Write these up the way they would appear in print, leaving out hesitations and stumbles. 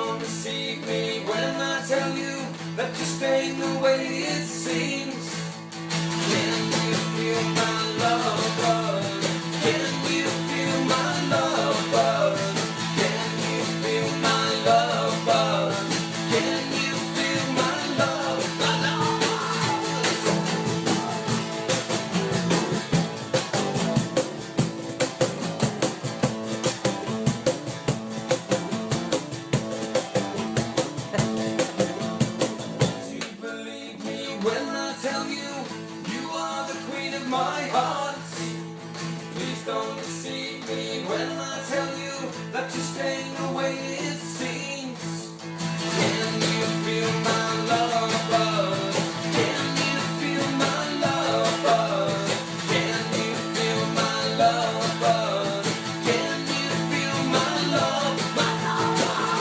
don't deceive me when I tell you that just ain't the way it seems. Can you feel my love buzz? Can you feel my love buzz? Can you feel my love buzz? Can you feel my love, my love when I tell you, you are the queen of my heart. Please don't deceive me when I tell you that just ain't the way it seems. Can you feel my love buzz? Can you feel my love buzz? Can you feel my love buzz? Can you feel my love, my love buzz?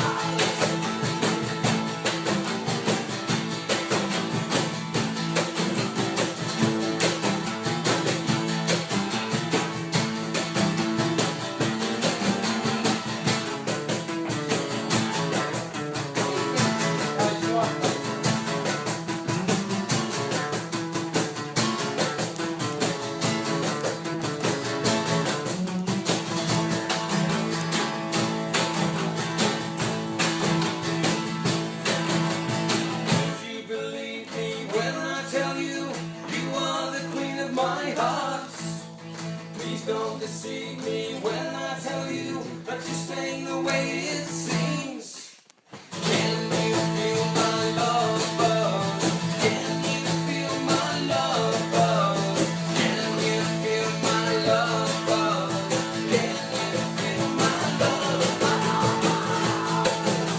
You believe me when I tell you, you are the queen of my heart. Please don't deceive me when I tell you that just ain't the way it seems. Can you feel my love buzz? Can you feel my love buzz? Can you feel my love buzz? Can you feel my love, my love buzz?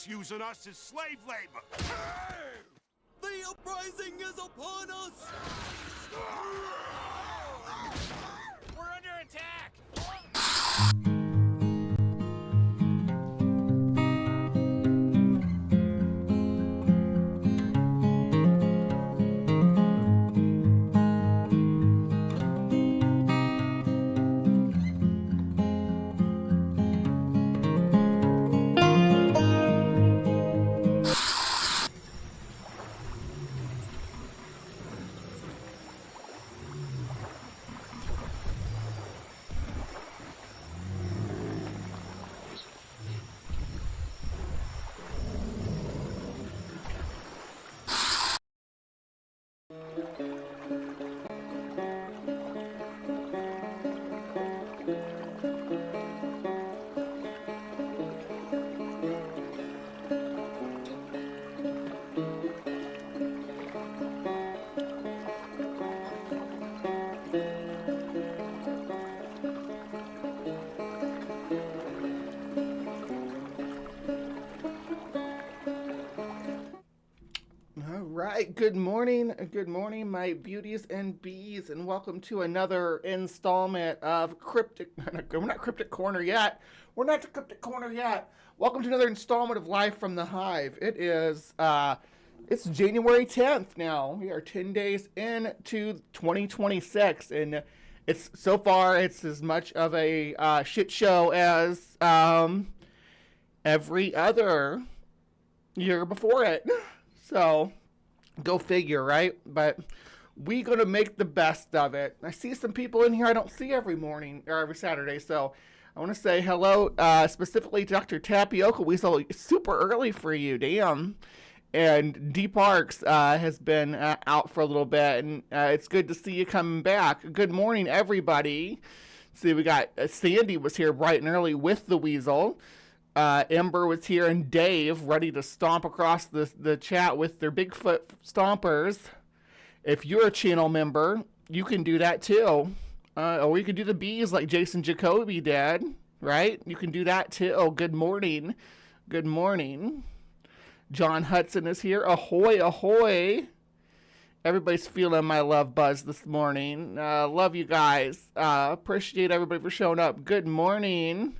Using us as slave labor. The uprising is upon us! We're under attack. Good morning, my beauties and bees, and welcome to another installment of Cryptic. We're not Cryptic Corner yet. We're not the Cryptic Corner yet. Welcome to another installment of Live from the Hive. It is, it's January 10th now. We are 10 days into 2026, and it's so far it's as much of a shit show as every other year before it. So. Go figure, right? But we gonna make the best of it. I see some people in here I don't see every morning or every Saturday, so I want to say hello specifically to Dr. Tapioca Weasel. Super early for you, damn. And Deep Arcs has been out for a little bit, and it's good to see you coming back. Good morning, everybody. See, we got Sandy was here bright and early with the Weasel. Ember was here, and Dave ready to stomp across the chat with their Bigfoot stompers. If you're a channel member, you can do that too. Or you can do the bees like Jason Jacoby did, right? You can do that too. Oh, good morning. Good morning. John Hudson is here. Ahoy, ahoy. Everybody's feeling my love buzz this morning. Love you guys. Appreciate everybody for showing up. Good morning.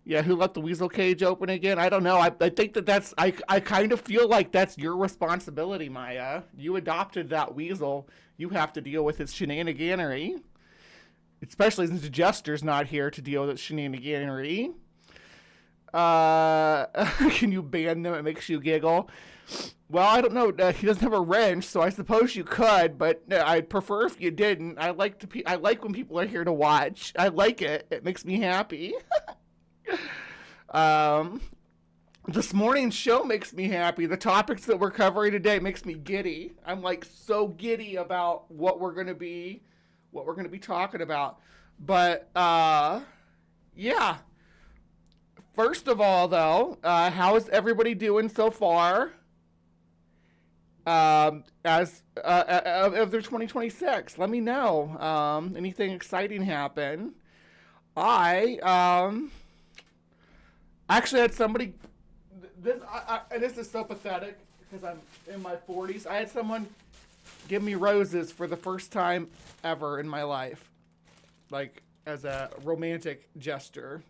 Yeah, who let the weasel cage open again? I don't know. I think that's... I kind of feel like that's your responsibility, Maya. You adopted that weasel. You have to deal with his shenaniganery. Especially since the Jester's not here to deal with its shenaniganery. Can you ban them? It makes you giggle. Well, I don't know. He doesn't have a wrench, so I suppose you could, but I'd prefer if you didn't. I like when people are here to watch. I like it. It makes me happy. This morning's show makes me happy. The topics that we're covering today makes me giddy. I'm like so giddy about what we're gonna be talking about. But yeah. First of all, though, how is everybody doing so far? As of their 2026, let me know. Anything exciting happen? I actually had somebody. This is so pathetic because I'm in my 40s. I had someone give me roses for the first time ever in my life, like as a romantic gesture.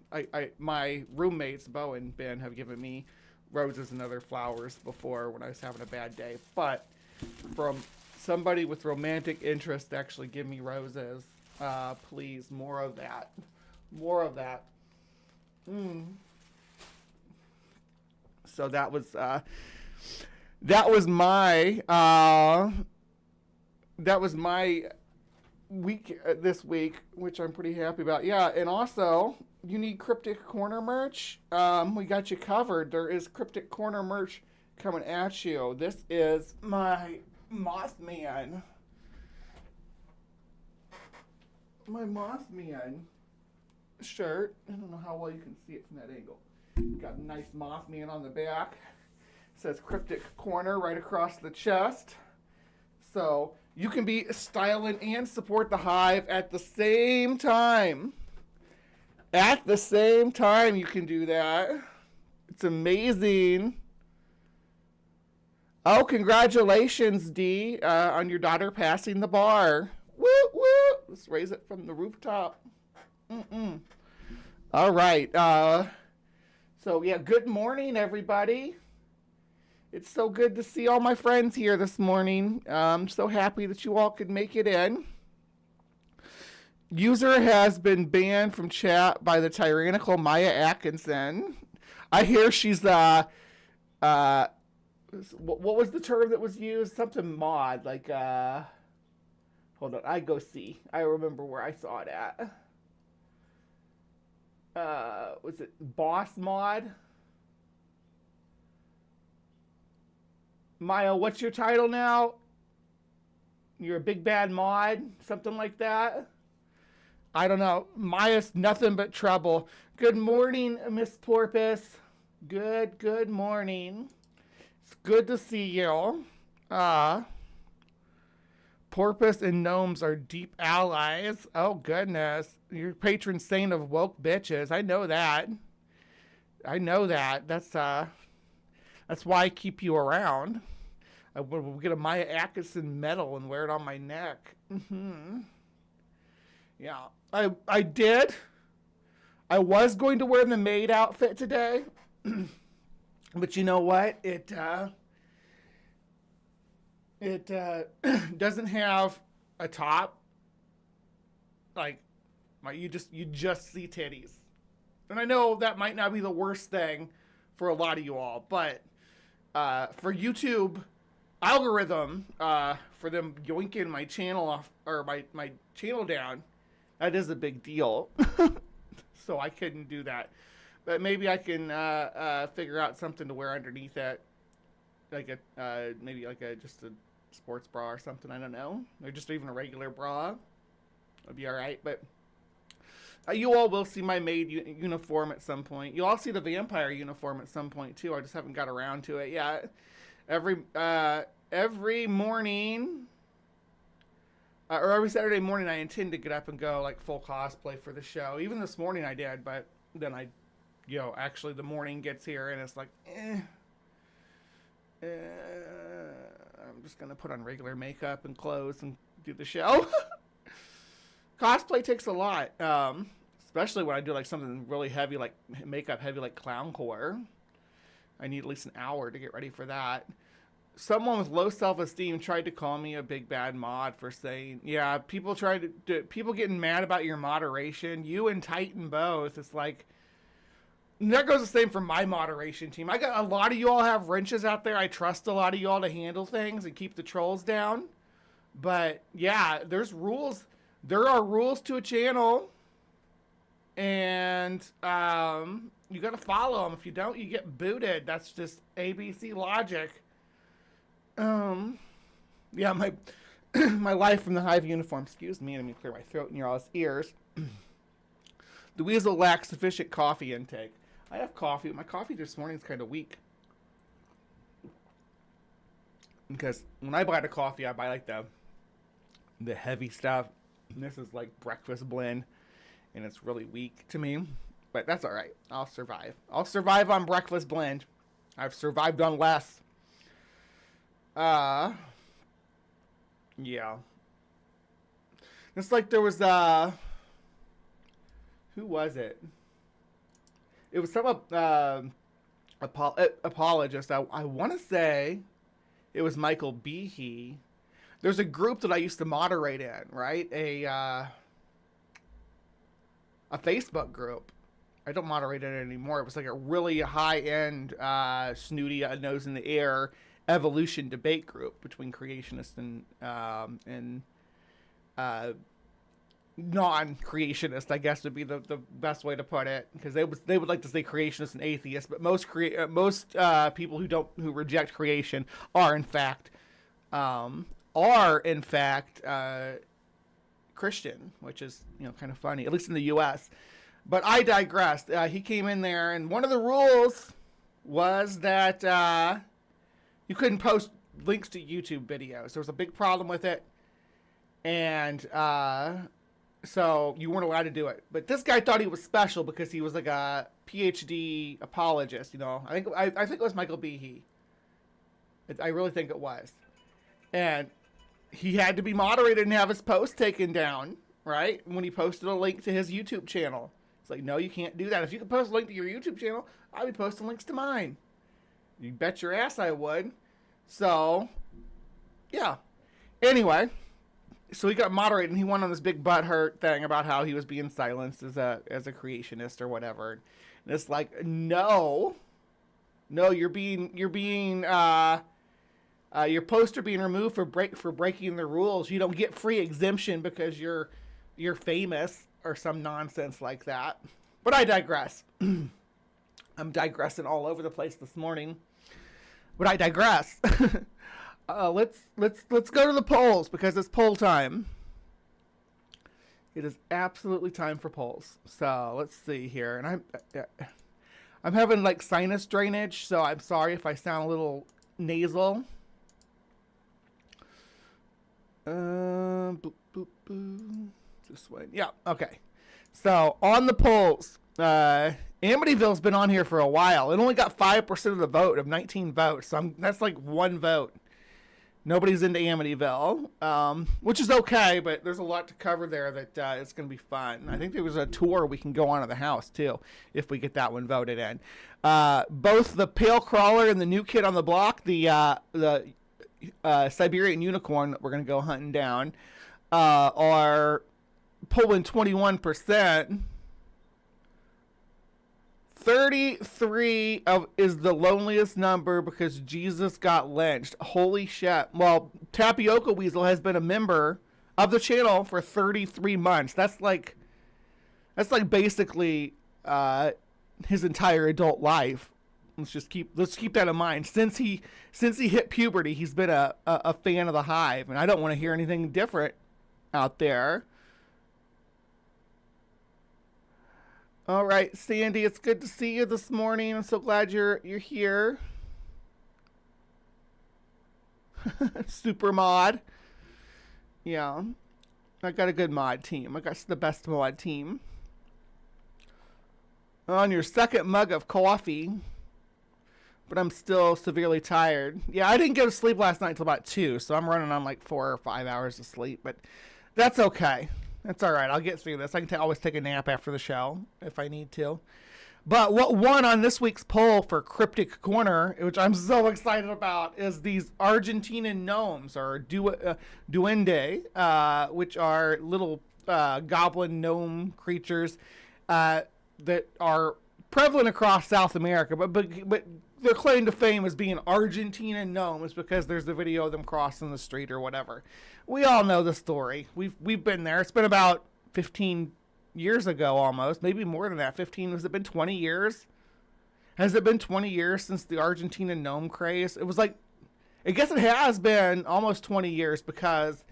My roommates Bo and Ben have given me roses and other flowers before when I was having a bad day, but from somebody with romantic interest to actually give me roses, please, more of that. So that was my week this week, which I'm pretty happy about. Yeah, and also you need Cryptic Corner merch. We got you covered. There is Cryptic Corner merch coming at you. This is my Mothman. My Mothman shirt. I don't know how well you can see it from that angle. Got a nice Mothman on the back. It says Cryptic Corner right across the chest. So you can be styling and support the Hive at the same time. At the same time you can do that. It's amazing. Oh, congratulations, Dee, on your daughter passing the bar. Woo, woo. Let's raise it from the rooftop. All right. So, yeah, good morning, everybody. It's so good to see all my friends here this morning. I'm so happy that you all could make it in. User has been banned from chat by the tyrannical Maya Atkinson. I hear she's what was the term that was used? Something mod, like hold on, I go see. I remember where I saw it at. Was it boss mod? Maya, what's your title now? You're a big bad mod? Something like that? I don't know. Maya's nothing but trouble. Good morning, Miss Porpoise. Good morning. It's good to see you. Porpoise and Gnomes are deep allies. Oh, goodness. You're patron saint of woke bitches. I know that. That's why I keep you around. I will get a Maya Atkinson medal and wear it on my neck. Yeah, I did. I was going to wear the maid outfit today. But you know what? It doesn't have a top. Like, you just see titties. And I know that might not be the worst thing for a lot of you all, but for YouTube algorithm, for them yoinking my channel off, or my channel down, that is a big deal. so I couldn't do that. But maybe I can figure out something to wear underneath it, like maybe like just a sports bra or something. I don't know, or just even a regular bra. It'll be all right. But you all will see my maid uniform at some point. You'll all see the vampire uniform at some point too. I just haven't got around to it yet. Every morning. Or every Saturday morning, I intend to get up and go like full cosplay for the show. Even this morning I did, but then actually the morning gets here and it's like, I'm just going to put on regular makeup and clothes and do the show. Cosplay takes a lot, especially when I do like something really heavy, like makeup heavy, like clowncore. I need at least an hour to get ready for that. Someone with low self-esteem tried to call me a big bad mod for saying, yeah, people getting mad about your moderation. You and Titan both. It's like, that goes the same for my moderation team. I got a lot of you all have wrenches out there. I trust a lot of you all to handle things and keep the trolls down. But yeah, there's rules. There are rules to a channel, and you got to follow them. If you don't, you get booted. That's just ABC logic. Yeah, my my life from the Hive uniform. Excuse me, let me clear my throat and your all's ears. The weasel lacks sufficient coffee intake. I have coffee. My coffee this morning is kind of weak. Because when I buy the coffee, I buy like the heavy stuff. And this is like breakfast blend, and it's really weak to me. But that's all right. I'll survive. I'll survive on breakfast blend. I've survived on less. Yeah. It's like there was, who was it? It was some, apologist. I want to say it was Michael Behe. There's a group that I used to moderate in, right? A Facebook group. I don't moderate it anymore. It was like a really high-end, snooty, nose in the air evolution debate group between creationists and non-creationist, I guess would be the best way to put it, because they would like to say creationist and atheist, but most people who reject creation are in fact Christian, which is kind of funny, at least in the U.S. But I digress. He came in there, and one of the rules was that you couldn't post links to YouTube videos. There was a big problem with it, and so you weren't allowed to do it. But this guy thought he was special because he was like a PhD apologist. I think it was Michael Behe. I really think it was, and he had to be moderated and have his post taken down, right? When he posted a link to his YouTube channel. It's like, no, you can't do that. If you can post a link to your YouTube channel, I'll be posting links to mine. You bet your ass I would. So, yeah. Anyway, so he got moderated, and he went on this big butthurt thing about how he was being silenced as a creationist or whatever. And it's like, no, you're being your posts are being removed for breaking the rules. You don't get free exemption because you're famous or some nonsense like that. But I digress. I'm digressing all over the place this morning. But I digress. Let's go to the polls, because it's poll time. It is absolutely time for polls. So let's see here, and I'm having like sinus drainage, so I'm sorry if I sound a little nasal. Boop, boop, boop. This way. Yeah. Okay. So on the polls, Amityville's been on here for a while. It only got 5% of the vote of 19 votes. So that's like one vote. Nobody's into Amityville, which is okay, but there's a lot to cover there that it's going to be fun. I think there was a tour we can go on of the house, too, if we get that one voted in. Both the Pale Crawler and the new kid on the block, the Siberian Unicorn that we're going to go hunting down, are pulling 21%. 33 is the loneliest number because Jesus got lynched. Holy shit. Well, Tapioca Weasel has been a member of the channel for 33 months. That's like basically his entire adult life. Let's keep that in mind. Since he hit puberty, he's been a fan of the Hive, and I don't want to hear anything different out there. All right, Sandy, it's good to see you this morning. I'm so glad you're here. Super mod. Yeah, I got a good mod team. I got the best mod team. On your second mug of coffee, but I'm still severely tired. Yeah, I didn't go to sleep last night until about 2, so I'm running on like 4 or 5 hours of sleep, but that's okay. That's all right. I'll get through this. I can always take a nap after the show if I need to. But what won on this week's poll for Cryptic Corner, which I'm so excited about, is these Argentinian gnomes, or duende, which are little goblin gnome creatures that are prevalent across South America, but their claim to fame as being Argentinian gnomes because there's the video of them crossing the street or whatever. We all know the story. We've been there. It's been about 15 years ago almost, maybe more than that. 15, has it been 20 years? Has it been 20 years since the Argentina gnome craze? It was like, I guess it has been almost 20 years because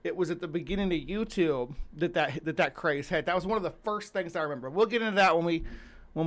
it was at the beginning of YouTube that craze hit. That was one of the first things I remember. We'll get into that when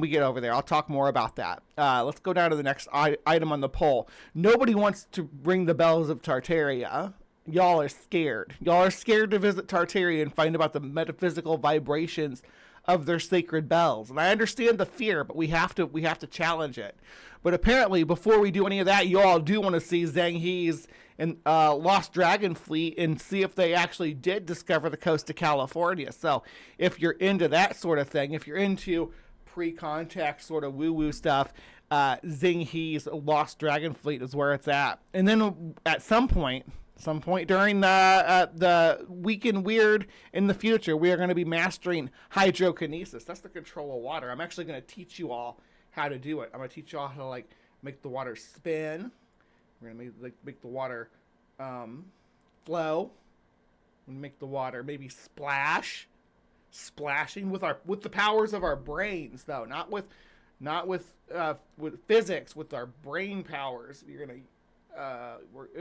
we get over there. I'll talk more about that. Let's go down to the next item on the poll. Nobody wants to ring the bells of Tartaria. Y'all are scared. Y'all are scared to visit Tartaria and find about the metaphysical vibrations of their sacred bells. And I understand the fear, but we have to challenge it. But apparently, before we do any of that, you all do want to see Zhang He's and Lost Dragon Fleet and see if they actually did discover the coast of California. So if you're into that sort of thing, if you're into pre-contact sort of woo-woo stuff, Zhang He's Lost Dragon Fleet is where it's at. And then at some point during the Weekend Weird in the future, we are going to be mastering hydrokinesis. That's the control of water. I'm actually going to teach you all how to do it. I'm going to teach you all how to like make the water spin. We're going to make the water flow. And make the water maybe splashing with the powers of our brains, though, not with physics, with our brain powers. You're going to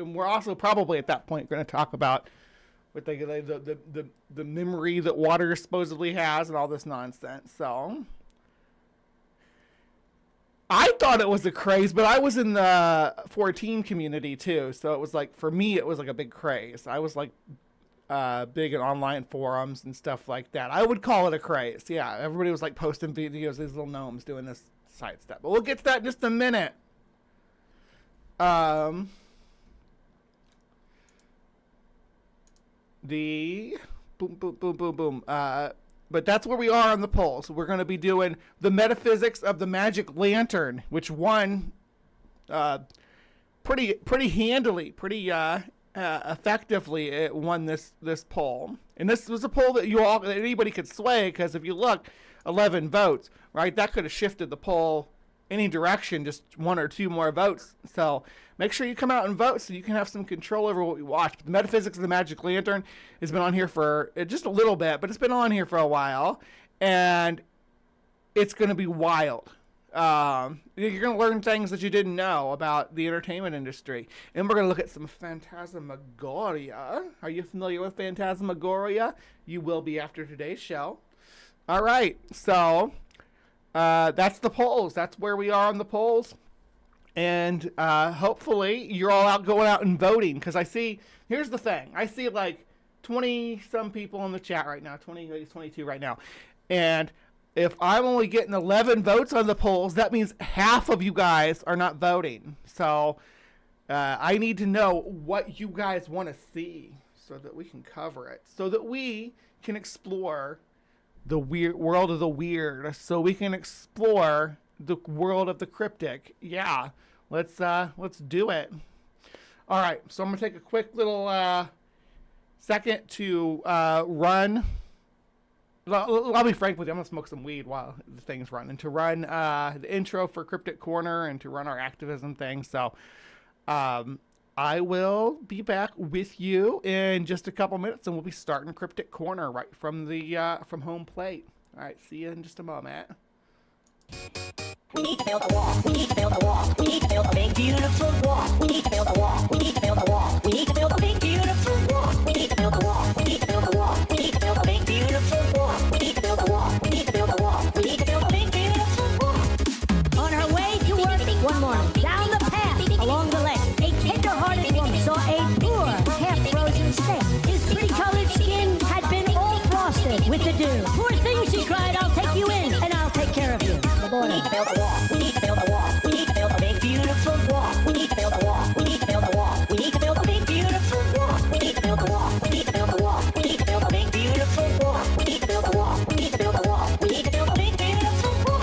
we're also probably at that point going to talk about what the memory that water supposedly has and all this nonsense. So I thought it was a craze, but I was in the 14 community too, so it was like, for me it was like a big craze. I was like big in online forums and stuff like that. I would call it a craze. Yeah, everybody was like posting videos of these little gnomes doing this side step, but we'll get to that in just a minute. The boom. But that's where we are on the poll. So we're going to be doing the metaphysics of the magic lantern, which won pretty handily, pretty effectively. It won this poll, and this was a poll that anybody could sway, because if you look, 11 votes, right? That could have shifted the poll any direction, just 1 or 2 more votes. So make sure you come out and vote so you can have some control over what we watch. But the metaphysics of the magic lantern has been on here for just a little bit, but it's been on here for a while, and it's going to be wild. You're going to learn things that you didn't know about the entertainment industry, and we're going to look at some phantasmagoria. Are you familiar with phantasmagoria? You will be after today's show. All right, so that's the polls. That's where we are on the polls. And hopefully you're all going out and voting, because here's the thing. I see like 20-some people in the chat right now, 22 right now. And if I'm only getting 11 votes on the polls, that means half of you guys are not voting. So I need to know what you guys want to see so that we can cover it, so that we can explore the weird world of the weird, so we can explore the world of the cryptic. Yeah, let's do it. All right, so I'm gonna take a quick little second to run. I'll be frank with you. I'm gonna smoke some weed while the thing's running, to run the intro for Cryptic Corner and to run our activism thing. So I will be back with you in just a couple minutes, and we'll be starting Cryptic Corner right from the from home plate. All right, see you in just a moment. We need to build a wall. We need to build a wall. We need to build a big, beautiful wall. We need to build a wall. We need to build a wall. We need to build a big, beautiful wall. We need to build a wall. We need to build a wall. We need to build a big, beautiful wall. We need to build a wall. We need to build a wall. We need to build a big, beautiful wall. On her way to work one morning, down the path along the lake, a tender-hearted woman saw a poor, half-frozen snake. His pretty-colored skin had been all frosted with the dew. Poor thing, she cried, I'll take you in, and I'll take care of you. We need to build a wall. We need to build a wall. We need to build a big, beautiful wall. We need to build a wall. We need to build a wall. We need to build a big, beautiful wall. We need to build a wall. We need to build a wall. We need to build a big, beautiful wall. We need to build a wall. We need to build a wall. We need to build a big, beautiful wall.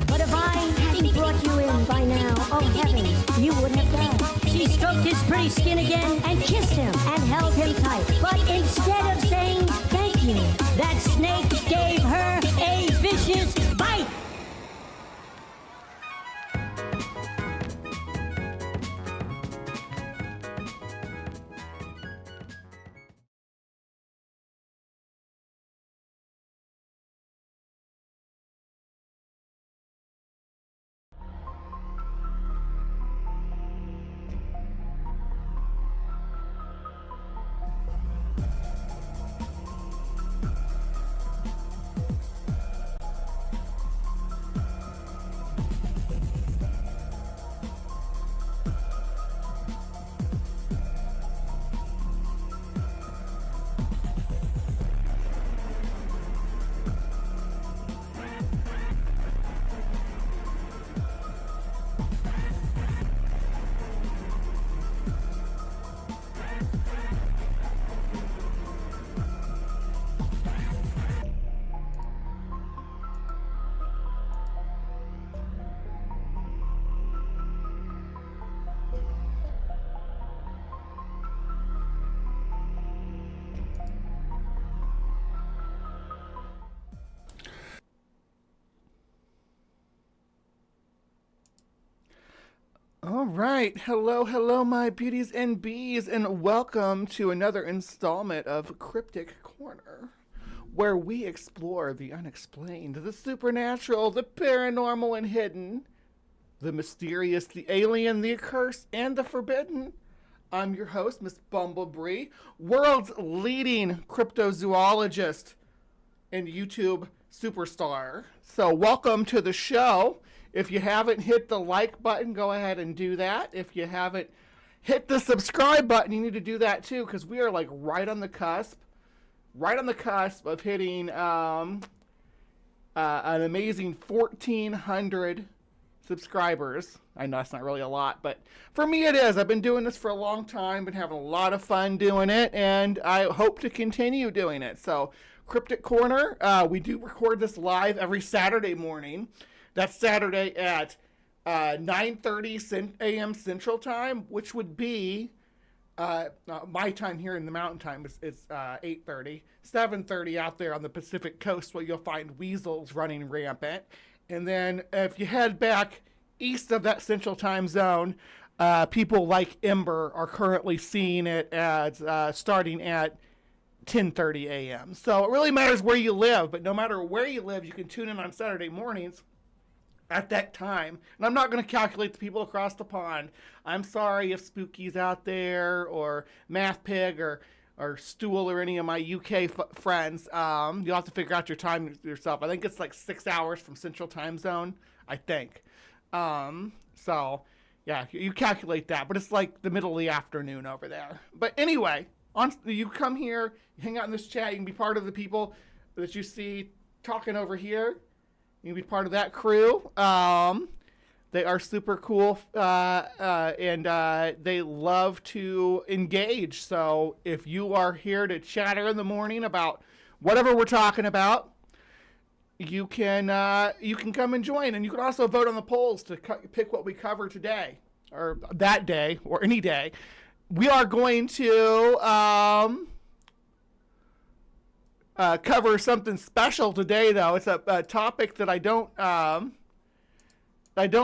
But if I hadn't brought you in by now, oh heavens, you would have died. She stroked his pretty skin again and kissed him and held him tight. But instead of saying thank you, that snake gave her a vicious bite. All right. Hello, my beauties and bees, and welcome to another installment of Cryptic Corner, where we explore the unexplained, the supernatural, the paranormal and hidden, the mysterious, the alien, the accurse, and the forbidden. I'm your host, Miss Bumblebee, world's leading cryptozoologist and YouTube superstar. So welcome to the show. If you haven't hit the like button, go ahead and do that. If you haven't hit the subscribe button, you need to do that too, because we are like right on the cusp of hitting an amazing 1,400 subscribers. I know that's not really a lot, but for me it is. I've been doing this for a long time, been having a lot of fun doing it, and I hope to continue doing it. So Cryptic Corner, we do record this live every Saturday morning. That's Saturday at 9:30 a.m. Central Time, which would be my time here in the Mountain Time is 8:30, 7:30 out there on the Pacific Coast, where you'll find weasels running rampant. And then if you head back east of that Central Time zone, people like Ember are currently seeing it as starting at 10:30 a.m. So it really matters where you live, but no matter where you live, you can tune in on Saturday mornings at that time. And I'm not going to calculate the people across the pond. I'm sorry if Spooky's out there, or Math Pig, or Stool, or any of my UK friends. You'll have to figure out your time yourself. I think it's like 6 hours from Central Time Zone, I think. So yeah, you calculate that, but it's like the middle of the afternoon over there. But anyway, you come here, you hang out in this chat, you can be part of the people that you see talking over here. You can be part of that crew. They are super cool, and they love to engage. So if you are here to chatter in the morning about whatever we're talking about, you can come and join. And you can also vote on the polls to pick what we cover today, or that day, or any day. We are going to cover something special today, though. It's a topic that I don't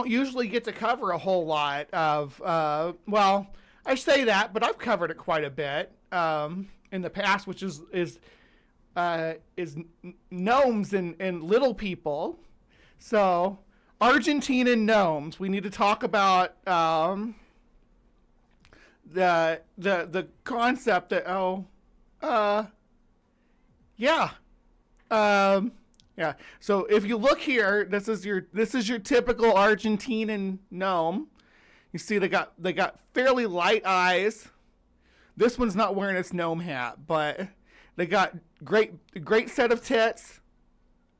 usually get to cover a whole lot of. Well, I say that, but I've covered it quite a bit in the past, which is gnomes and little people. So Argentina gnomes. We need to talk about the concept that yeah. So if you look here, this is your typical Argentinian gnome. You see they got fairly light eyes. This one's not wearing its gnome hat, but they got great set of tits,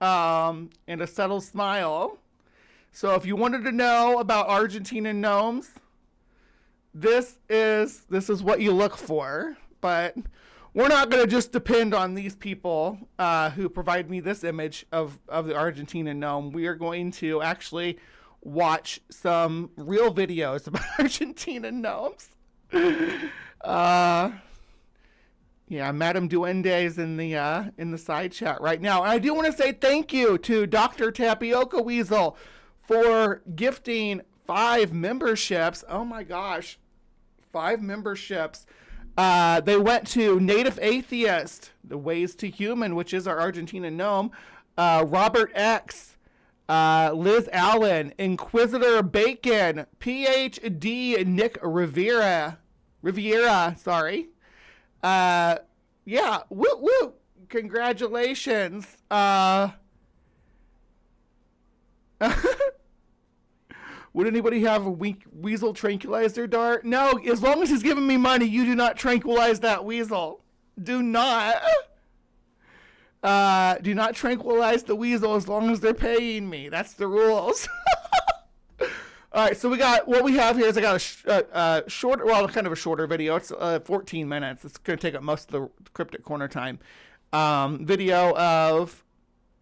and a subtle smile. So if you wanted to know about Argentinian gnomes, this is what you look for. But we're not going to just depend on these people who provide me this image of the Argentinian gnome. We are going to actually watch some real videos about Argentinian gnomes. Yeah, Madame Duende is in the side chat right now. And I do want to say thank you to Dr. Tapioca Weasel for gifting 5 memberships. Oh my gosh, 5 memberships. They went to Native Atheist, The Ways to Human, which is our Argentinian gnome, Robert X, Liz Allen, Inquisitor Bacon, PhD Nick Riviera, sorry. Yeah, woo, congratulations. Would anybody have a weasel tranquilizer dart? No, as long as he's giving me money, you do not tranquilize that weasel. Do not tranquilize the weasel as long as they're paying me. That's the rules. All right, so what we have here is I got a shorter, well, kind of a shorter video. It's 14 minutes. It's going to take up most of the Cryptic Corner time. Video of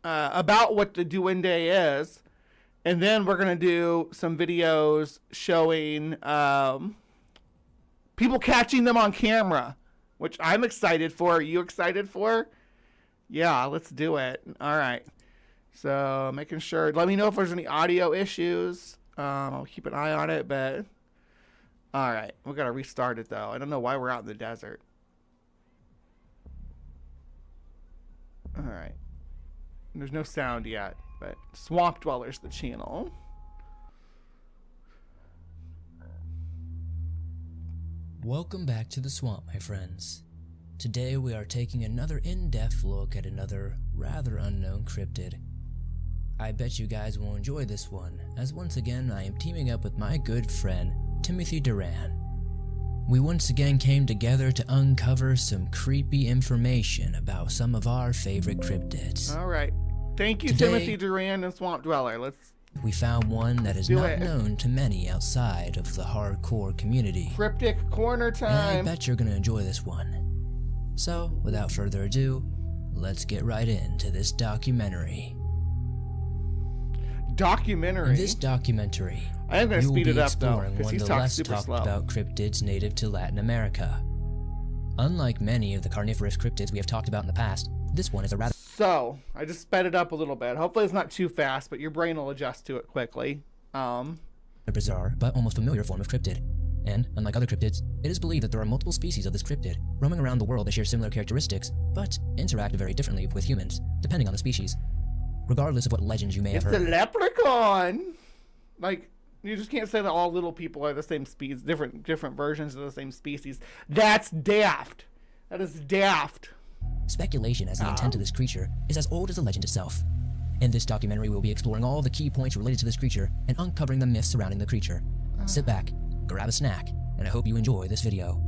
about what the duende is. And then we're going to do some videos showing people catching them on camera, which I'm excited for. Are you excited for? Yeah, let's do it. All right. So making sure, let me know if there's any audio issues. I'll keep an eye on it, but all right. We got to restart it though. I don't know why we're out in the desert. All right. There's no sound yet. But Swamp Dwellers, the channel. Welcome back to the swamp, my friends. Today we are taking another in-depth look at another rather unknown cryptid. I bet you guys will enjoy this one, as once again I am teaming up with my good friend, Timothy Duran. We once again came together to uncover some creepy information about some of our favorite cryptids. All right. Thank you, Today, Timothy Duran and Swamp Dweller. We found one that is not known to many outside of the hardcore community. Cryptic Corner time. And I bet you're going to enjoy this one. So, without further ado, let's get right into this documentary. In this documentary, I am going to speed it up though, exploring because one he's of the talking less super talked slow. about cryptids native to Latin America. Unlike many of the carnivorous cryptids we have talked about in the past, this one is a rather... So, I just sped it up a little bit. Hopefully it's not too fast, but your brain will adjust to it quickly. A bizarre, but almost familiar form of cryptid. And, unlike other cryptids, it is believed that there are multiple species of this cryptid. Roaming around the world, they share similar characteristics, but interact very differently with humans, depending on the species. Regardless of what legends you may have heard. It's a leprechaun! Like, you just can't say that all little people are the same species, different versions of the same species. That's daft. That is daft. Speculation as the intent of this creature is as old as the legend itself. In this documentary, we'll be exploring all the key points related to this creature and uncovering the myths surrounding the creature. Sit back, grab a snack, and I hope you enjoy this video.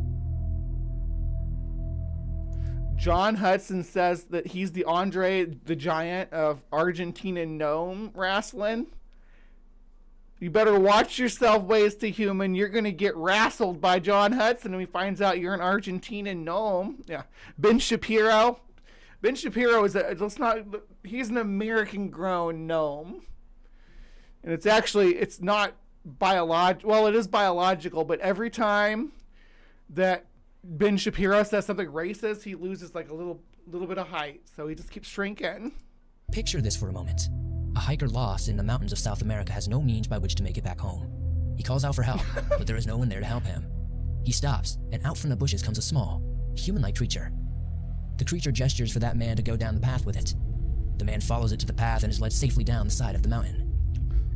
John Hudson says that he's the Andre the Giant of Argentina gnome wrestling. You better watch yourself, Ways to Human. You're going to get wrestled by John Hudson when he finds out you're an Argentina gnome. Yeah. Ben Shapiro. Ben Shapiro is he's an American grown gnome. And it's not biological. Well, it is biological, but every time that Ben Shapiro says something racist, he loses like a little bit of height. So he just keeps shrinking. Picture this for a moment. A hiker lost in the mountains of South America has no means by which to make it back home. He calls out for help, but there is no one there to help him. He stops, and out from the bushes comes a small, human-like creature. The creature gestures for that man to go down the path with it. The man follows it to the path and is led safely down the side of the mountain.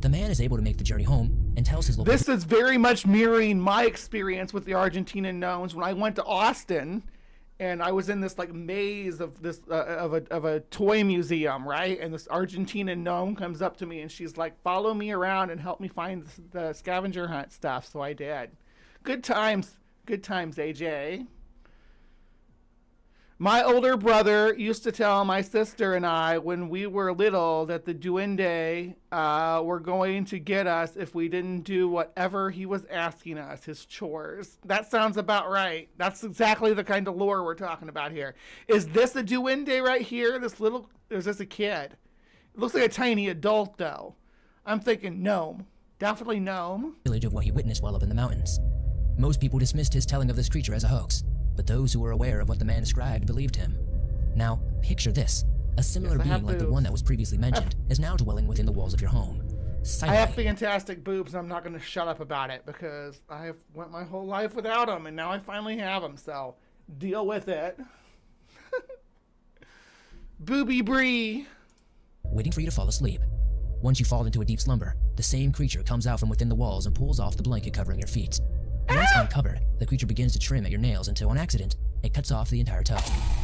The man is able to make the journey home and tells his local... This is very much mirroring my experience with the Argentina gnomes when I went to Austin, and I was in this like maze of this of a toy museum, right? And this Argentina gnome comes up to me and she's like, "Follow me around and help me find the scavenger hunt stuff." So I did. Good times, AJ. My older brother used to tell my sister and I when we were little that the duende were going to get us if we didn't do whatever he was asking us, his chores. That sounds about right. That's exactly the kind of lore we're talking about here. Is this a duende right here? This little, or is this a kid? It looks like a tiny adult though. I'm thinking gnome. Definitely gnome. ...village of what he witnessed while up in the mountains. Most people dismissed his telling of this creature as a hoax, but those who were aware of what the man described believed him. Now, picture this. A similar being like the one that was previously mentioned is now dwelling within the walls of your home. Silently. I have fantastic boobs, and I'm not going to shut up about it because I have went my whole life without them, and now I finally have them, so deal with it. Booby Bree. Waiting for you to fall asleep. Once you fall into a deep slumber, the same creature comes out from within the walls and pulls off the blanket covering your feet. Once uncovered, the creature begins to trim at your nails until, on accident, it cuts off the entire toe.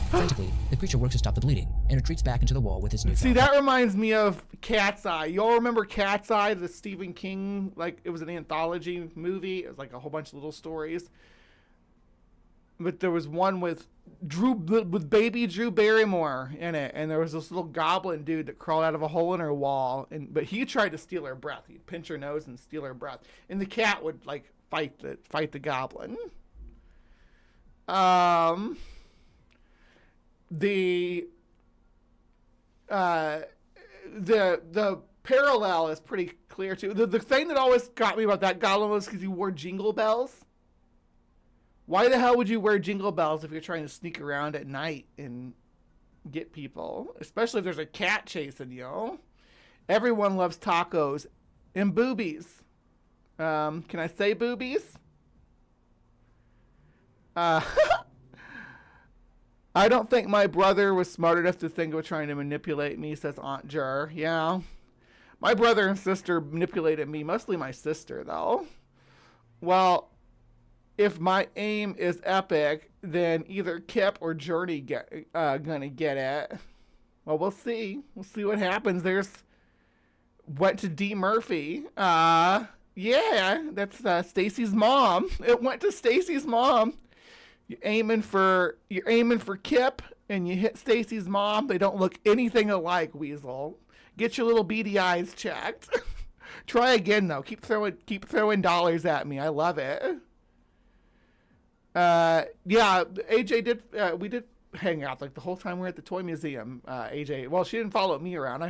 Frantically, the creature works to stop the bleeding and retreats back into the wall with its new. See, that reminds me of Cat's Eye. Y'all remember Cat's Eye, the Stephen King, like, it was an anthology movie. It was like a whole bunch of little stories. But there was one with baby Drew Barrymore in it, and there was this little goblin dude that crawled out of a hole in her wall, but he tried to steal her breath. He'd pinch her nose and steal her breath, and the cat would like fight the goblin. The parallel is pretty clear too. The thing that always got me about that goblin was because he wore jingle bells. Why the hell would you wear jingle bells if you're trying to sneak around at night and get people? Especially if there's a cat chasing you. Everyone loves tacos and boobies. Can I say boobies? I don't think my brother was smart enough to think of trying to manipulate me, says Aunt Jer. Yeah. My brother and sister manipulated me, mostly my sister, though. Well, if my aim is epic, then either Kip or Journey gonna get it. Well, we'll see. We'll see what happens. Went to D. Murphy. Yeah, that's Stacy's mom. It went to Stacy's mom. You're aiming for Kip, and you hit Stacy's mom. They don't look anything alike, Weasel. Get your little beady eyes checked. Try again though. Keep throwing dollars at me. I love it. Yeah, AJ did. We did hang out like the whole time we were at the toy museum. AJ, well, she didn't follow me around.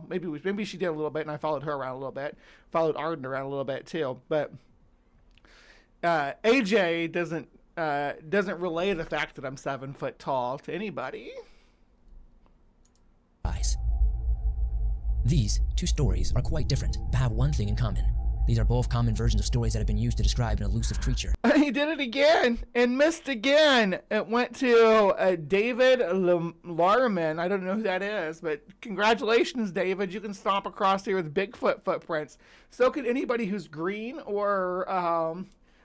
Maybe she did a little bit, and I followed her around a little bit. Followed Arden around a little bit too. But AJ doesn't relay the fact that I'm 7 foot tall to anybody. Eyes. These two stories are quite different, but have one thing in common. These are both common versions of stories that have been used to describe an elusive creature. He did it again and missed again. It went to David Larman. I don't know who that is, but congratulations, David. You can stomp across here with Bigfoot footprints. So can anybody who's green or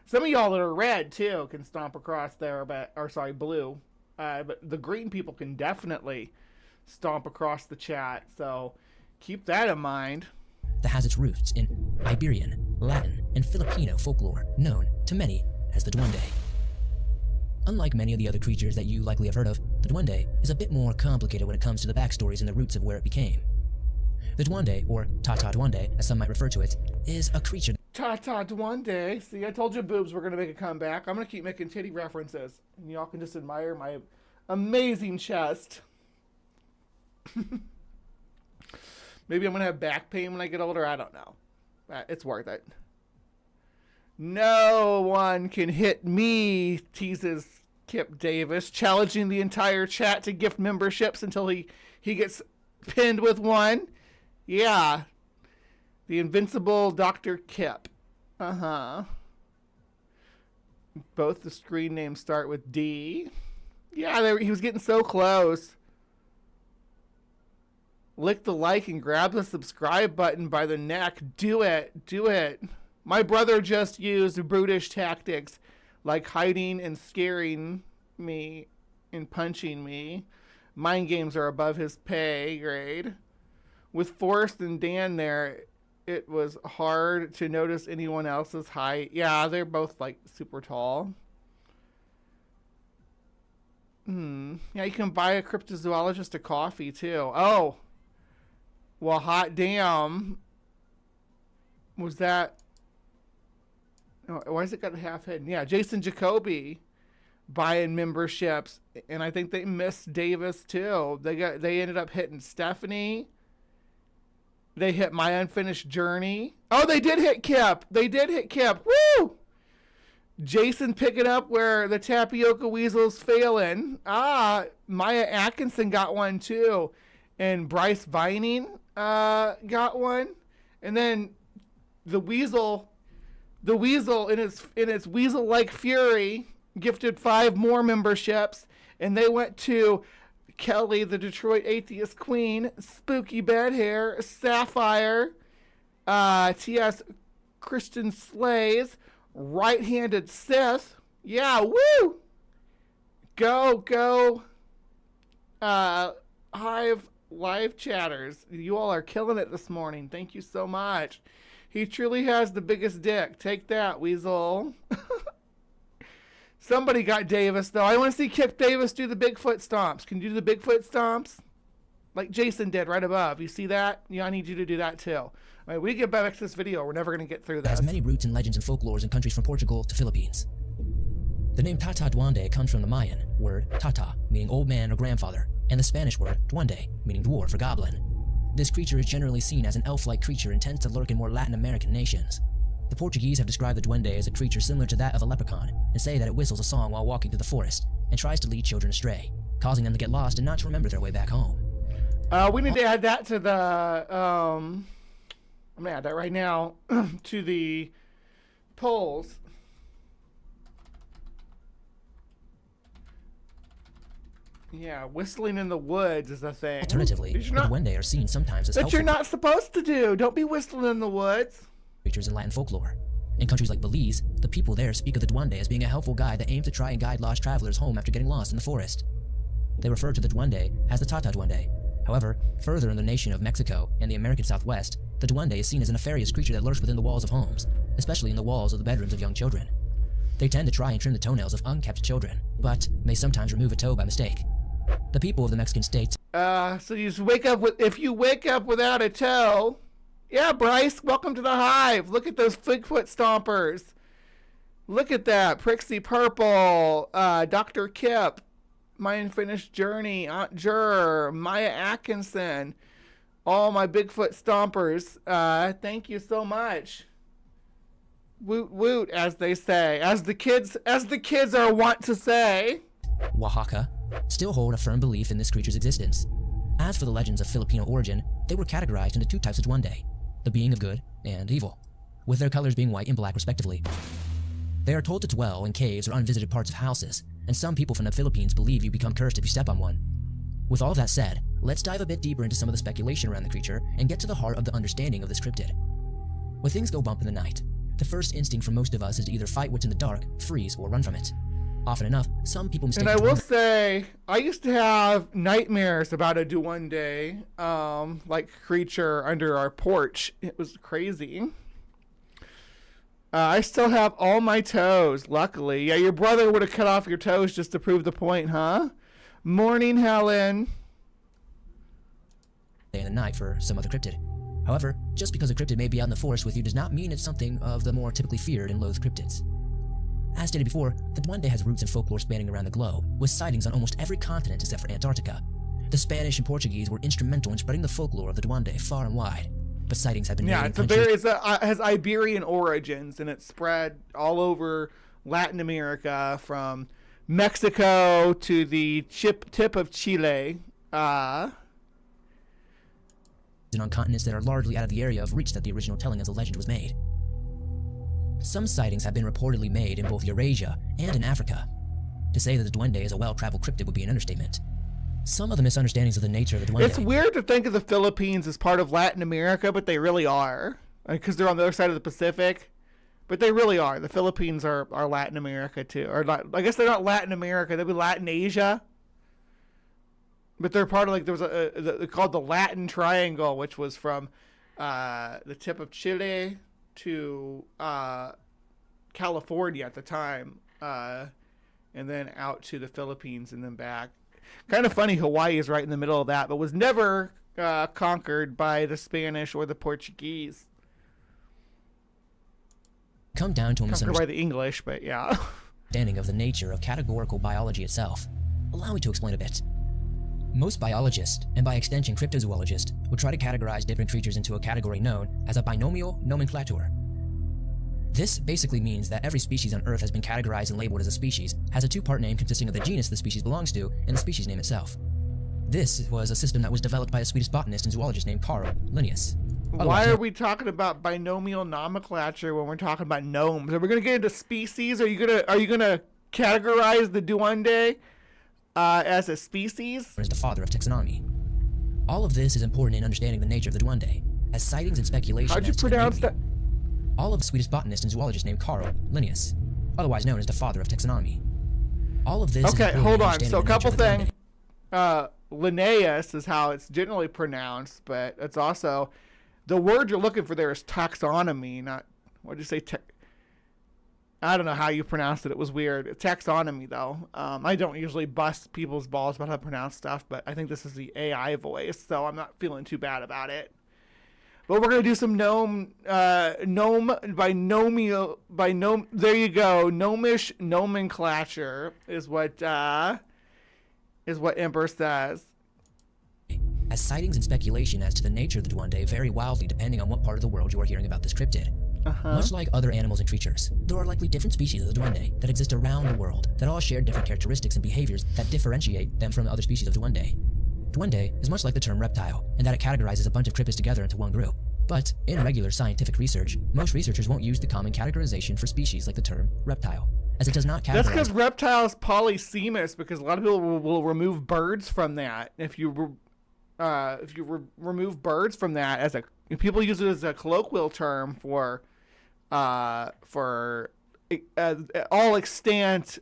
some of y'all that are red too can stomp across there, blue. But the green people can definitely stomp across the chat. So keep that in mind. That has its roots in Iberian, Latin, and Filipino folklore, known to many as the duende. Unlike many of the other creatures that you likely have heard of, the duende is a bit more complicated when it comes to the backstories and the roots of where it became. The duende, or Tata Duende, as some might refer to it, is a creature. Tata Duende. See, I told you boobs were going to make a comeback. I'm going to keep making titty references, and y'all can just admire my amazing chest. Maybe I'm going to have back pain when I get older. I don't know. It's worth it. No one can hit me, teases Kip Davis, challenging the entire chat to gift memberships until he gets pinned with one. Yeah. The invincible Dr. Kip. Uh-huh. Both the screen names start with D. Yeah, he was getting so close. Lick the like and grab the subscribe button by the neck. Do it. Do it. My brother just used brutish tactics like hiding and scaring me and punching me. Mind games are above his pay grade. With Forrest and Dan there, it was hard to notice anyone else's height. Yeah, they're both like super tall. Yeah, you can buy a cryptozoologist a coffee too. Oh. Well, hot damn. Was that... Oh, why has it got a half hidden? Yeah, Jason Jacoby buying memberships. And I think they missed Davis too. They ended up hitting Stephanie. They hit My Unfinished Journey. Oh, they did hit Kip. They did hit Kip. Woo! Jason picking up where the Tapioca Weasel's failing. Maya Atkinson got one too. And Bryce Vining got one. And then the Weasel in its Weasel-like fury gifted 5 more memberships. And they went to Kelly, the Detroit Atheist Queen, Spooky Bedhair, Sapphire, T.S. Christian Slays, Right-Handed Sith. Yeah, woo! Go, Hive live chatters. You all are killing it this morning. Thank you so much. He truly has the biggest dick. Take that, Weasel. Somebody got Davis, though. I want to see Kip Davis do the Bigfoot stomps. Can you do the Bigfoot stomps? Like Jason did right above. You see that? Yeah, I need you to do that, too. All right, we get back to this video. We're never going to get through this. It has many roots and legends and folklores in countries from Portugal to Philippines. The name Tata Duende comes from the Mayan word tata, meaning old man or grandfather, and the Spanish word duende, meaning dwarf or goblin. This creature is generally seen as an elf-like creature and tends to lurk in more Latin American nations. The Portuguese have described the duende as a creature similar to that of a leprechaun and say that it whistles a song while walking through the forest and tries to lead children astray, causing them to get lost and not to remember their way back home. We need to add that to the, I'm going to add that right now to the polls. Yeah, whistling in the woods is a thing. Alternatively, the duende are seen sometimes as that you're not supposed to do. Don't be whistling in the woods. Creatures in Latin folklore. In countries like Belize, the people there speak of the duende as being a helpful guide that aims to try and guide lost travelers home after getting lost in the forest. They refer to the duende as the Tata Duende. However, further in the nation of Mexico and the American Southwest, the duende is seen as a nefarious creature that lurks within the walls of homes, especially in the walls of the bedrooms of young children. They tend to try and trim the toenails of unkept children, but may sometimes remove a toe by mistake. The people of the Mexican states... So you just wake up with... If you wake up without a toe... Yeah, Bryce, welcome to the Hive. Look at those Bigfoot stompers. Look at that. Prixie Purple, Dr. Kip, My Unfinished Journey, Aunt Jur, Maya Atkinson, all my Bigfoot stompers. Thank you so much. Woot woot, as they say. As the kids are wont to say. Oaxaca still hold a firm belief in this creature's existence. As for the legends of Filipino origin, they were categorized into 2 types of duende, the being of good and evil, with their colors being white and black respectively. They are told to dwell in caves or unvisited parts of houses, and some people from the Philippines believe you become cursed if you step on one. With all that said, let's dive a bit deeper into some of the speculation around the creature and get to the heart of the understanding of this cryptid. When things go bump in the night, the first instinct for most of us is to either fight what's in the dark, freeze, or run from it. Often enough, some people mistake... And I will say, I used to have nightmares about a duende, like creature under our porch. It was crazy. I still have all my toes, luckily. Yeah, your brother would have cut off your toes just to prove the point, huh? Morning, Helen. ...in the night for some other cryptid. However, just because a cryptid may be out in the forest with you does not mean it's something of the more typically feared and loathed cryptids. As stated before, the duende has roots in folklore spanning around the globe, with sightings on almost every continent except for Antarctica. The Spanish and Portuguese were instrumental in spreading the folklore of the duende far and wide, but sightings have been made in countries... it has Iberian origins, and it's spread all over Latin America, from Mexico to the tip of Chile. And on continents that are largely out of the area of reach that the original telling of the legend was made. Some sightings have been reportedly made in both Eurasia and in Africa. To say that the duende is a well-traveled cryptid would be an understatement. Some of the misunderstandings of the nature of the duende... It's weird to think of the Philippines as part of Latin America, but they really are. Because they're on the other side of the Pacific. But they really are. The Philippines are Latin America, too. Or I guess they're not Latin America. They'd be Latin Asia. But they're part of, like, there was they're called the Latin Triangle, which was from the tip of Chile to California at the time. And then out to the Philippines and then back. Kind of funny, Hawaii is right in the middle of that, but was never conquered by the Spanish or the Portuguese. Come down to a Conquered by the English, but yeah. Understanding of the nature of categorical biology itself. Allow me to explain a bit. Most biologists, and by extension cryptozoologists, would try to categorize different creatures into a category known as a binomial nomenclature. This basically means that every species on Earth has been categorized and labeled as a species, has a two-part name consisting of the genus the species belongs to and the species name itself. This was a system that was developed by a Swedish botanist and zoologist named Carl Linnaeus. Why are we talking about binomial nomenclature when we're talking about gnomes? Are we going to get into species? Are you gonna categorize the duende as a species? As the father of taxonomy. All of this is important in understanding the nature of the duende, as sightings and speculation. How'd you pronounce that? All of the Swedish botanist and zoologist named Carl Linnaeus, otherwise known as the father of taxonomy. All of this. Okay, hold on. So a couple things. Linnaeus is how it's generally pronounced, but it's also the word you're looking for there is taxonomy, not what did you say? I don't know how you pronounced it. It was weird. Taxonomy, though. I don't usually bust people's balls about how to pronounce stuff, but I think this is the AI voice, so I'm not feeling too bad about it. But we're gonna do some gnome binomial. There you go. Gnomish nomenclature is what Ember says. As sightings and speculation as to the nature of the duende vary wildly depending on what part of the world you are hearing about this cryptid. Much like other animals and creatures, there are likely different species of the duende that exist around the world that all share different characteristics and behaviors that differentiate them from the other species of duende. Duende is much like the term reptile, in that it categorizes a bunch of cryptids together into one group. But in regular scientific research, most researchers won't use the common categorization for species like the term reptile, as it does not categorize. That's because reptile is polysemous, because a lot of people will remove birds from that. If you remove birds from that if people use it as a colloquial term for all extant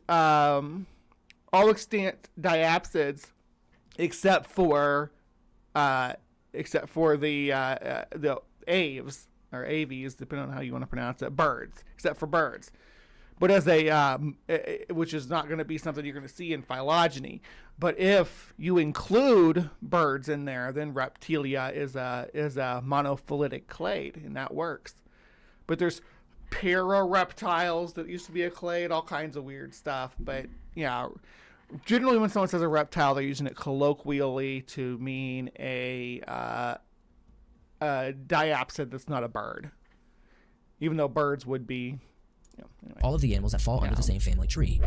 diapsids, except for the aves or aves, depending on how you want to pronounce it, birds, except for birds. But as which is not going to be something you're going to see in phylogeny. But if you include birds in there, then reptilia is a monophyletic clade, and that works. But there's para-reptiles that used to be a clade, all kinds of weird stuff. But yeah, generally when someone says a reptile, they're using it colloquially to mean a diapsid that's not a bird, even though birds would be. Anyway. All of the animals that fall under the same family tree.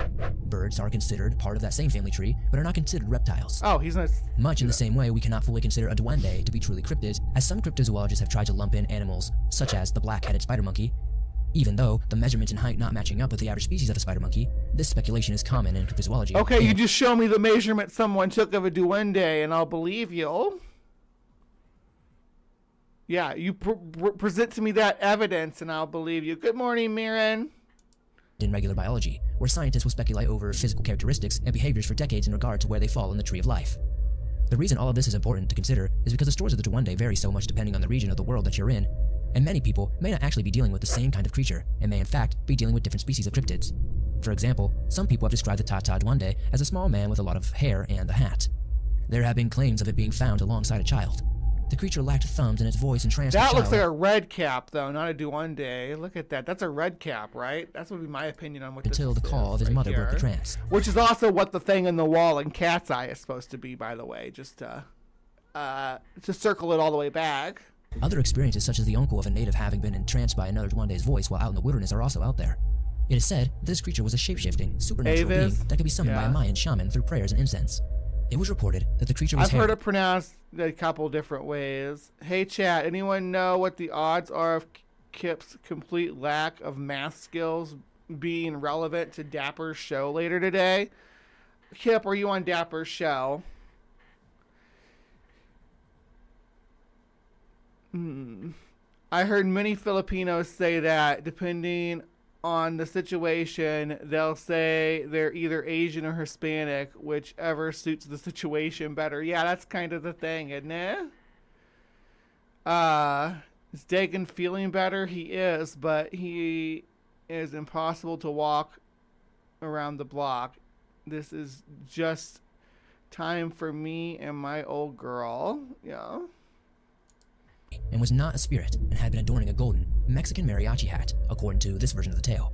Birds are considered part of that same family tree, but are not considered reptiles. Oh, he's not. Much in the same way, we cannot fully consider a duende to be truly cryptids, as some cryptozoologists have tried to lump in animals, such as the black-headed spider monkey. Even though the measurements in height not matching up with the average species of the spider monkey, this speculation is common in cryptozoology. Okay, you just show me the measurement someone took of a duende, and I'll believe you. Yeah, you present to me that evidence, and I'll believe you. Good morning, Mirren. In regular biology, where scientists will speculate over physical characteristics and behaviors for decades in regard to where they fall in the tree of life. The reason all of this is important to consider is because the stories of the duende vary so much depending on the region of the world that you're in, and many people may not actually be dealing with the same kind of creature, and may in fact be dealing with different species of cryptids. For example, some people have described the Tata duende as a small man with a lot of hair and a hat. There have been claims of it being found alongside a child. The creature lacked thumbs in its voice and transferred. That looks like a red cap, though, not a duende. Look at that. That's a red cap, right? That's would be my opinion on what until this the call of his mother broke the trance. Which is also what the thing in the wall in Cat's Eye is supposed to be, by the way. Just to circle it all the way back. Other experiences, such as the uncle of a native having been entranced by another duende's voice while out in the wilderness, are also out there. It is said this creature was a shape-shifting, supernatural being that could be summoned by a Mayan shaman through prayers and incense. It was reported that the creature was I've heard it pronounced a couple different ways. Hey, chat, anyone know what the odds are of Kip's complete lack of math skills being relevant to Dapper's show later today? Kip, are you on Dapper's show? I heard many Filipinos say that depending on the situation, they'll say they're either Asian or Hispanic, whichever suits the situation better. Yeah, that's kind of the thing, isn't it? Is Dagan feeling better? He is, but he is impossible to walk around the block. This is just time for me and my old girl. Yeah. And was not a spirit and had been adorning a golden Mexican mariachi hat, according to this version of the tale.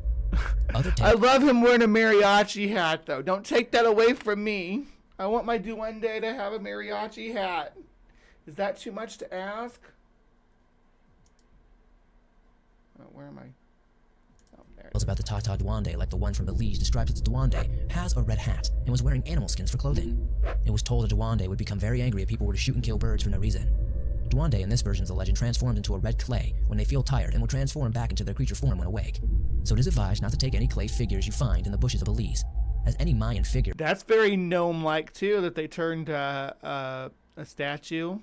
I love him wearing a mariachi hat, though. Don't take that away from me. I want my duende to have a mariachi hat. Is that too much to ask? Oh, where am I? Oh, there. About the Tata Duende, like the one from Belize describes as Duende, has a red hat and was wearing animal skins for clothing. It was told a Duende would become very angry if people were to shoot and kill birds for no reason. Duende in this version of the legend transformed into a red clay when they feel tired and will transform back into their creature form when awake. So it is advised not to take any clay figures you find in the bushes of Belize, as any Mayan figure. That's very gnome-like too, that they turned a statue.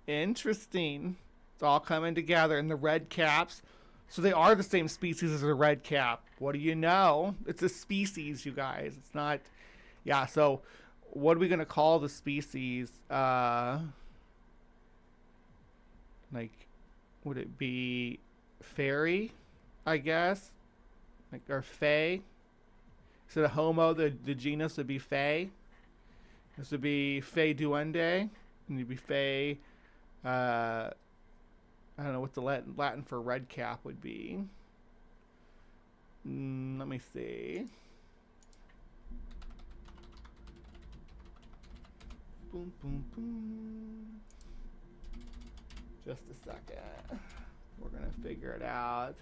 Interesting. It's all coming together, and the red caps. So they are the same species as the red cap. What do you know? It's a species, you guys. It's not. Yeah. So, what are we gonna call the species? Like, would it be fairy? I guess. Like, or fae. So the homo, the genus would be fae. This would be fae duende, and you'd be fae. I don't know what the Latin for red cap would be. Let me see. Boom, boom, boom. Just a second. We're going to figure it out.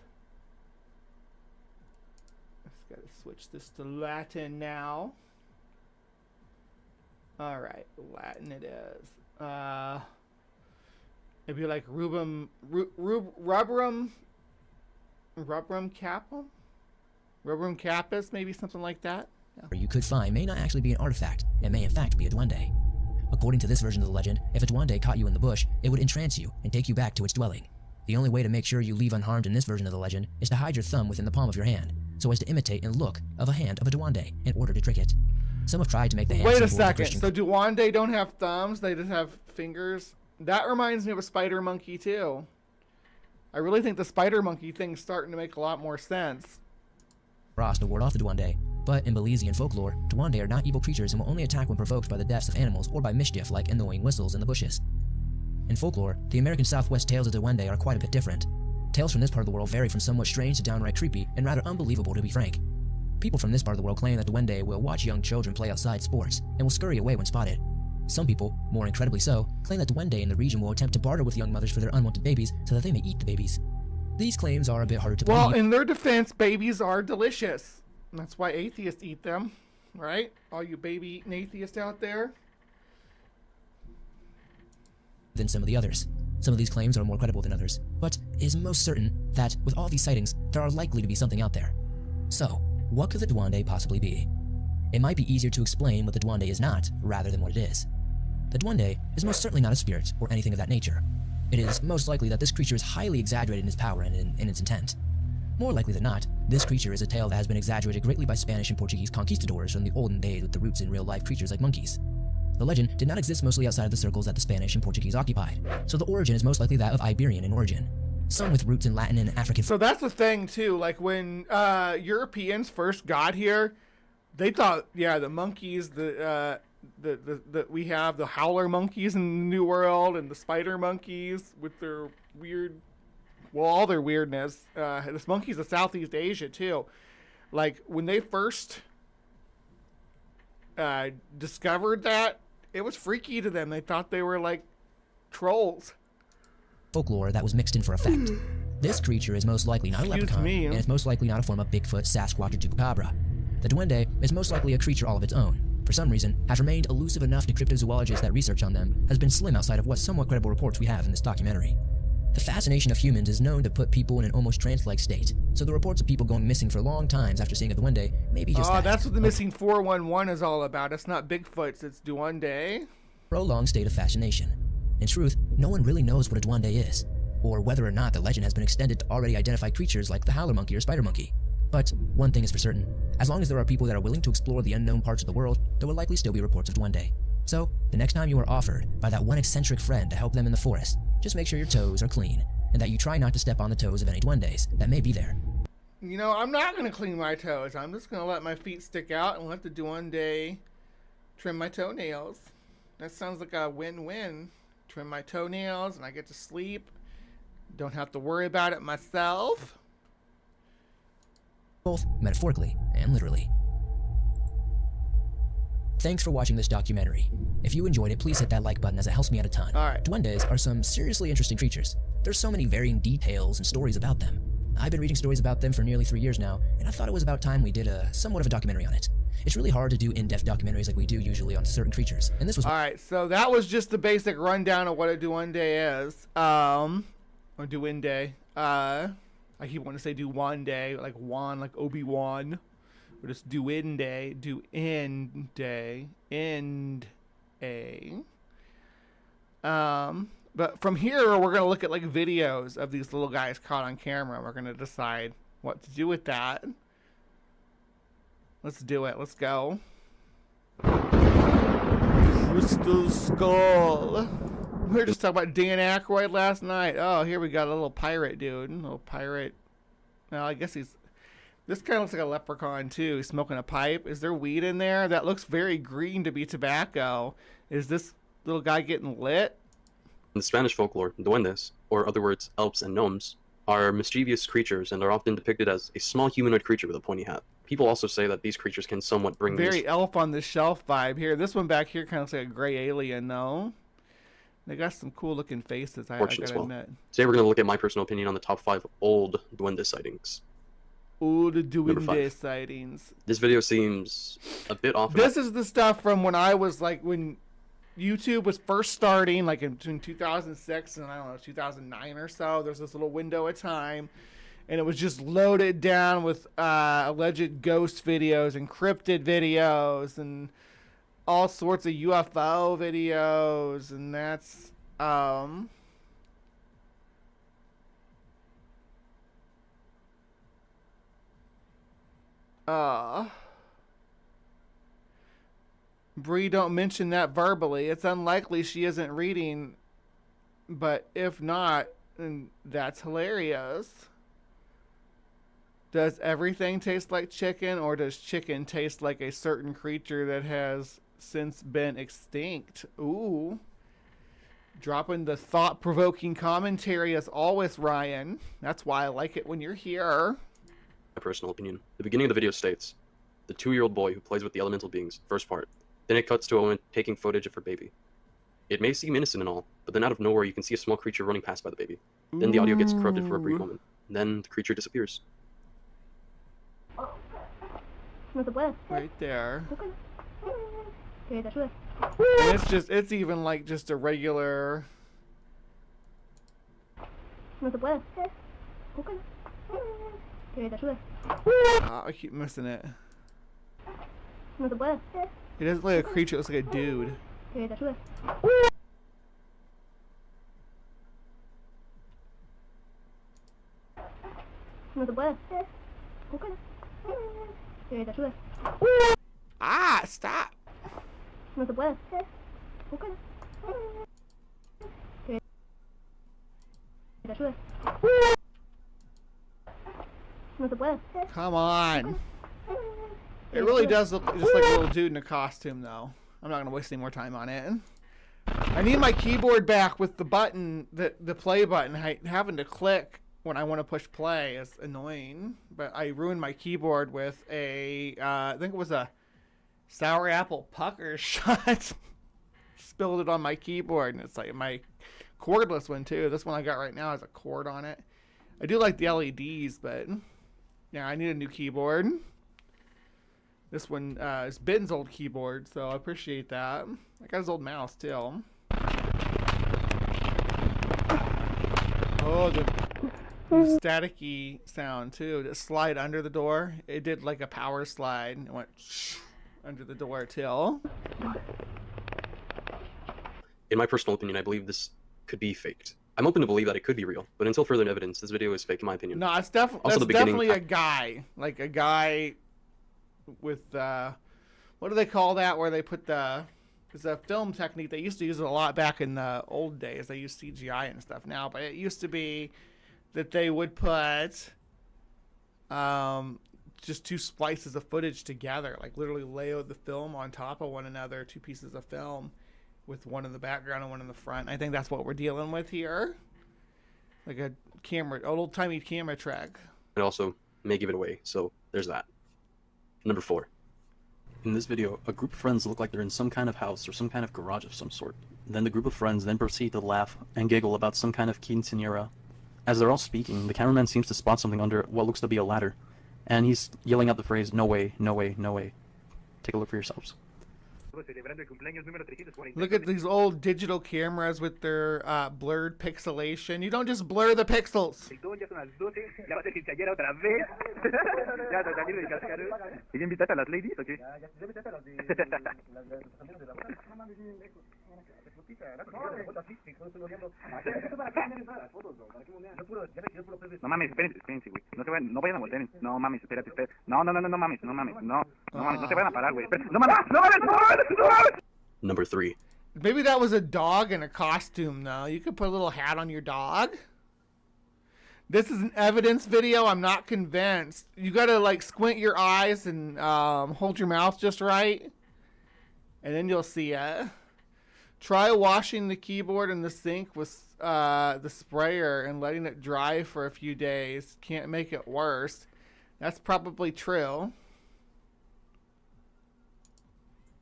Just got to switch this to Latin now. All right, Latin it is. It'd be like rubrum capum? Rubrum capus, maybe something like that. Yeah. You could find may not actually be an artifact, and may in fact be a duende. According to this version of the legend, if a duende caught you in the bush, it would entrance you and take you back to its dwelling. The only way to make sure you leave unharmed in this version of the legend is to hide your thumb within the palm of your hand, so as to imitate and look of a hand of a duende in order to trick it. Some have tried to make the hand. Wait a second, so duende don't have thumbs, they just have fingers? That reminds me of a spider monkey too. I really think the spider monkey thing's starting to make a lot more sense. Cross to ward off the duende, but in Belizean folklore, duende are not evil creatures and will only attack when provoked by the deaths of animals or by mischief like annoying whistles in the bushes. In folklore, the American Southwest tales of the duende are quite a bit different. Tales from this part of the world vary from somewhat strange to downright creepy and rather unbelievable, to be frank. People from this part of the world claim that duende will watch young children play outside sports and will scurry away when spotted. Some people, more incredibly so, claim that duende in the region will attempt to barter with young mothers for their unwanted babies so that they may eat the babies. These claims are a bit harder to believe. Well, in their defense, babies are delicious. That's why atheists eat them, right? All you baby-eating atheists out there. Than some of the others. Some of these claims are more credible than others, but it is most certain that with all these sightings, there are likely to be something out there. So, what could the duende possibly be? It might be easier to explain what the duende is not, rather than what it is. The duende is most certainly not a spirit or anything of that nature. It is most likely that this creature is highly exaggerated in its power and in its intent. More likely than not, this creature is a tale that has been exaggerated greatly by Spanish and Portuguese conquistadors from the olden days with the roots in real-life creatures like monkeys. The legend did not exist mostly outside of the circles that the Spanish and Portuguese occupied, so the origin is most likely that of Iberian in origin. Some with roots in Latin and African. So that's the thing too, like when Europeans first got here, they thought, yeah, the monkeys, the we have the howler monkeys in the New World and the spider monkeys with their weird, well, all their weirdness. This monkeys of Southeast Asia too. Like when they first discovered that, it was freaky to them. They thought they were like trolls. Folklore that was mixed in for effect. This creature is most likely not a leprechaun, and it's most likely not a form of Bigfoot, Sasquatch, or Chupacabra. The duende is most likely a creature all of its own. For some reason, has remained elusive enough to cryptozoologists that research on them has been slim outside of what somewhat credible reports we have in this documentary. The fascination of humans is known to put people in an almost trance-like state, so the reports of people going missing for long times after seeing a duende may be just that. That's what the missing 411 is all about. It's not Bigfoots, it's duende. Prolonged state of fascination. In truth, no one really knows what a duende is, or whether or not the legend has been extended to already identified creatures like the howler monkey or spider monkey. But one thing is for certain, as long as there are people that are willing to explore the unknown parts of the world, there will likely still be reports of duende. So, the next time you are offered by that one eccentric friend to help them in the forest, just make sure your toes are clean, and that you try not to step on the toes of any duendes that may be there. You know, I'm not going to clean my toes. I'm just going to let my feet stick out and let the duende trim my toenails. That sounds like a win-win. Trim my toenails and I get to sleep. Don't have to worry about it myself. Both metaphorically and literally. Thanks for watching this documentary. If you enjoyed it, please hit that like button as it helps me out a ton. Alright. Duendes are some seriously interesting creatures. There's so many varying details and stories about them. I've been reading stories about them for nearly 3 years now, and I thought it was about time we did somewhat of a documentary on it. It's really hard to do in-depth documentaries like we do usually on certain creatures, and this was... Alright, so that was just the basic rundown of what a duende is. Or duende. I keep wanting to say duende, like Juan, like Obi-Wan. Or just duende, end a. But from here, we're going to look at like videos of these little guys caught on camera. We're going to decide what to do with that. Let's do it. Let's go. Crystal Skull. We were just talking about Dan Aykroyd last night. Oh, here we got a little pirate dude. A little pirate. Well, I guess he's... This kind of looks like a leprechaun, too. He's smoking a pipe. Is there weed in there? That looks very green to be tobacco. Is this little guy getting lit? In the Spanish folklore, duendes, or other words, elves and gnomes, are mischievous creatures and are often depicted as a small humanoid creature with a pointy hat. People also say that these creatures can somewhat bring... Very elf on the shelf vibe here. This one back here kind of looks like a gray alien, though. They got some cool looking faces, I gotta admit. Today we're going to look at my personal opinion on the top 5 old duende sightings. Ooh, the duende sightings. This video seems a bit off. This is the stuff from when I was like, when YouTube was first starting, like in between 2006 and I don't know, 2009 or so. There's this little window of time, and it was just loaded down with alleged ghost videos, encrypted videos, and all sorts of UFO videos, and that's Bree, don't mention that verbally. It's unlikely she isn't reading, but if not, then that's hilarious. Does everything taste like chicken, or does chicken taste like a certain creature that has since been extinct? Ooh. Dropping the thought-provoking commentary as always, Ryan. That's why I like it when you're here. My personal opinion. The beginning of the video states, the 2-year-old boy who plays with the elemental beings, first part. Then it cuts to a woman taking footage of her baby. It may seem innocent and all, but then out of nowhere you can see a small creature running past by the baby. Then the audio gets corrupted for a brief moment. Then the creature disappears. Right there. And it's even like just a regular... I keep missing it. It doesn't look like a creature, it looks like a dude. Ah, stop! Come on! It really does look just like a little dude in a costume, though. I'm not gonna waste any more time on it. I need my keyboard back with the button, the play button. Having to click when I want to push play is annoying. But I ruined my keyboard with a, I think it was a sour apple pucker shot. Spilled it on my keyboard, and it's like my cordless one too. This one I got right now has a cord on it. I do like the LEDs, but yeah, I need a new keyboard. This one is Ben's old keyboard, so I appreciate that. I got his old mouse too. Oh, the staticky sound too. To slide under the door. It did like a power slide and it went under the door too. In my personal opinion, I believe this could be faked. I'm open to believe that it could be real, but until further evidence, this video is fake in my opinion. No, it's Also, that's the beginning- definitely a guy. Like a guy with what do they call that? Where they put the it's a film technique. They used to use it a lot back in the old days. They use CGI and stuff now, but it used to be that they would put just two splices of footage together, like literally lay the film on top of one another, two pieces of film, with one in the background and one in the front. I think that's what we're dealing with here, like a camera, old-timey camera trick. It also may give it away, so there's that. Number 4. In this video, a group of friends look like they're in some kind of house or some kind of garage of some sort. Then the group of friends then proceed to laugh and giggle about some kind of quinceañera. As they're all speaking, the cameraman seems to spot something under what looks to be a ladder, and he's yelling out the phrase, "No way, no way, no way." Take a look for yourselves. Look at these old digital cameras with their blurred pixelation. You don't just blur the pixels. No mames, espérense, güey. No vayan a voltear. No mames, espérate. No mames, no se vayan a parar, güey. No mames. Number 3. Maybe that was a dog in a costume, though. You could put a little hat on your dog. This is an evidence video. I'm not convinced. You gotta like squint your eyes and hold your mouth just right, and then you'll see it. Try washing the keyboard and the sink with the sprayer and letting it dry for a few days. Can't make it worse. That's probably true.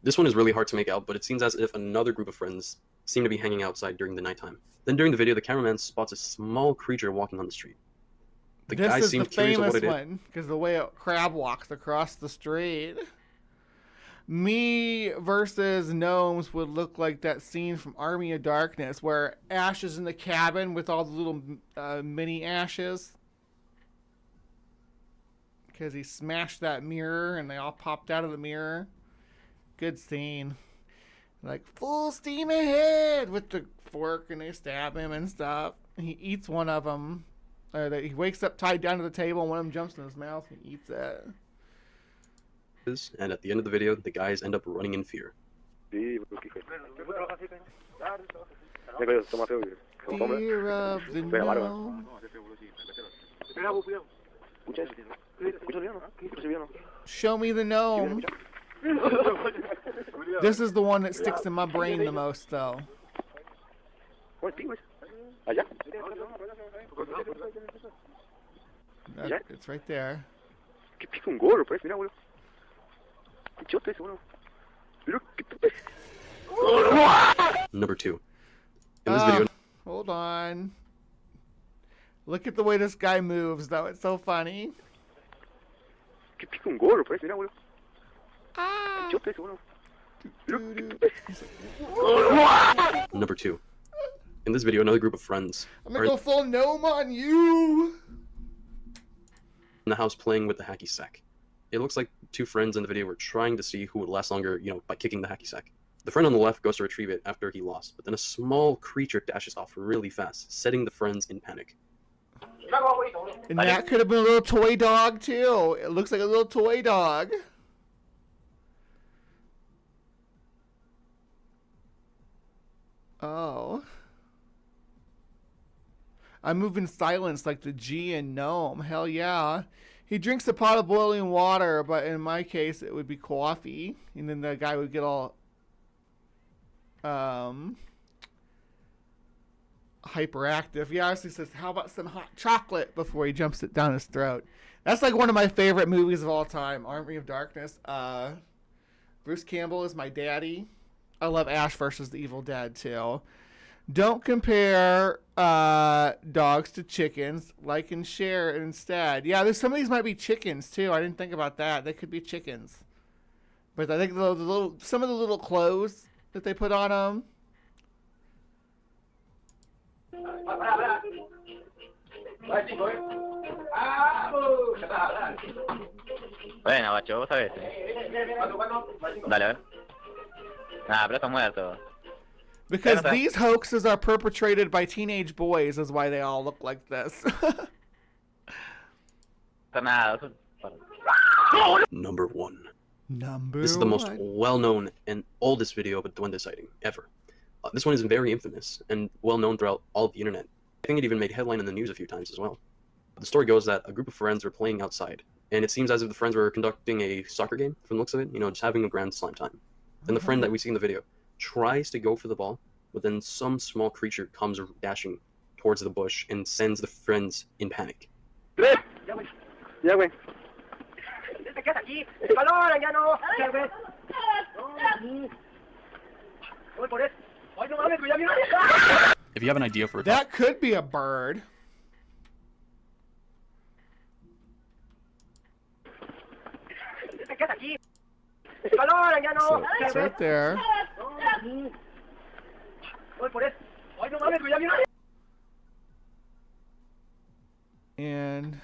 This one is really hard to make out, but it seems as if another group of friends seem to be hanging outside during the nighttime. Then during the video, the cameraman spots a small creature walking on the street. The guy seems curious of what it is. This is the famous one, because the way a crab walks across the street. Me versus Gnomes would look like that scene from Army of Darkness, where Ash is in the cabin with all the little mini Ashes. Because he smashed that mirror, and they all popped out of the mirror. Good scene. Like, full steam ahead with the fork, and they stab him and stuff. He eats one of them. He wakes up tied down to the table, and one of them jumps in his mouth and eats it. And at the end of the video, the guys end up running in fear. Fear of the gnome. Show me the gnome. This is the one that sticks in my brain the most, though. It's right there. Number 2. In this video, Hold on. Look at the way this guy moves, though. It's so funny. Number 2. In this video, another group of friends I'm gonna go full gnome on you. in the house playing with the hacky sack. It looks like 2 friends in the video were trying to see who would last longer, by kicking the hacky sack. The friend on the left goes to retrieve it after he lost, but then a small creature dashes off really fast, setting the friends in panic. And that could have been a little toy dog, too. It looks like a little toy dog. Oh. I move in silence like the G in Gnome. Hell yeah. He drinks a pot of boiling water, but in my case, it would be coffee. And then the guy would get all hyperactive. He honestly says, how about some hot chocolate before he jumps it down his throat. That's like one of my favorite movies of all time, Army of Darkness. Bruce Campbell is my daddy. I love Ash versus the Evil Dead, too. Don't compare dogs to chickens. Like and share instead. Yeah, some of these might be chickens, too. I didn't think about that. They could be chickens. But I think some of the little clothes that they put on them. Bueno, bacho, vos sabés. Dale, a ver. Ah, pero está muerto. Because these hoaxes are perpetrated by teenage boys is why they all look like this. Nada. Number 1. Number This is the most one. well-known and oldest video of a Duende sighting ever. This one is very infamous and well-known throughout all of the internet. I think it even made headline in the news a few times as well. The story goes that a group of friends were playing outside, and it seems as if the friends were conducting a soccer game from the looks of it, you know, just having a grand slam time. Then the friend that we see in the video tries to go for the ball, but then some small creature comes dashing towards the bush and sends the friends in panic. Ya, güey. If you have an idea for a That could be a bird. So it's right there. And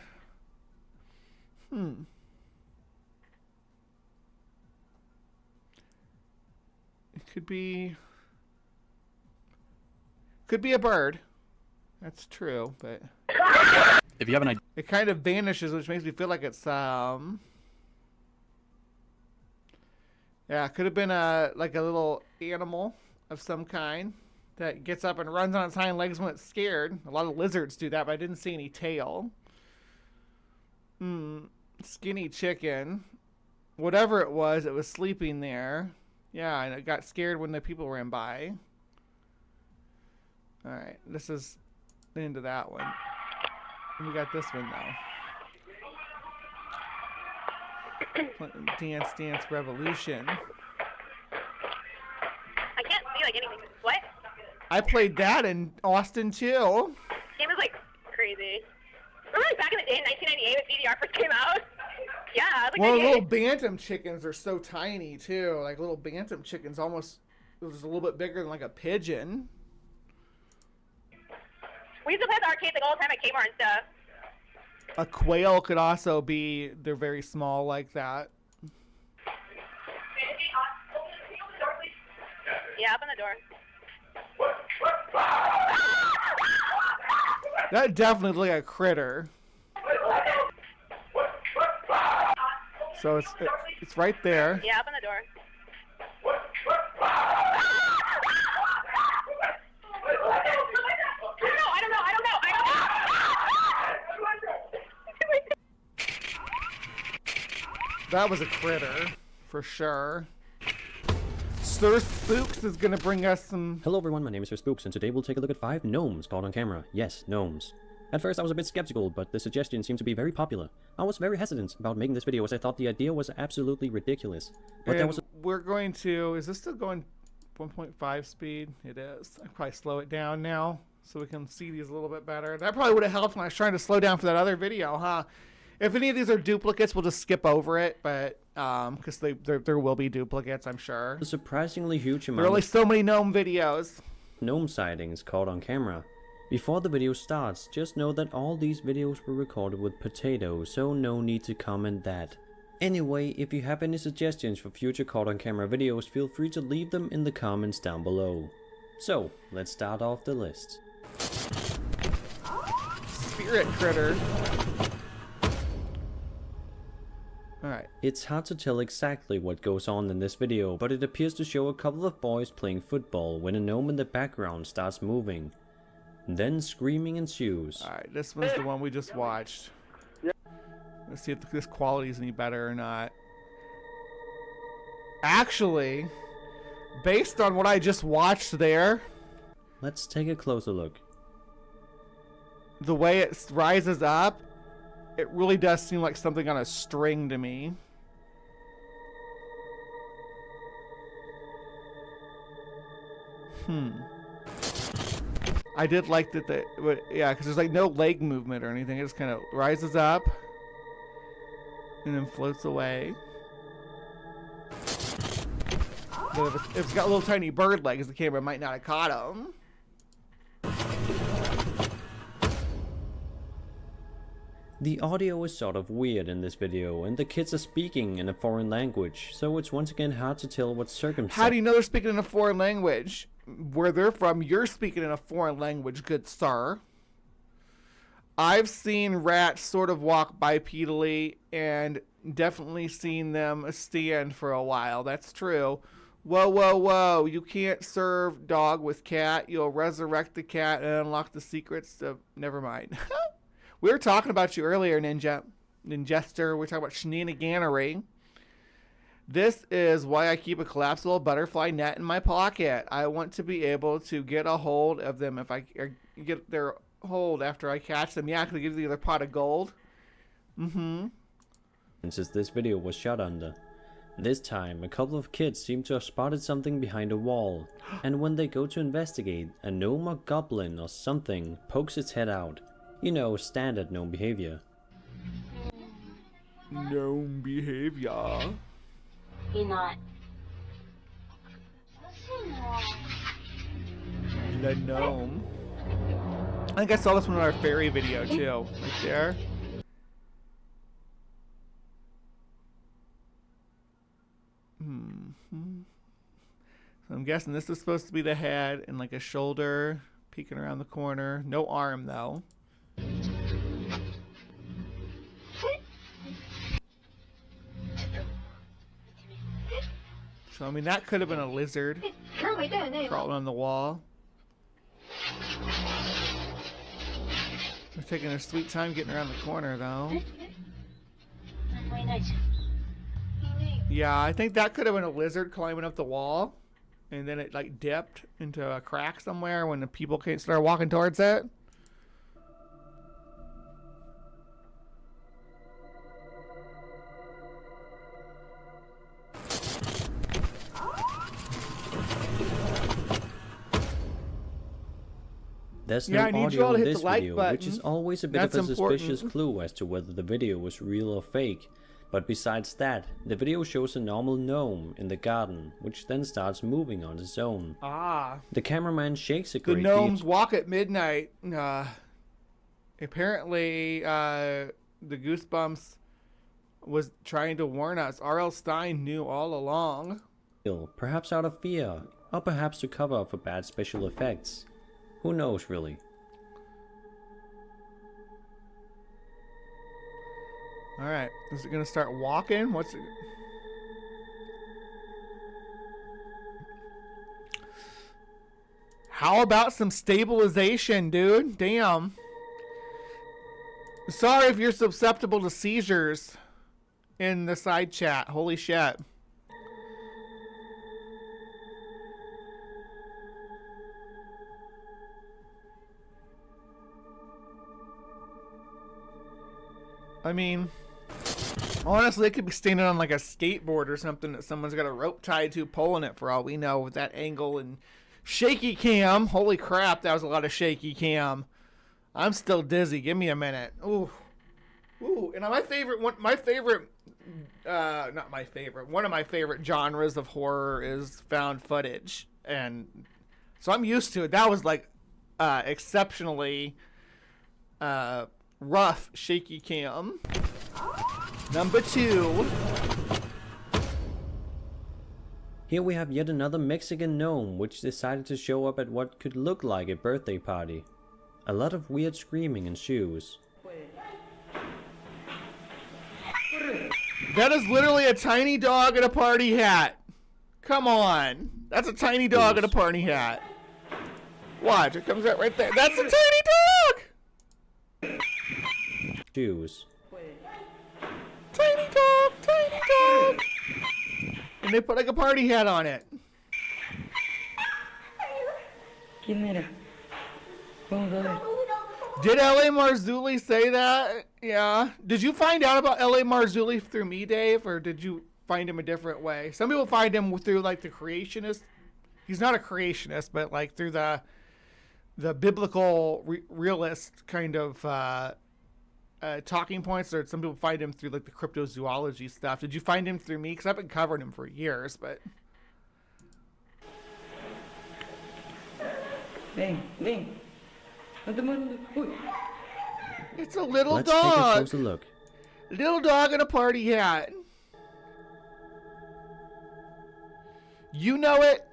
it could be a bird. That's true, but if you have an idea, it kind of vanishes, which makes me feel like it's yeah, it could have been like a little animal of some kind that gets up and runs on its hind legs when it's scared. A lot of lizards do that, but I didn't see any tail. Skinny chicken. Whatever it was sleeping there. Yeah, and it got scared when the people ran by. Alright, this is the end of that one. And we got this one now. Dance Dance Revolution. I can't see like anything. What? I played that in Austin too. This game is like crazy. Remember like back in the day in 1998 when CDR first came out? Yeah, it was like Well, 98. little bantam chickens are so tiny too. Like little bantam chickens, almost it was a little bit bigger than like a pigeon. We used to play at the arcades like all the time at Kmart and stuff. A quail could also be, they're very small like that. Yeah, open the door. That definitely looked like a critter. So it's right there. Yeah, open the door. That was a critter, for sure. Sir Spooks is gonna bring us some... Hello everyone, my name is Sir Spooks, and today we'll take a look at 5 gnomes caught on camera. Yes, gnomes. At first I was a bit skeptical, but the suggestion seemed to be very popular. I was very hesitant about making this video as I thought the idea was absolutely ridiculous. But there was we're going to... Is this still going 1.5 speed? It is. I'll probably slow it down now so we can see these a little bit better. That probably would have helped when I was trying to slow down for that other video, huh? If any of these are duplicates, we'll just skip over it, but because there will be duplicates, I'm sure. a surprisingly huge There are amount only of so many gnome videos. gnome sightings caught on camera. Before the video starts, just know that all these videos were recorded with potatoes, so no need to comment that. Anyway, if you have any suggestions for future caught on camera videos, feel free to leave them in the comments down below. So, let's start off the list. Spirit critter. Alright. It's hard to tell exactly what goes on in this video, but it appears to show a couple of boys playing football when a gnome in the background starts moving. Then screaming ensues. Alright, this one's the one we just watched. Let's see if this quality is any better or not. Actually, based on what I just watched there, Let's take a closer look. the way it rises up, it really does seem like something on a string to me. I did like that yeah, because there's like no leg movement or anything. It just kind of rises up and then floats away. But if it's got little tiny bird legs, the camera might not have caught them. The audio is sort of weird in this video, and the kids are speaking in a foreign language, so it's once again hard to tell what circumstance. How do you know they're speaking in a foreign language? Where they're from, you're speaking in a foreign language, good sir. I've seen rats sort of walk bipedally and definitely seen them stand for a while. That's true. Whoa, whoa, whoa. You can't serve dog with cat. You'll resurrect the cat and unlock the secrets of... Never mind. We were talking about you earlier, Ninjester. We're talking about shenaniganery. This is why I keep a collapsible butterfly net in my pocket. I want to be able to get a hold of them if I get their hold after I catch them. Yeah, I could give you the other pot of gold. Since this video was shot under. This time, a couple of kids seem to have spotted something behind a wall, and when they go to investigate, a gnome or goblin or something pokes its head out. You know, standard gnome behavior. Gnome behavior. The gnome. I think I saw this one in our fairy video too, right there. So I'm guessing this is supposed to be the head and like a shoulder peeking around the corner. No arm though. So I mean that could have been a lizard crawling on the wall. They're taking their sweet time getting around the corner though. Yeah, I think that could have been a lizard climbing up the wall, and then it like dipped into a crack somewhere when the people can't start walking towards it. There's no audio in this video, button. which is always a bit of a suspicious clue as to whether the video was real or fake. But besides that, the video shows a normal gnome in the garden, which then starts moving on its own. Ah. The cameraman shakes a great deal. The gnomes walk at midnight. Apparently, the Goosebumps was trying to warn us. R.L. Stine knew all along. Perhaps out of fear, or perhaps to cover up for bad special effects. Who knows, really? Alright, is it gonna start walking? What's it? How about some stabilization, dude? Damn. Sorry if you're susceptible to seizures in the side chat. Holy shit. I mean, honestly, it could be standing on like a skateboard or something that someone's got a rope tied to, pulling it for all we know with that angle and shaky cam. Holy crap, that was a lot of shaky cam. I'm still dizzy. Give me a minute. Ooh. Ooh. And one of my favorite genres of horror is found footage. And so I'm used to it. That was like exceptionally rough shaky cam. Number 2. Here we have yet another Mexican gnome which decided to show up at what could look like a birthday party. A lot of weird screaming ensues. That is literally a tiny dog in a party hat. Come on. That's a tiny dog in a party hat. Watch, it comes out right there. That's a tiny dog! Shoes. Tiny dog, tiny dog. And they put like a party hat on it. Did L.A. Marzulli say that? Yeah. Did you find out about L.A. Marzulli through me, Dave, or did you find him a different way? Some people find him through like the creationist. He's not a creationist, but like through the biblical realist kind of talking points, or some people find him through like the cryptozoology stuff. Did you find him through me? Because I've been covering him for years, but. It's a little Let's take a dog. closer look. Little dog in a party hat. You know it.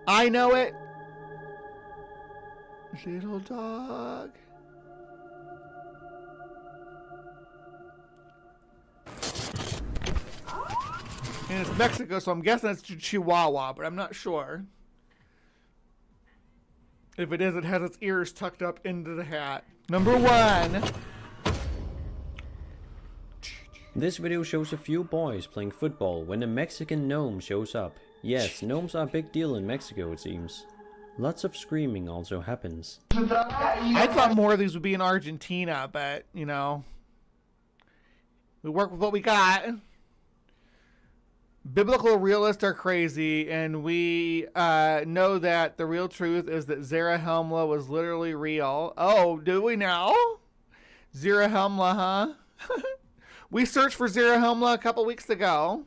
I know it. Little dog. And it's Mexico, so I'm guessing it's Chihuahua, but I'm not sure. If it is, it has its ears tucked up into the hat. Number 1. This video shows a few boys playing football when a Mexican gnome shows up. Yes, gnomes are a big deal in Mexico, it seems. Lots of screaming also happens. I thought more of these would be in Argentina, but, you know, we work with what we got. Biblical realists are crazy, and we know that the real truth is that Zarahemla was literally real. Oh, do we now? Zarahemla, huh? We searched for Zarahemla a couple weeks ago.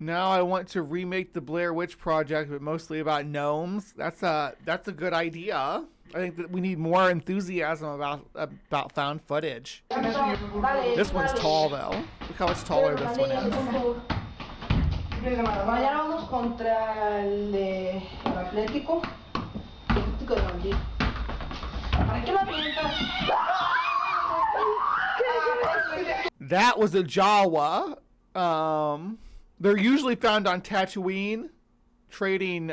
Now I want to remake the Blair Witch Project, but mostly about gnomes. That's a good idea. I think that we need more enthusiasm about found footage. This one's tall though. Look how much taller this one is. That was a Jawa. They're usually found on Tatooine, trading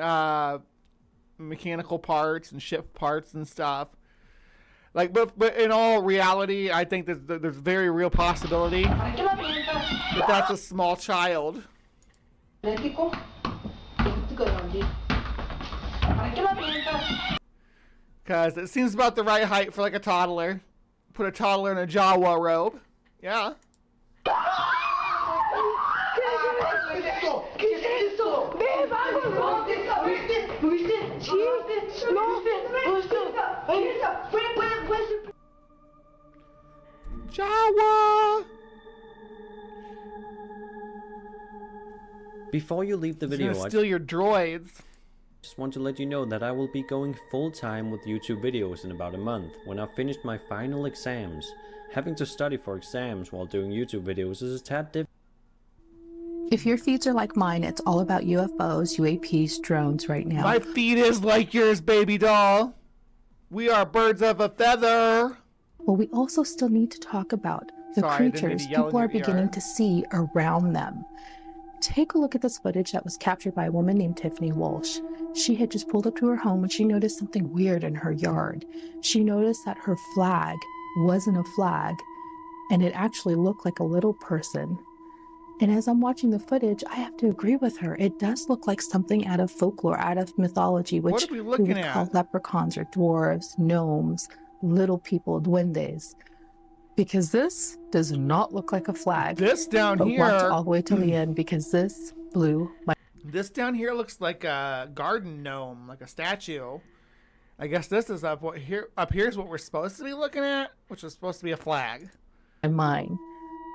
mechanical parts and ship parts and stuff. Like, but in all reality, I think that there's very real possibility that that's a small child. Because it seems about the right height for like a toddler. Put a toddler in a Jawa robe. Yeah. Jawa. Before you leave the video, steal your droids. Just want to let you know that I will be going full-time with YouTube videos in about a month when I've finished my final exams. Having to study for exams while doing YouTube videos is a tad difficult. If your feeds are like mine, it's all about UFOs, UAPs, drones right now. My feed is like yours, baby doll. We are birds of a feather. Well, we also still need to talk about the creatures people are beginning to see around them. Take a look at this footage that was captured by a woman named Tiffany Walsh. She had just pulled up to her home when she noticed something weird in her yard. She noticed that her flag wasn't a flag, and it actually looked like a little person. And as I'm watching the footage, I have to agree with her. It does look like something out of folklore, out of mythology, which we would call leprechauns or dwarves, gnomes, little people, duendes. Because this does not look like a flag. This down here... Watch all the way till the end, because this blew my... This down here looks like a garden gnome, like a statue. I guess this is up here is what we're supposed to be looking at, which is supposed to be a flag. Mine.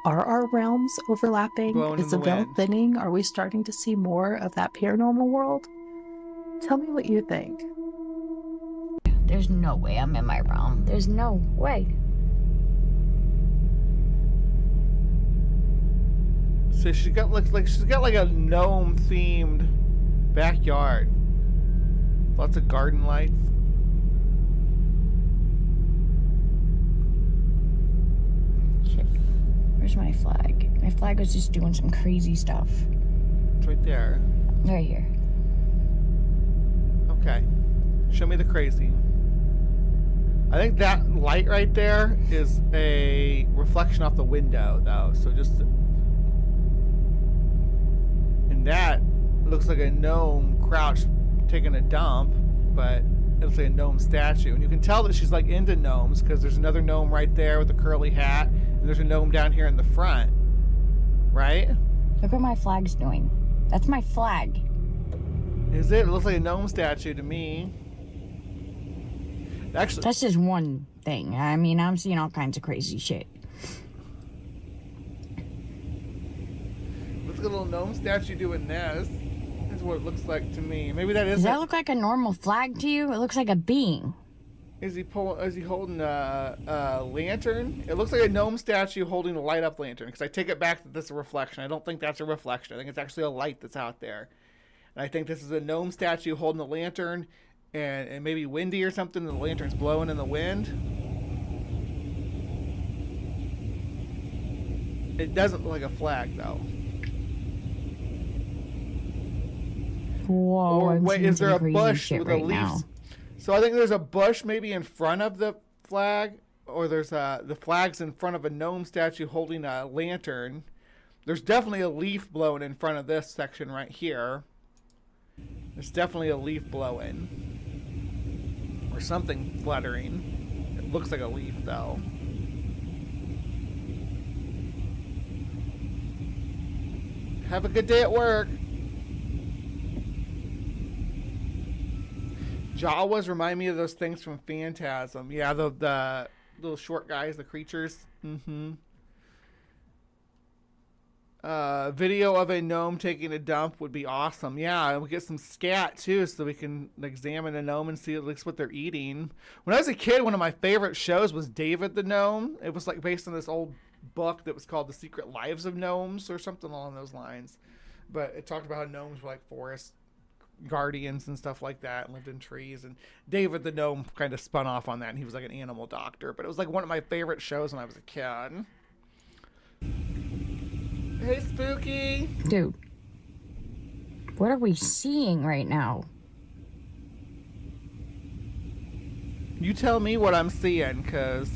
Are our realms overlapping? Is the veil thinning? Are we starting to see more of that paranormal world? Tell me what you think. There's no way I'm in my realm. There's no way. So she's got like a gnome themed backyard. Lots of garden lights. Shit. Where's my flag? My flag was just doing some crazy stuff. It's right there. Right here. Okay. Show me the crazy. I think that light right there is a reflection off the window, though. So just... And that looks like a gnome crouched taking a dump, but it looks like a gnome statue. And you can tell that she's like into gnomes because there's another gnome right there with a curly hat, and there's a gnome down here in the front. Right? Look what my flag's doing. That's my flag. Is it? It looks like a gnome statue to me. Actually, that's just one thing. I mean, I'm seeing all kinds of crazy shit. What's a little gnome statue doing this? That's what it looks like to me. Maybe that Does isn't. that look like a normal flag to you? It looks like a being. Is he holding a lantern? It looks like a gnome statue holding a light up lantern. Because I take it back that this is a reflection. I don't think that's a reflection. I think it's actually a light that's out there. And I think this is a gnome statue holding a lantern, and maybe windy or something. And the lantern's blowing in the wind. It doesn't look like a flag though. Whoa! Or wait, is there a bush with a right leaf? Now. So I think there's a bush maybe in front of the flag, or there's the flag's in front of a gnome statue holding a lantern. There's definitely a leaf blowing in front of this section right here. There's definitely a leaf blowing. Or something fluttering. It looks like a leaf though. Have a good day at work. Jawas remind me of those things from Phantasm. Yeah, the little short guys, the creatures. Video of a gnome taking a dump would be awesome. Yeah, and we get some scat too, so we can examine a gnome and see at least what they're eating. When I was a kid, one of my favorite shows was David the Gnome. It was like based on this old book that was called The Secret Lives of Gnomes or something along those lines. But it talked about how gnomes were like forest guardians and stuff like that and lived in trees, and David the Gnome kind of spun off on that, and he was like an animal doctor. But it was like one of my favorite shows when I was a kid. Hey, Spooky. Dude, what are we seeing right now? You tell me what I'm seeing, because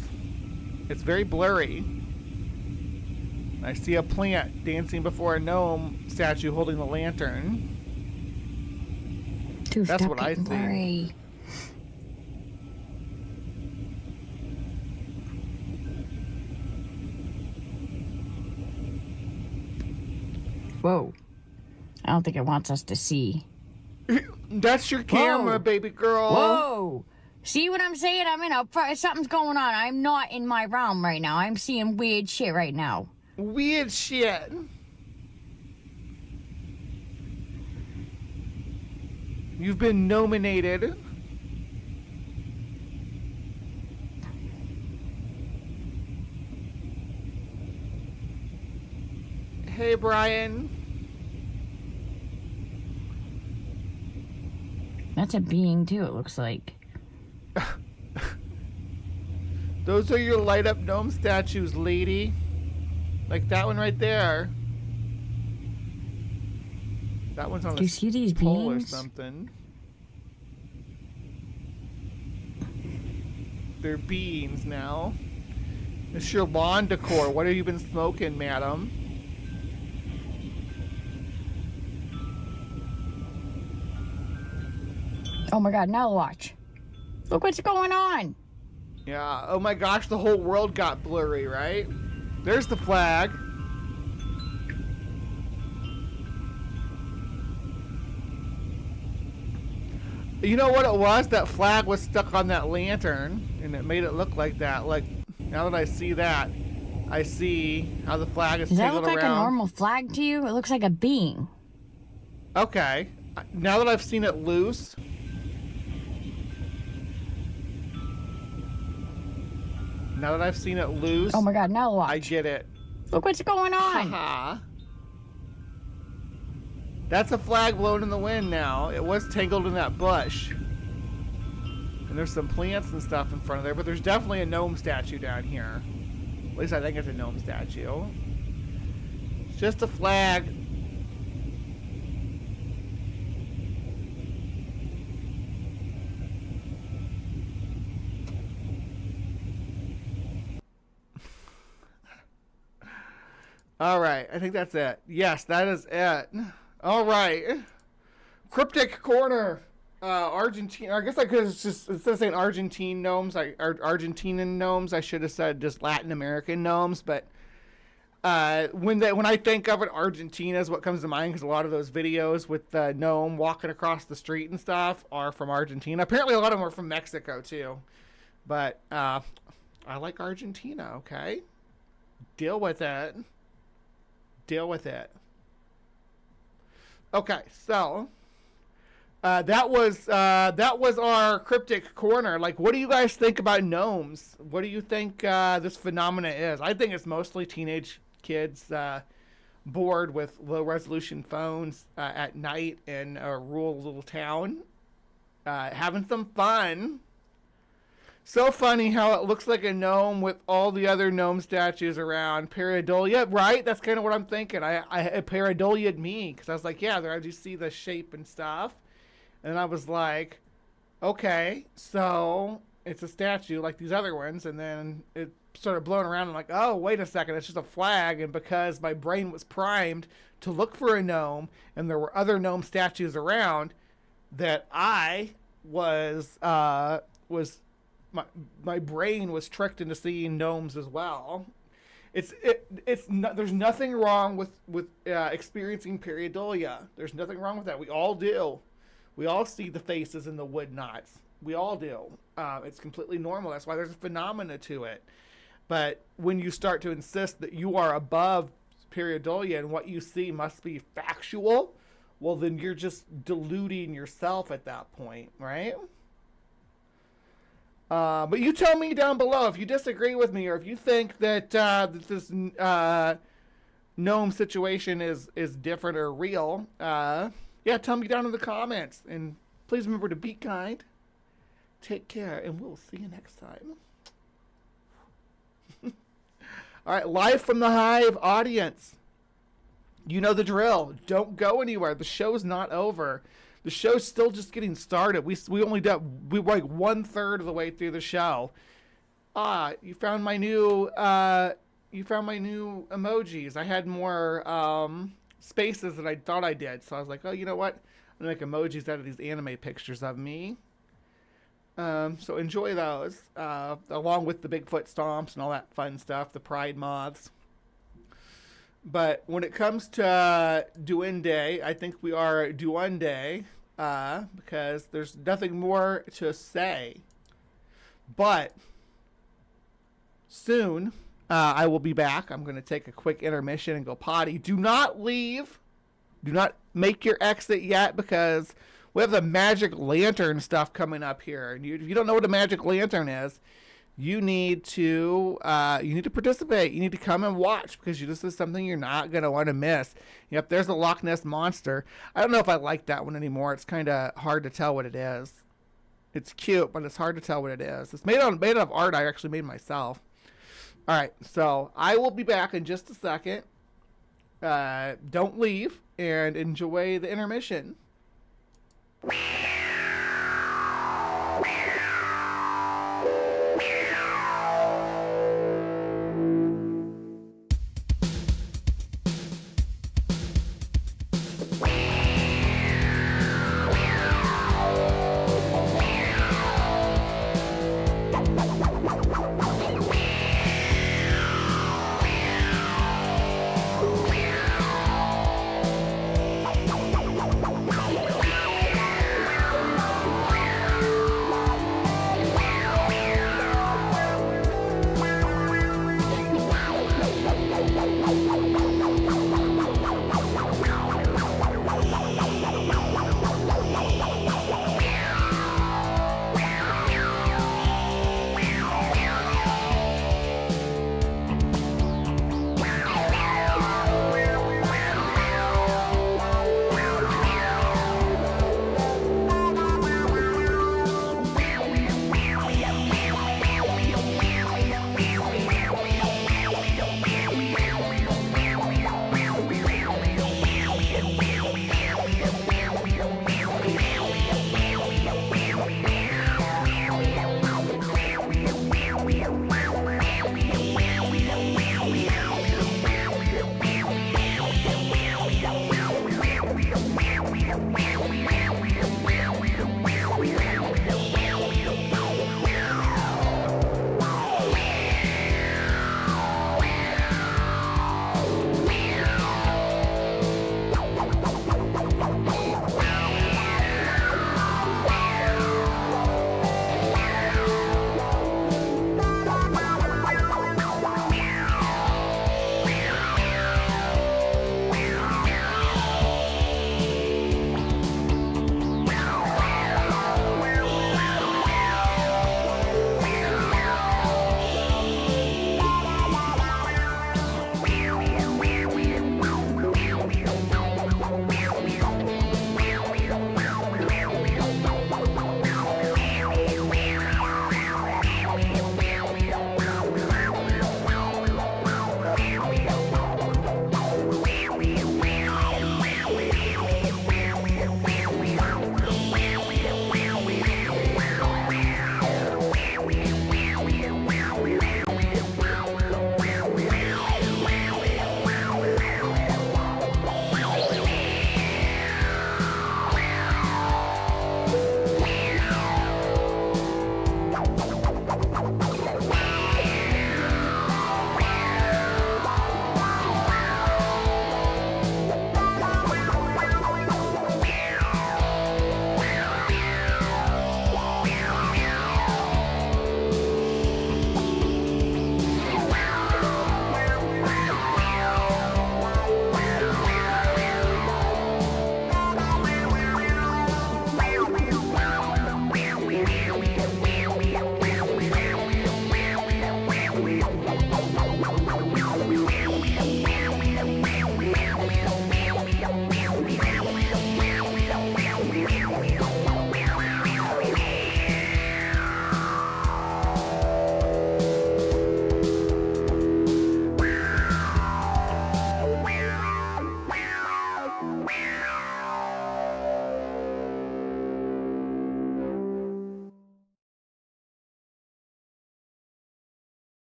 it's very blurry. I see a plant dancing before a gnome statue holding the lantern. Dude, that's what I see. Blurry. Whoa. I don't think it wants us to see. That's your camera, baby girl. Whoa. See what I'm saying? I'm in something's going on. I'm not in my realm right now. I'm seeing weird shit right now. Weird shit. You've been nominated. Hey, Brian. That's a being, too, it looks like. Those are your light up gnome statues, lady. Like that one right there. That one's on Do you see these pole beings? or something. They're beings now. It's your lawn decor. What have you been smoking, madam? Oh my god, now watch. Look what's going on. Yeah, oh my gosh, the whole world got blurry, right? There's the flag. You know what it was? That flag was stuck on that lantern, and it made it look like that. Like, now that I see that, I see how the flag is Does that tangled look like around. a normal flag to you? It looks like a being. Okay. Now that I've seen it loose. Now that I've seen it loose. Oh my god, now watch. I get it. Look what's going on. Haha. That's a flag blowing in the wind now. It was tangled in that bush. And there's some plants and stuff in front of there, but there's definitely a gnome statue down here. At least I think it's a gnome statue. It's just a flag. All right, I think that's it. Yes, that is it. All right. Cryptic Corner. Argentina. I guess I could have just, instead of saying Argentine gnomes, Argentinian gnomes, I should have said just Latin American gnomes. But when I think of it, Argentina is what comes to mind, because a lot of those videos with the gnome walking across the street and stuff are from Argentina. Apparently, a lot of them are from Mexico too. But I like Argentina. Okay, deal with it. Deal with it. Okay, so that was our cryptic corner. Like, what do you guys think about gnomes? What do you think this phenomena is? I think it's mostly teenage kids bored with low resolution phones at night in a rural little town, having some fun. So funny how it looks like a gnome with all the other gnome statues around. Pareidolia, right? That's kind of what I'm thinking. I pareidolia'd me because I was like, yeah, there I do see the shape and stuff. And I was like, okay, so it's a statue like these other ones. And then it started blowing around. I'm like, oh, wait a second, it's just a flag. And because my brain was primed to look for a gnome and there were other gnome statues around, that I was my brain was tricked into seeing gnomes as well. There's nothing wrong with experiencing pareidolia. There's nothing wrong with that. We all do. We all see the faces and the wood knots. We all do. It's completely normal. That's why there's a phenomena to it. But when you start to insist that you are above pareidolia and what you see must be factual, well, then you're just deluding yourself at that point, right? But you tell me down below if you disagree with me or if you think that this gnome situation is different or real. Yeah, tell me down in the comments. And please remember to be kind. Take care, and we'll see you next time. All right, live from the Hive audience. You know the drill. Don't go anywhere. The show's not over. The show's still just getting started. We were like 1/3 of the way through the show. You found my new emojis. I had more spaces than I thought I did. So I was like, oh, you know what? I'm gonna make emojis out of these anime pictures of me. So enjoy those, along with the Bigfoot stomps and all that fun stuff, the pride moths. But when it comes to Duende, I think we are Duende, because there's nothing more to say. But soon, I will be back. I'm going to take a quick intermission and go potty. Do not leave. Do not make your exit yet, because we have the magic lantern stuff coming up here. And if you don't know what a magic lantern is, you need to participate. You need to come and watch, because this is something you're not going to want to miss. Yep, there's a Loch Ness Monster. I don't know if I like that one anymore. It's kind of hard to tell what it is. It's cute, but it's hard to tell what it is. It's made out of art I actually made myself. All right, so I will be back in just a second. Don't leave, and enjoy the intermission.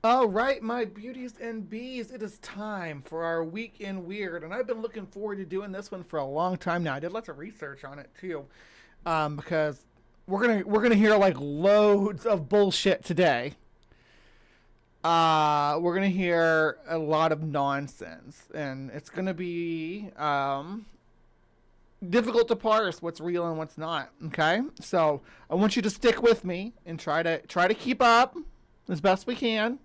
All right, my beauties and bees, it is time for our Week in Weird, and I've been looking forward to doing this one for a long time now. I did lots of research on it too, because we're gonna hear like loads of bullshit today. We're gonna hear a lot of nonsense, and it's gonna be difficult to parse what's real and what's not. Okay, so I want you to stick with me and try to keep up as best we can.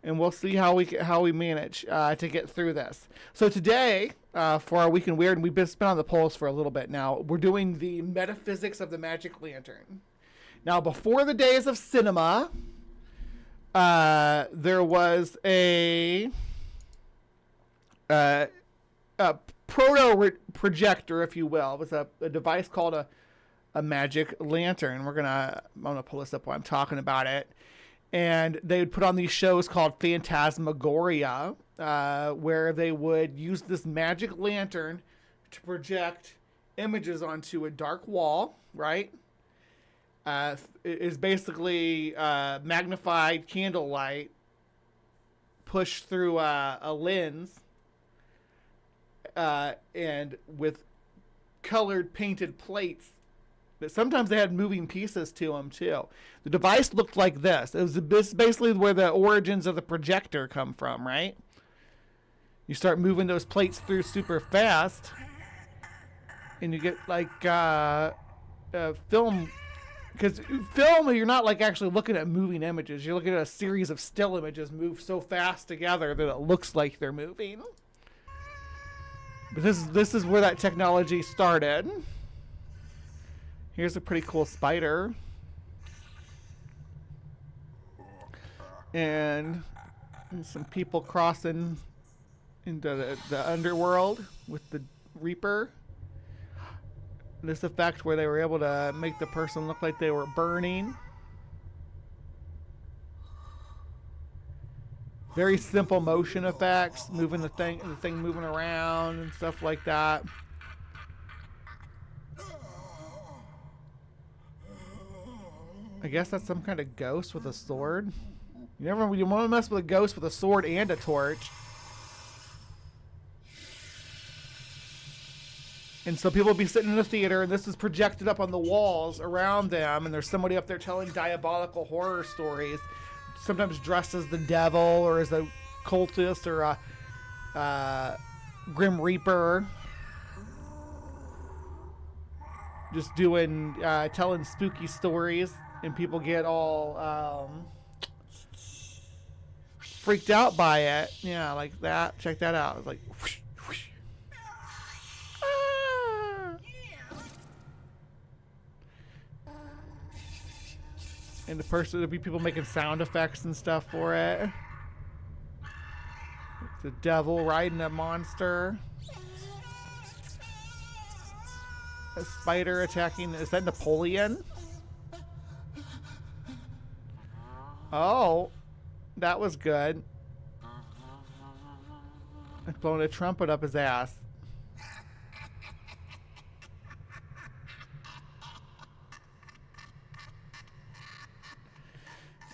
And we'll see how we manage to get through this. So today, for our Week in Weird, and we've been on the polls for a little bit now, we're doing the metaphysics of the magic lantern. Now, before the days of cinema, there was a proto-projector, if you will. It was a device called a magic lantern. I'm gonna pull this up while I'm talking about it. And they would put on these shows called Phantasmagoria, where they would use this magic lantern to project images onto a dark wall, right? It is basically magnified candlelight pushed through a lens and with colored painted plates. But sometimes they had moving pieces to them too. The device looked like this. It was basically where the origins of the projector come from, right? You start moving those plates through super fast, and you get like film. Because film, you're not like actually looking at moving images. You're looking at a series of still images move so fast together that it looks like they're moving. But this is where that technology started. Here's a pretty cool spider. And some people crossing into the underworld with the Reaper. This effect where they were able to make the person look like they were burning. Very simple motion effects, moving the thing moving around and stuff like that. I guess that's some kind of ghost with a sword. You want to mess with a ghost with a sword and a torch. And so people will be sitting in a theater, and this is projected up on the walls around them, and there's somebody up there telling diabolical horror stories, sometimes dressed as the devil or as a cultist or a Grim Reaper. Just telling spooky stories. And people get all freaked out by it. Yeah, like that. Check that out. It's like whoosh, whoosh. Ah. And there'll be people making sound effects and stuff for it. It's the devil riding a monster. A spider attacking. Is that Napoleon? Oh, that was good. Blowing a trumpet up his ass.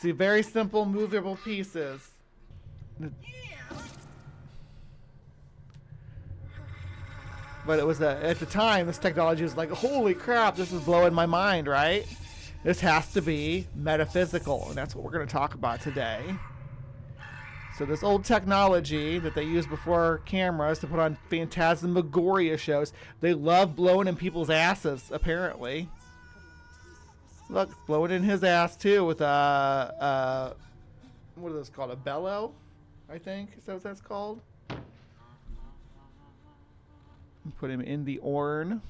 See, very simple movable pieces. But it was at the time, this technology was like, holy crap, this is blowing my mind, right? This has to be metaphysical, and that's what we're going to talk about today. So this old technology that they used before cameras to put on Phantasmagoria shows, they love blowing in people's asses, apparently. Look, blowing in his ass, too, with what is this called? A bellow, I think? Is that what that's called? Put him in the urn.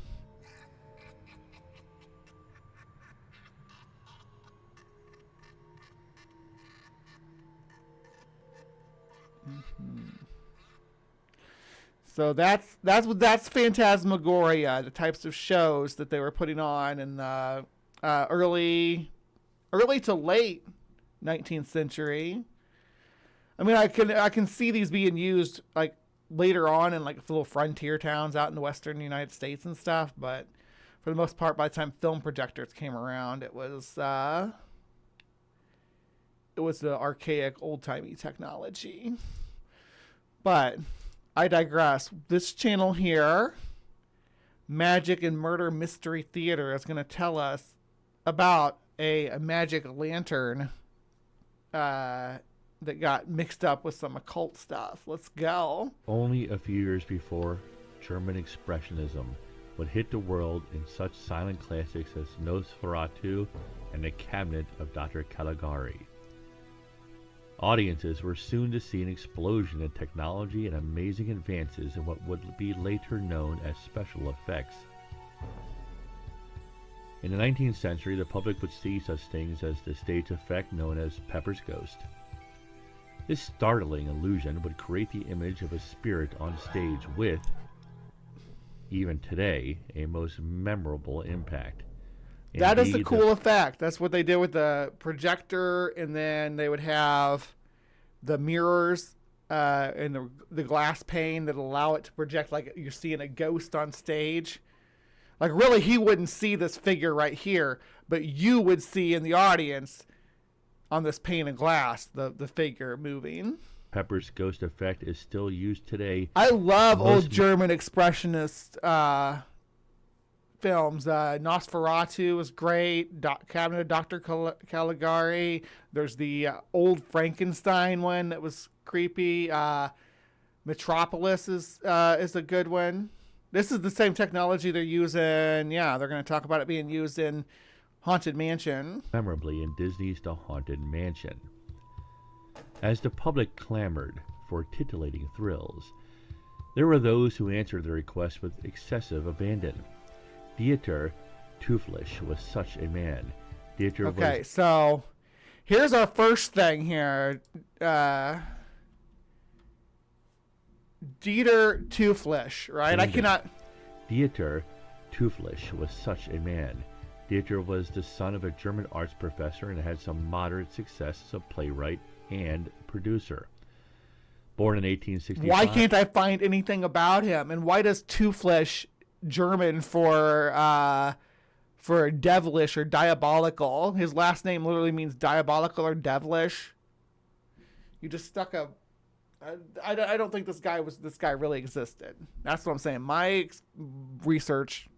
So that's Phantasmagoria, the types of shows that they were putting on in the early to late 19th century. I mean, I can see these being used like later on in like little frontier towns out in the western United States and stuff, but for the most part, by the time film projectors came around, it was it was the archaic, old-timey technology. But I digress. This channel here, Magic and Murder Mystery Theater, is going to tell us about a magic lantern that got mixed up with some occult stuff. Let's go. Only a few years before, German Expressionism would hit the world in such silent classics as Nosferatu and The Cabinet of Dr. Caligari. Audiences were soon to see an explosion in technology and amazing advances in what would be later known as special effects. In the 19th century, the public would see such things as the stage effect known as Pepper's Ghost. This startling illusion would create the image of a spirit on stage with, even today, a most memorable impact. That is the cool effect. That's what they did with the projector, and then they would have the mirrors and the glass pane that allow it to project like you're seeing a ghost on stage. Like, really, he wouldn't see this figure right here, but you would see in the audience on this pane of glass the figure moving. Pepper's Ghost effect is still used today. I love old German expressionist films. Nosferatu was great. Cabinet of Dr. Caligari. There's the old Frankenstein one that was creepy. Metropolis is a good one. This is the same technology they're using. Yeah, they're going to talk about it being used in Haunted Mansion. Memorably in Disney's The Haunted Mansion. As the public clamored for titillating thrills, there were those who answered the request with excessive abandon. Dieter Teuflisch was such a man. Okay, so here's our first thing here. Dieter Teuflisch, right? I cannot... Dieter Teuflisch was such a man. Dieter was the son of a German arts professor and had some moderate success as a playwright and producer. Born in 1865... Why can't I find anything about him? And why does Teuflisch German for devilish or diabolical? His last name literally means diabolical or devilish. You just stuck a... I don't think this guy really existed. That's what I'm saying. My research,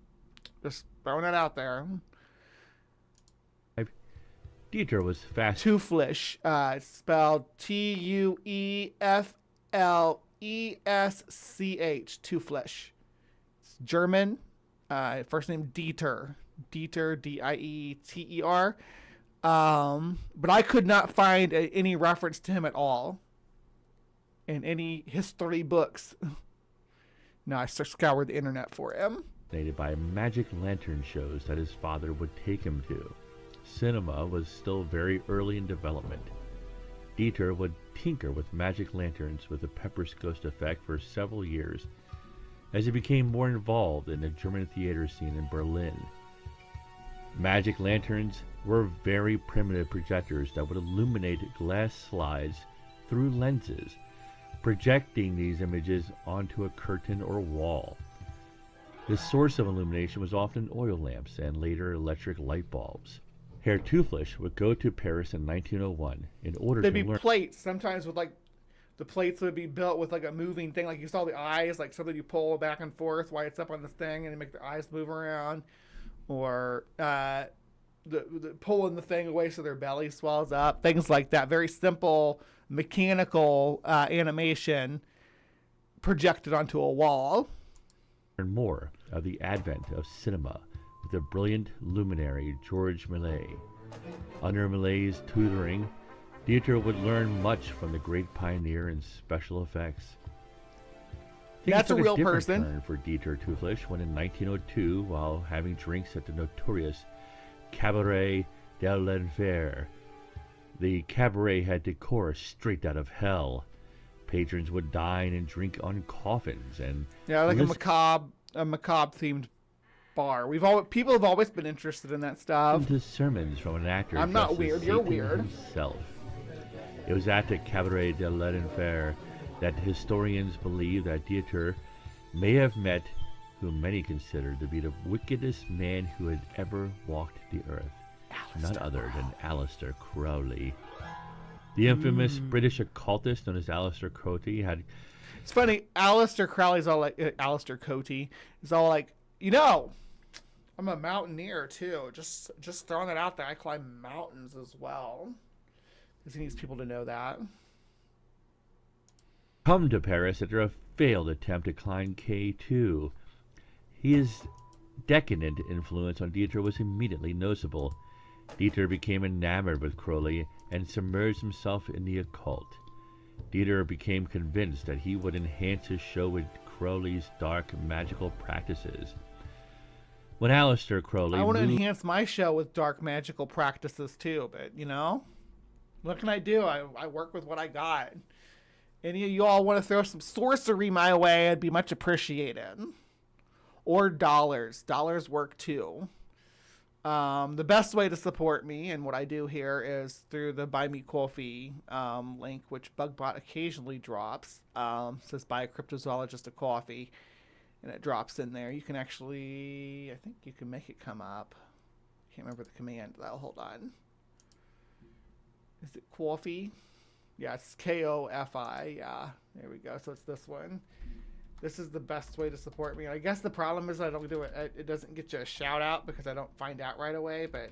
just throwing it out there. Dieter was fast. Teuflisch, spelled Teuflesch. Teuflisch. It's German. First name Dieter. Dieter, Dieter. But I could not find any reference to him at all in any history books. No, I scoured the internet for him. By magic lantern shows that his father would take him to. Cinema was still very early in development. Dieter would tinker with magic lanterns with the Pepper's Ghost effect for several years as he became more involved in the German theater scene in Berlin. Magic lanterns were very primitive projectors that would illuminate glass slides through lenses, projecting these images onto a curtain or wall. The source of illumination was often oil lamps and later electric light bulbs. Herr Teuflisch would go to Paris in 1901 in order to learn... There'd be plates, sometimes with like, the plates would be built with like a moving thing, like you saw the eyes, like something you pull back and forth while it's up on this thing and you make the eyes move around. Or the pulling the thing away so their belly swells up, things like that. Very simple mechanical animation projected onto a wall. And more of the advent of cinema with the brilliant luminary George Millet. Under Millet's tutoring, Dieter would learn much from the great pioneer in special effects. That's a real person. Turn for Dieter Teuflisch when in 1902, while having drinks at the notorious Cabaret de l'Enfer. The cabaret had decor straight out of hell. Patrons would dine and drink on coffins and like a macabre themed bar. People have always been interested in that stuff. To sermons from an actor. I'm not weird. You're weird. Himself. It was at the Cabaret de l'Enfer that historians believe that Dieter may have met who many consider to be the wickedest man who had ever walked the earth. None other than Aleister Crowley. The infamous British occultist known as Aleister Crowley had... It's funny, Aleister Crowley's all like... Aleister Crowley is all like, you know, I'm a mountaineer too. Just throwing it out there. I climb mountains as well. Because he needs people to know that. Come to Paris after a failed attempt to climb K2. His decadent influence on Dieter was immediately noticeable. Dieter became enamored with Crowley and submerged himself in the occult. Dieter became convinced that he would enhance his show with Crowley's dark magical practices. When Aleister Crowley... I want to enhance my show with dark magical practices too, but, you know, what can I do? I work with what I got. Any of you all want to throw some sorcery my way, it'd be much appreciated. Or dollars. Dollars work too. The best way to support me and what I do here is through the Buy Me Coffee link, which Bugbot occasionally drops. Says buy a cryptozoologist a coffee, and it drops in there. You can actually, I think you can make it come up. Can't remember the command though. Hold on. Is it coffee? Yeah, it's Kofi. Yeah, there we go. So it's this one. This is the best way to support me. I guess the problem is I don't do it. It doesn't get you a shout out because I don't find out right away, but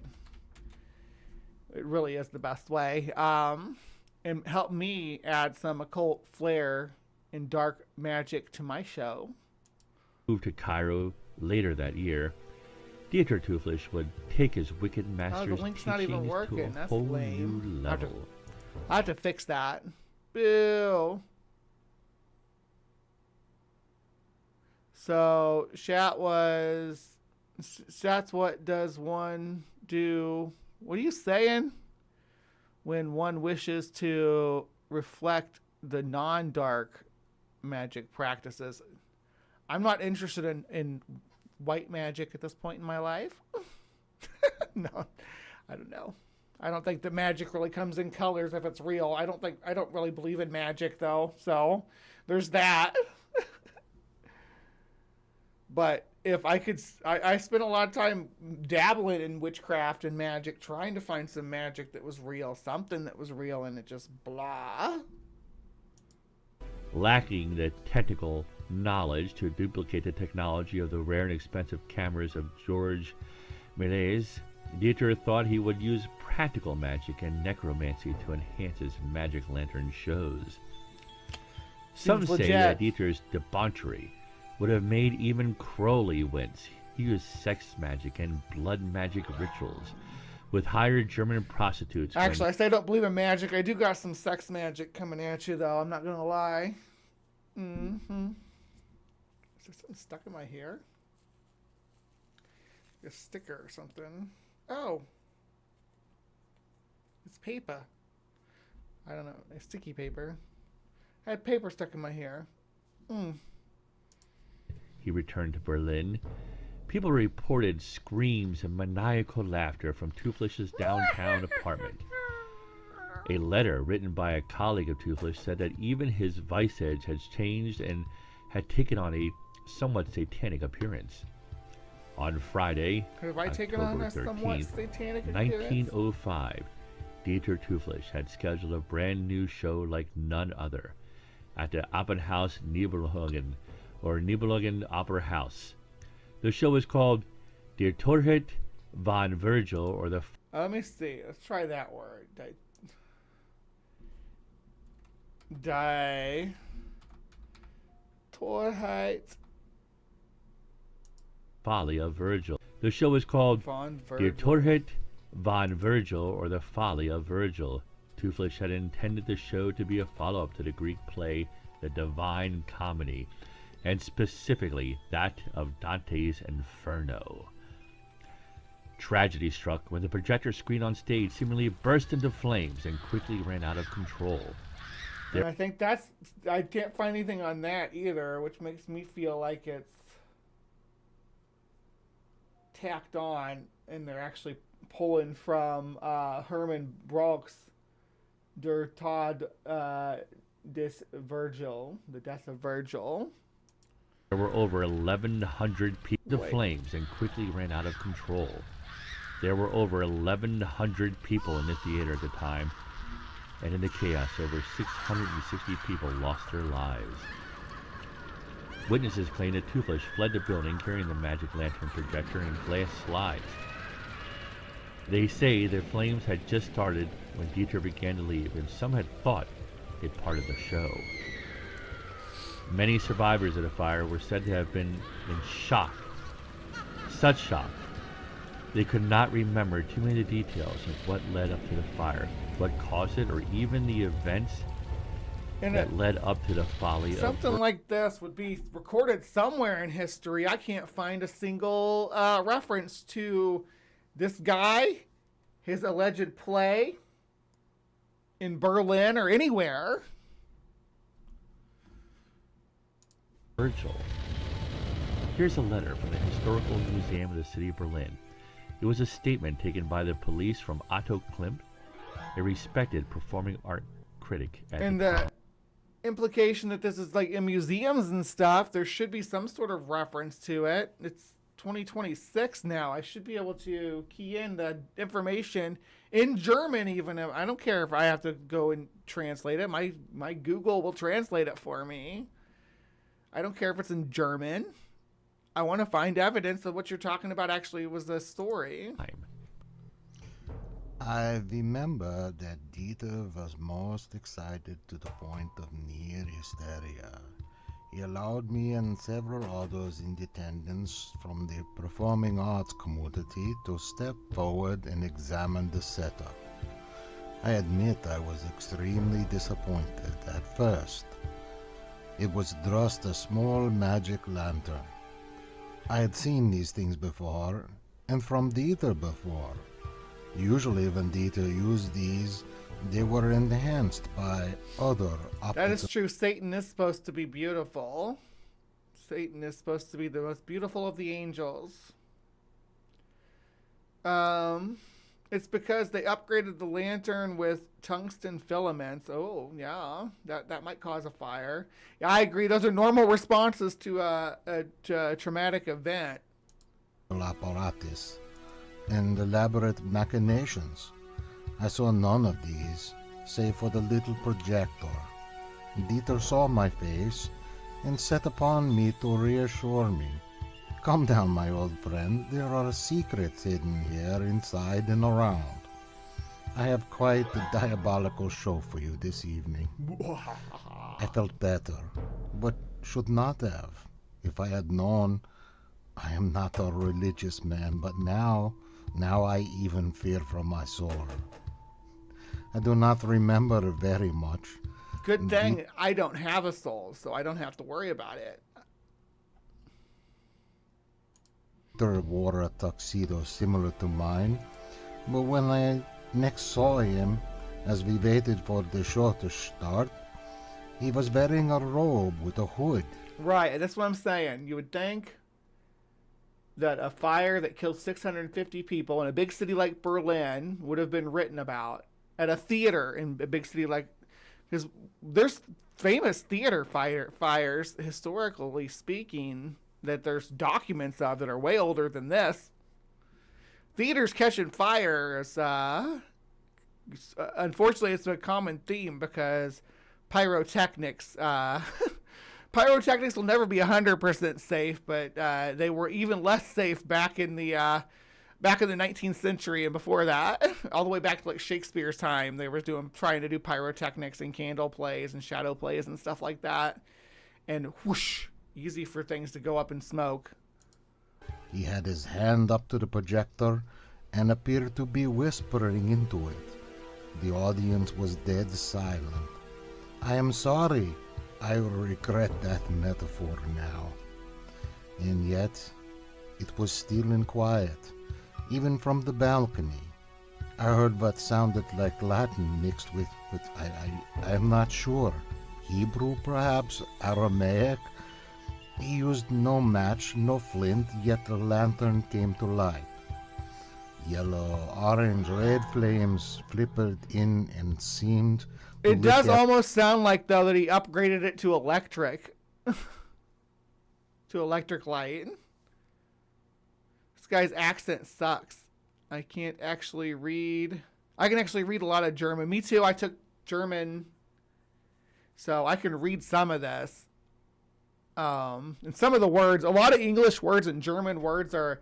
it really is the best way. And help me add some occult flair and dark magic to my show. Moved to Cairo later that year. Dieter Toothless would take his wicked master's the link's teachings not even to working. a That's whole lame. new level. I have to fix that. Boo. So, that's what does one do? What are you saying? When one wishes to reflect the non-dark magic practices. I'm not interested in white magic at this point in my life. No, I don't know. I don't think the magic really comes in colors if it's real. I don't really believe in magic though. So there's that. But if I could, I spent a lot of time dabbling in witchcraft and magic, trying to find some magic that was real, something that was real, and it just blah. Lacking the technical knowledge to duplicate the technology of the rare and expensive cameras of George Méliès, Dieter thought he would use practical magic and necromancy to enhance his magic lantern shows. Some say that Dieter's debauchery would have made even Crowley wince. He used sex magic and blood magic rituals with hired German prostitutes. Actually, I say I don't believe in magic. I do got some sex magic coming at you, though. I'm not going to lie. Mm-hmm. Is there something stuck in my hair? A sticker or something. Oh. It's paper. I don't know. Sticky paper. I had paper stuck in my hair. He returned to Berlin. People reported screams and maniacal laughter from Toothless's downtown apartment. A letter written by a colleague of Toothless said that even his vice edge had changed and had taken on a somewhat satanic appearance. On Friday, October 13th, 1905, Dieter Toothless had scheduled a brand new show like none other at the Opernhaus Nibelungen, or Nibelungen Opera House. The show was called Der Torheit von Virgil, or the... let me see. Let's try that word. Die Torheit. Folly of Virgil. The show was called Der Torheit von Virgil, or the Folly of Virgil. Toothless had intended the show to be a follow-up to the Greek play The Divine Comedy, and specifically that of Dante's Inferno. Tragedy struck when the projector screen on stage seemingly burst into flames and quickly ran out of control. And I think I can't find anything on that either, which makes me feel like it's tacked on and they're actually pulling from Herman Brock's Der Tod des Virgil, The Death of Virgil. There were over 1,100 people. The flames and quickly ran out of control. There were over 1,100 people in the theater at the time. and in the chaos, over 660 people lost their lives. Witnesses claim that Toothless fled the building carrying the magic lantern projector and glass slides. They say the flames had just started when Dieter began to leave, and some had thought it part of the show. Many survivors of the fire were said to have been in shock. Such shock, they could not remember too many details of what led up to the fire, what caused it, or even the events that led up to the folly of... Something like this would be recorded somewhere in history. I can't find a single reference to this guy, his alleged play in Berlin or anywhere. Virgil. Here's a letter from the Historical Museum of the City of Berlin. It was a statement taken by the police from Otto Klimt, a respected performing art critic at the implication that this is like in museums and stuff, there should be some sort of reference to it. It's 2026 now. I should be able to key in the information in German, even if I don't care if I have to go and translate it. My Google will translate it for me. I don't care if it's in German. I want to find evidence that what you're talking about actually was a story. I remember that Dieter was most excited to the point of near hysteria. He allowed me and several others in attendance from the performing arts community to step forward and examine the setup. I admit I was extremely disappointed at first. It was just a small magic lantern. I had seen these things before, and from Dieter before. Usually when Dieter used these, they were enhanced by other optical... That is true. Satan is supposed to be beautiful. Satan is supposed to be the most beautiful of the angels. It's because they upgraded the lantern with tungsten filaments. Oh, yeah. That might cause a fire. Yeah, I agree. Those are normal responses to a traumatic event. Apparatus and elaborate machinations. I saw none of these, save for the little projector. Dieter saw my face and set upon me to reassure me. Calm down, my old friend. There are secrets hidden here, inside and around. I have quite a diabolical show for you this evening. I felt better, but should not have. If I had known, I am not a religious man, but now I even fear for my soul. I do not remember very much. Good thing I don't have a soul, so I don't have to worry about it. Dieter wore a tuxedo similar to mine, but when I next saw him, as we waited for the show to start, he was wearing a robe with a hood. Right, that's what I'm saying. You would think that a fire that killed 650 people in a big city like Berlin would have been written about at a theater in a big city like... Because there's famous theater fires, historically speaking, that there's documents of that are way older than this. Theaters catching fire is, unfortunately, it's a common theme because pyrotechnics will never be 100% safe, but they were even less safe back in the 19th century and before that, all the way back to like Shakespeare's time. They were trying to do pyrotechnics and candle plays and shadow plays and stuff like that, and whoosh, easy for things to go up in smoke. He had his hand up to the projector and appeared to be whispering into it. The audience was dead silent. I am sorry. I regret that metaphor now. And yet, it was still and quiet, even from the balcony. I heard what sounded like Latin mixed with I am not sure. Hebrew, perhaps? Aramaic? He used no match, no flint, yet the lantern came to life. Yellow, orange, red flames flickered in and seemed... It does almost sound like, though, that he upgraded it to electric. To electric light. This guy's accent sucks. I can't actually read... I can actually read a lot of German. Me too. I took German, so I can read some of this. And some of the words, a lot of English words and German words are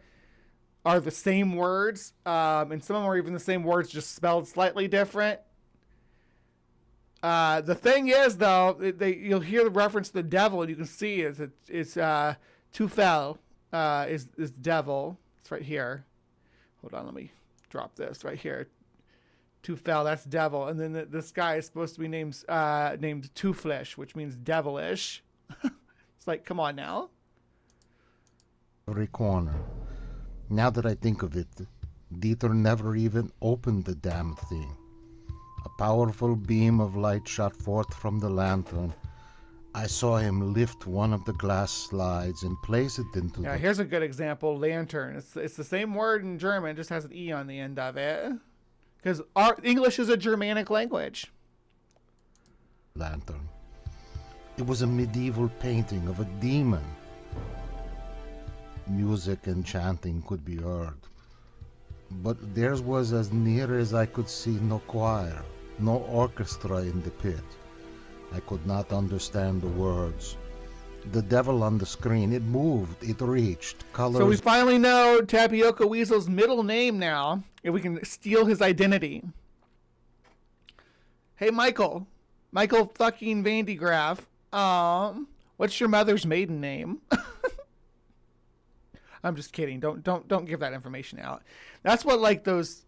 the same words, and some of them are even the same words, just spelled slightly different. The thing is, though, you'll hear the reference to the devil, and you can see it's Tufel is devil. It's right here. Hold on, let me drop this right here. Tufel, that's devil, and then this guy is supposed to be named Tuflish, which means devilish. It's like, come on now. Every corner. Now that I think of it, Dieter never even opened the damn thing. A powerful beam of light shot forth from the lantern. I saw him lift one of the glass slides and place it into the... Here's a good example, lantern. It's the same word in German, just has an E on the end of it. Because English is a Germanic language. Lantern. It was a medieval painting of a demon. Music and chanting could be heard, but theirs was as near as I could see no choir, no orchestra in the pit. I could not understand the words. The devil on the screen, it moved, it reached, colors... So we finally know Tapioca Weasel's middle name now, and we can steal his identity. Hey, Michael fucking Van de Graaf. What's your mother's maiden name? I'm just kidding. Don't give that information out. That's what like those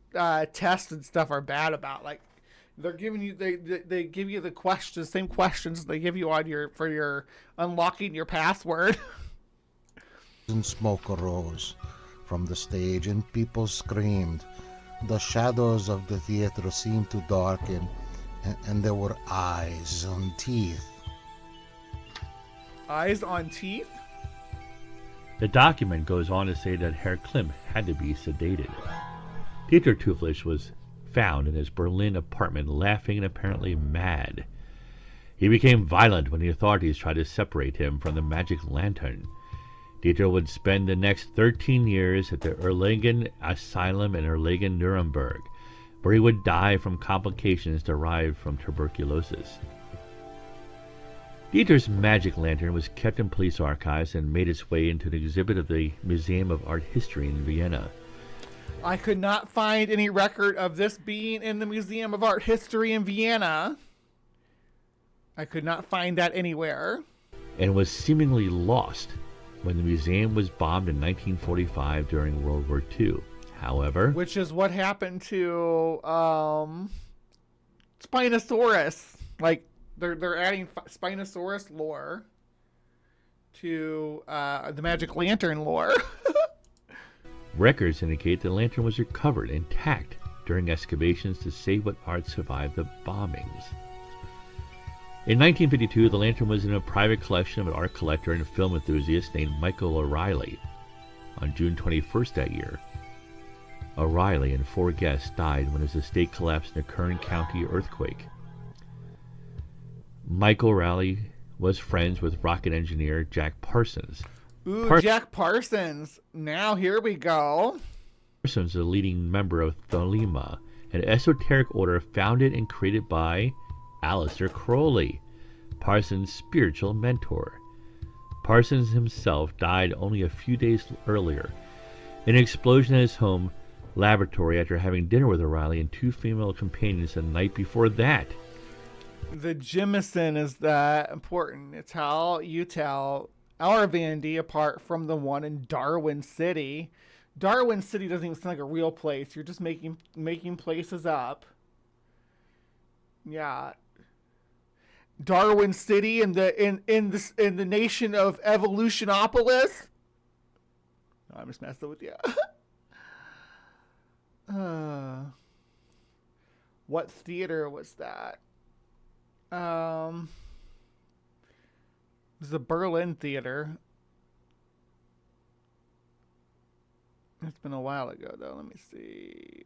tests and stuff are bad about. Like they're giving you they give you the same questions they give you on your unlocking your password. And smoke arose from the stage and people screamed. The shadows of the theater seemed to darken, and there were eyes and teeth. Eyes on teeth? The document goes on to say that Herr Klimt had to be sedated. Dieter Tuflish was found in his Berlin apartment laughing and apparently mad. He became violent when the authorities tried to separate him from the magic lantern. Dieter would spend the next 13 years at the Erlangen Asylum in Erlangen, Nuremberg, where he would die from complications derived from tuberculosis. Dieter's magic lantern was kept in police archives and made its way into an exhibit of the Museum of Art History in Vienna. I could not find any record of this being in the Museum of Art History in Vienna. I could not find that anywhere. And was seemingly lost when the museum was bombed in 1945 during World War II. However... Which is what happened to Spinosaurus. Like, they're adding Spinosaurus lore to the Magic Lantern lore. Records indicate the lantern was recovered intact during excavations to save what parts survived the bombings. In 1952, the lantern was in a private collection of an art collector and film enthusiast named Michael O'Reilly. On June 21st that year, O'Reilly and 4 guests died when his estate collapsed in a Kern County earthquake. Michael O'Reilly was friends with rocket engineer Jack Parsons. Ooh, Jack Parsons. Now here we go. Parsons is a leading member of Thelema, an esoteric order founded and created by Aleister Crowley, Parsons' spiritual mentor. Parsons himself died only a few days earlier in an explosion at his home laboratory after having dinner with O'Reilly and 2 female companions the night before that. The Jimison is that important. It's how you tell our Vandy apart from the one in Darwin City. Darwin City doesn't even sound like a real place. You're just making places up. Yeah. Darwin City in the nation of Evolutionopolis. No, I'm just messing with you. What theater was that? It was the Berlin Theater. It's been a while ago, though. Let me see.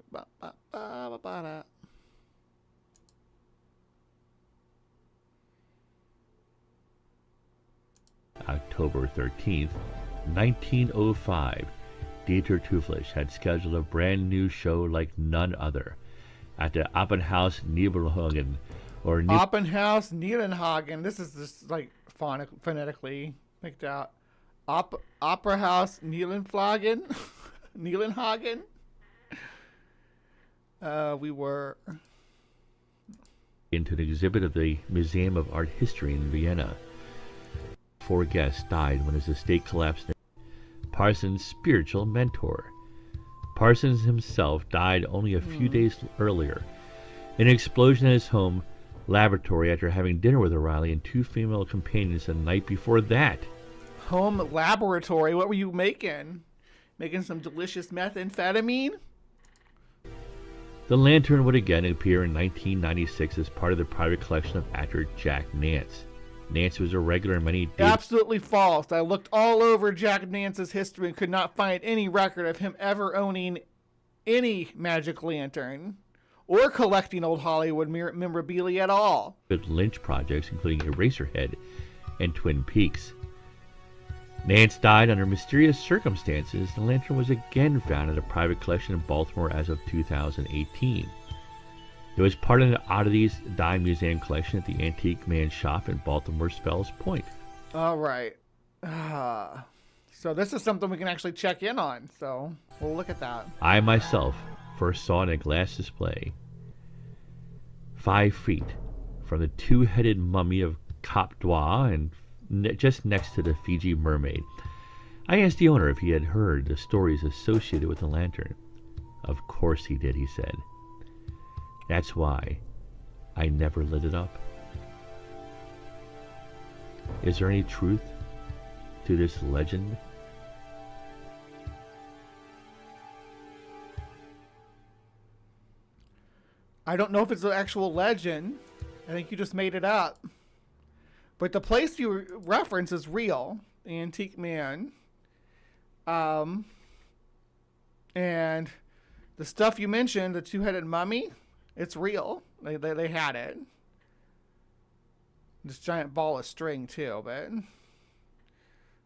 October 13th, 1905, Dieter Tuflish had scheduled a brand new show like none other at the Opernhaus Nibelungen, or Oppenhaus Nielenhagen. This is just like phonetically picked out. Opera House Nielenflagen. Nielenhagen. We were into an exhibit of the Museum of Art History in Vienna. 4 guests died when his estate collapsed. Parsons' spiritual mentor. Parsons himself died only a few days earlier in an explosion at his home laboratory after having dinner with O'Reilly and 2 female companions the night before that. Home laboratory? What were you making? Making some delicious methamphetamine? The lantern would again appear in 1996 as part of the private collection of actor Jack Nance. Nance was a regular in many... Absolutely false. I looked all over Jack Nance's history and could not find any record of him ever owning any magic lantern or collecting old Hollywood memorabilia at all. Lynch projects, including Eraserhead and Twin Peaks. Nance died under mysterious circumstances. The lantern was again found at a private collection in Baltimore as of 2018. It was part of the Oddities Dime Museum collection at the Antique Man Shop in Baltimore's Fells Point. All right. So this is something we can actually check in on. So we'll look at that. I myself first saw it in a glass display 5 feet from the 2-headed mummy of Cap d'Oie and just next to the Fiji mermaid. I asked the owner if he had heard the stories associated with the lantern. Of course he did, he said. That's why I never lit it up. Is there any truth to this legend? I don't know if it's an actual legend. I think you just made it up. But the place you reference is real. The Antique Man. And the stuff you mentioned, the 2-headed mummy, it's real. They had it. This giant ball of string too, but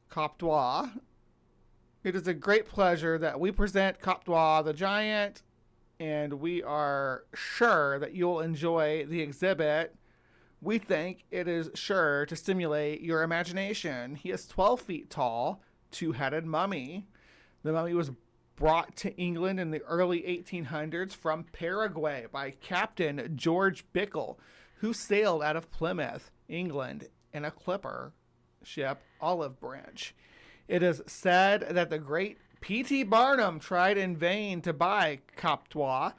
Cap d'Oie. It is a great pleasure that we present Cap d'Oie the Giant, and we are sure that you'll enjoy the exhibit. We think it is sure to stimulate your imagination. He is 12 feet tall, 2-headed mummy. The mummy was brought to England in the early 1800s from Paraguay by Captain George Bickle, who sailed out of Plymouth, England, in a clipper ship, Olive Branch. It is said that the great P.T. Barnum tried in vain to buy Cap d'Oie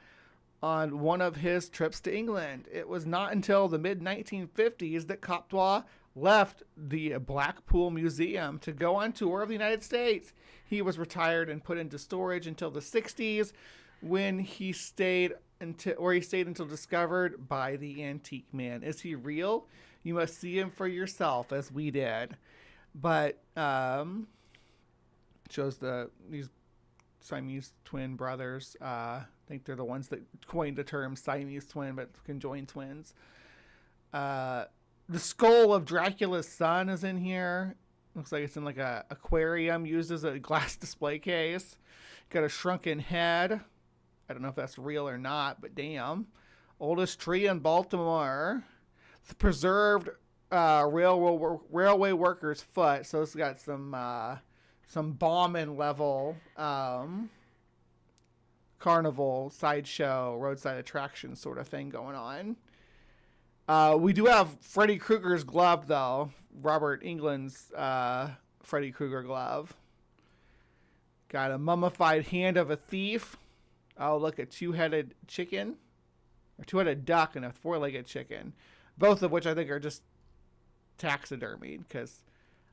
on one of his trips to England. It was not until the mid-1950s that Cap d'Oie left the Blackpool Museum to go on tour of the United States. He was retired and put into storage until the 60s, when he stayed until discovered by the Antique Man. Is he real? You must see him for yourself, as we did. But shows these Siamese twin brothers. I think they're the ones that coined the term Siamese twin, but conjoined twins. The skull of Dracula's son is in here. Looks like it's in like a aquarium used as a glass display case. Got a shrunken head. I don't know if that's real or not, but damn. Oldest tree in Baltimore. The preserved railway worker's foot. So it's got some Bauman level carnival, sideshow, roadside attraction sort of thing going on. We do have Freddy Krueger's glove, though. Robert Englund's Freddy Krueger glove. Got a mummified hand of a thief. Oh, look, a 2-headed chicken. Or 2-headed duck and a 4-legged chicken. Both of which I think are just taxidermied, because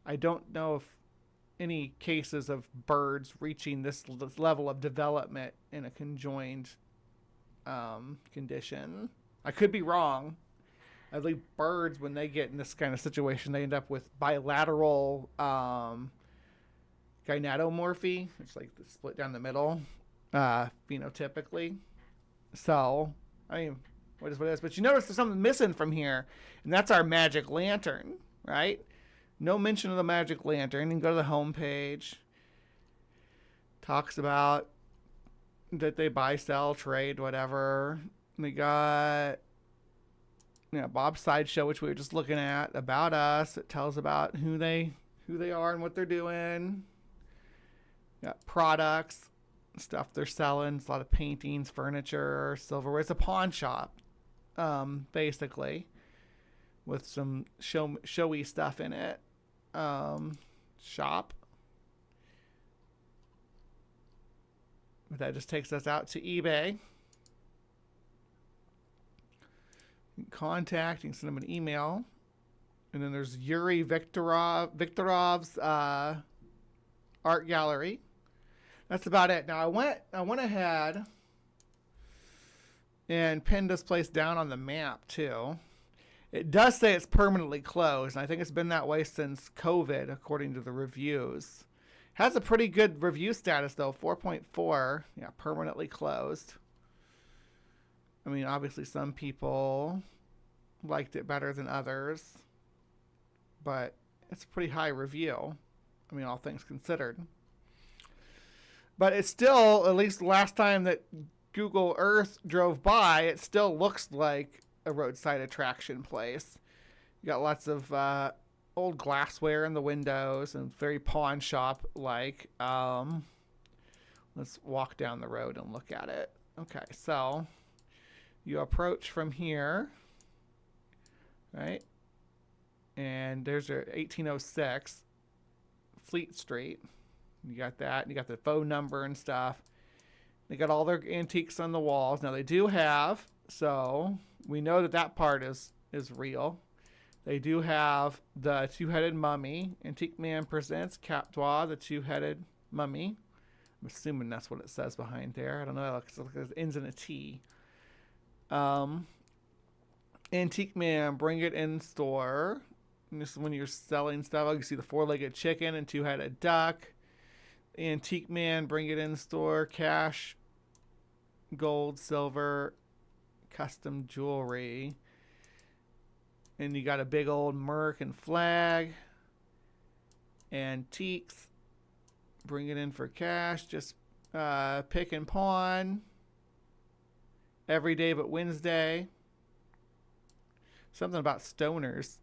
I don't know if any cases of birds reaching this level of development in a conjoined condition. I could be wrong. I believe birds, when they get in this kind of situation, they end up with bilateral gynetomorphy. It's like the split down the middle, phenotypically. So, I mean, what is what it is. But you notice there's something missing from here, and that's our magic lantern, right? No mention of the magic lantern. You can go to the home page. Talks about that they buy, sell, trade, whatever. We got Bob's Sideshow, which we were just looking at, About Us. It tells about who they are and what they're doing. Got products, stuff they're selling. It's a lot of paintings, furniture, silverware. It's a pawn shop, basically, with some showy stuff in it. Shop. But that just takes us out to eBay. You can contact, you can send them an email. And then there's Yuri Viktorov's art gallery. That's about it. Now I went ahead and pinned this place down on the map too. It does say it's permanently closed, and I think it's been that way since COVID, according to the reviews. Has a pretty good review status though, 4.4. Yeah, permanently closed. I mean, obviously some people liked it better than others, but it's a pretty high review. I mean, all things considered. But it's still, at least last time that Google Earth drove by, it still looks like a roadside attraction place. You got lots of old glassware in the windows and very pawn shop like. Let's walk down the road and look at it. Okay, so you approach from here, right? And there's your 1806 Fleet Street. You got that, and you got the phone number and stuff. They got all their antiques on the walls. Now they do have, so we know that that part is real. They do have the two-headed mummy. Antique Man presents Cap Droit, the two-headed mummy. I'm assuming that's what it says behind there. I don't know. It looks like it ends in a T. Antique Man, bring it in store. And this is when you're selling stuff. You can see the four-legged chicken and two-headed duck. Antique Man, bring it in store. Cash, gold, silver, custom jewelry. And you got a big old American flag. Antiques, bring it in for cash. Just pick and pawn. Every day but Wednesday. Something about stoners.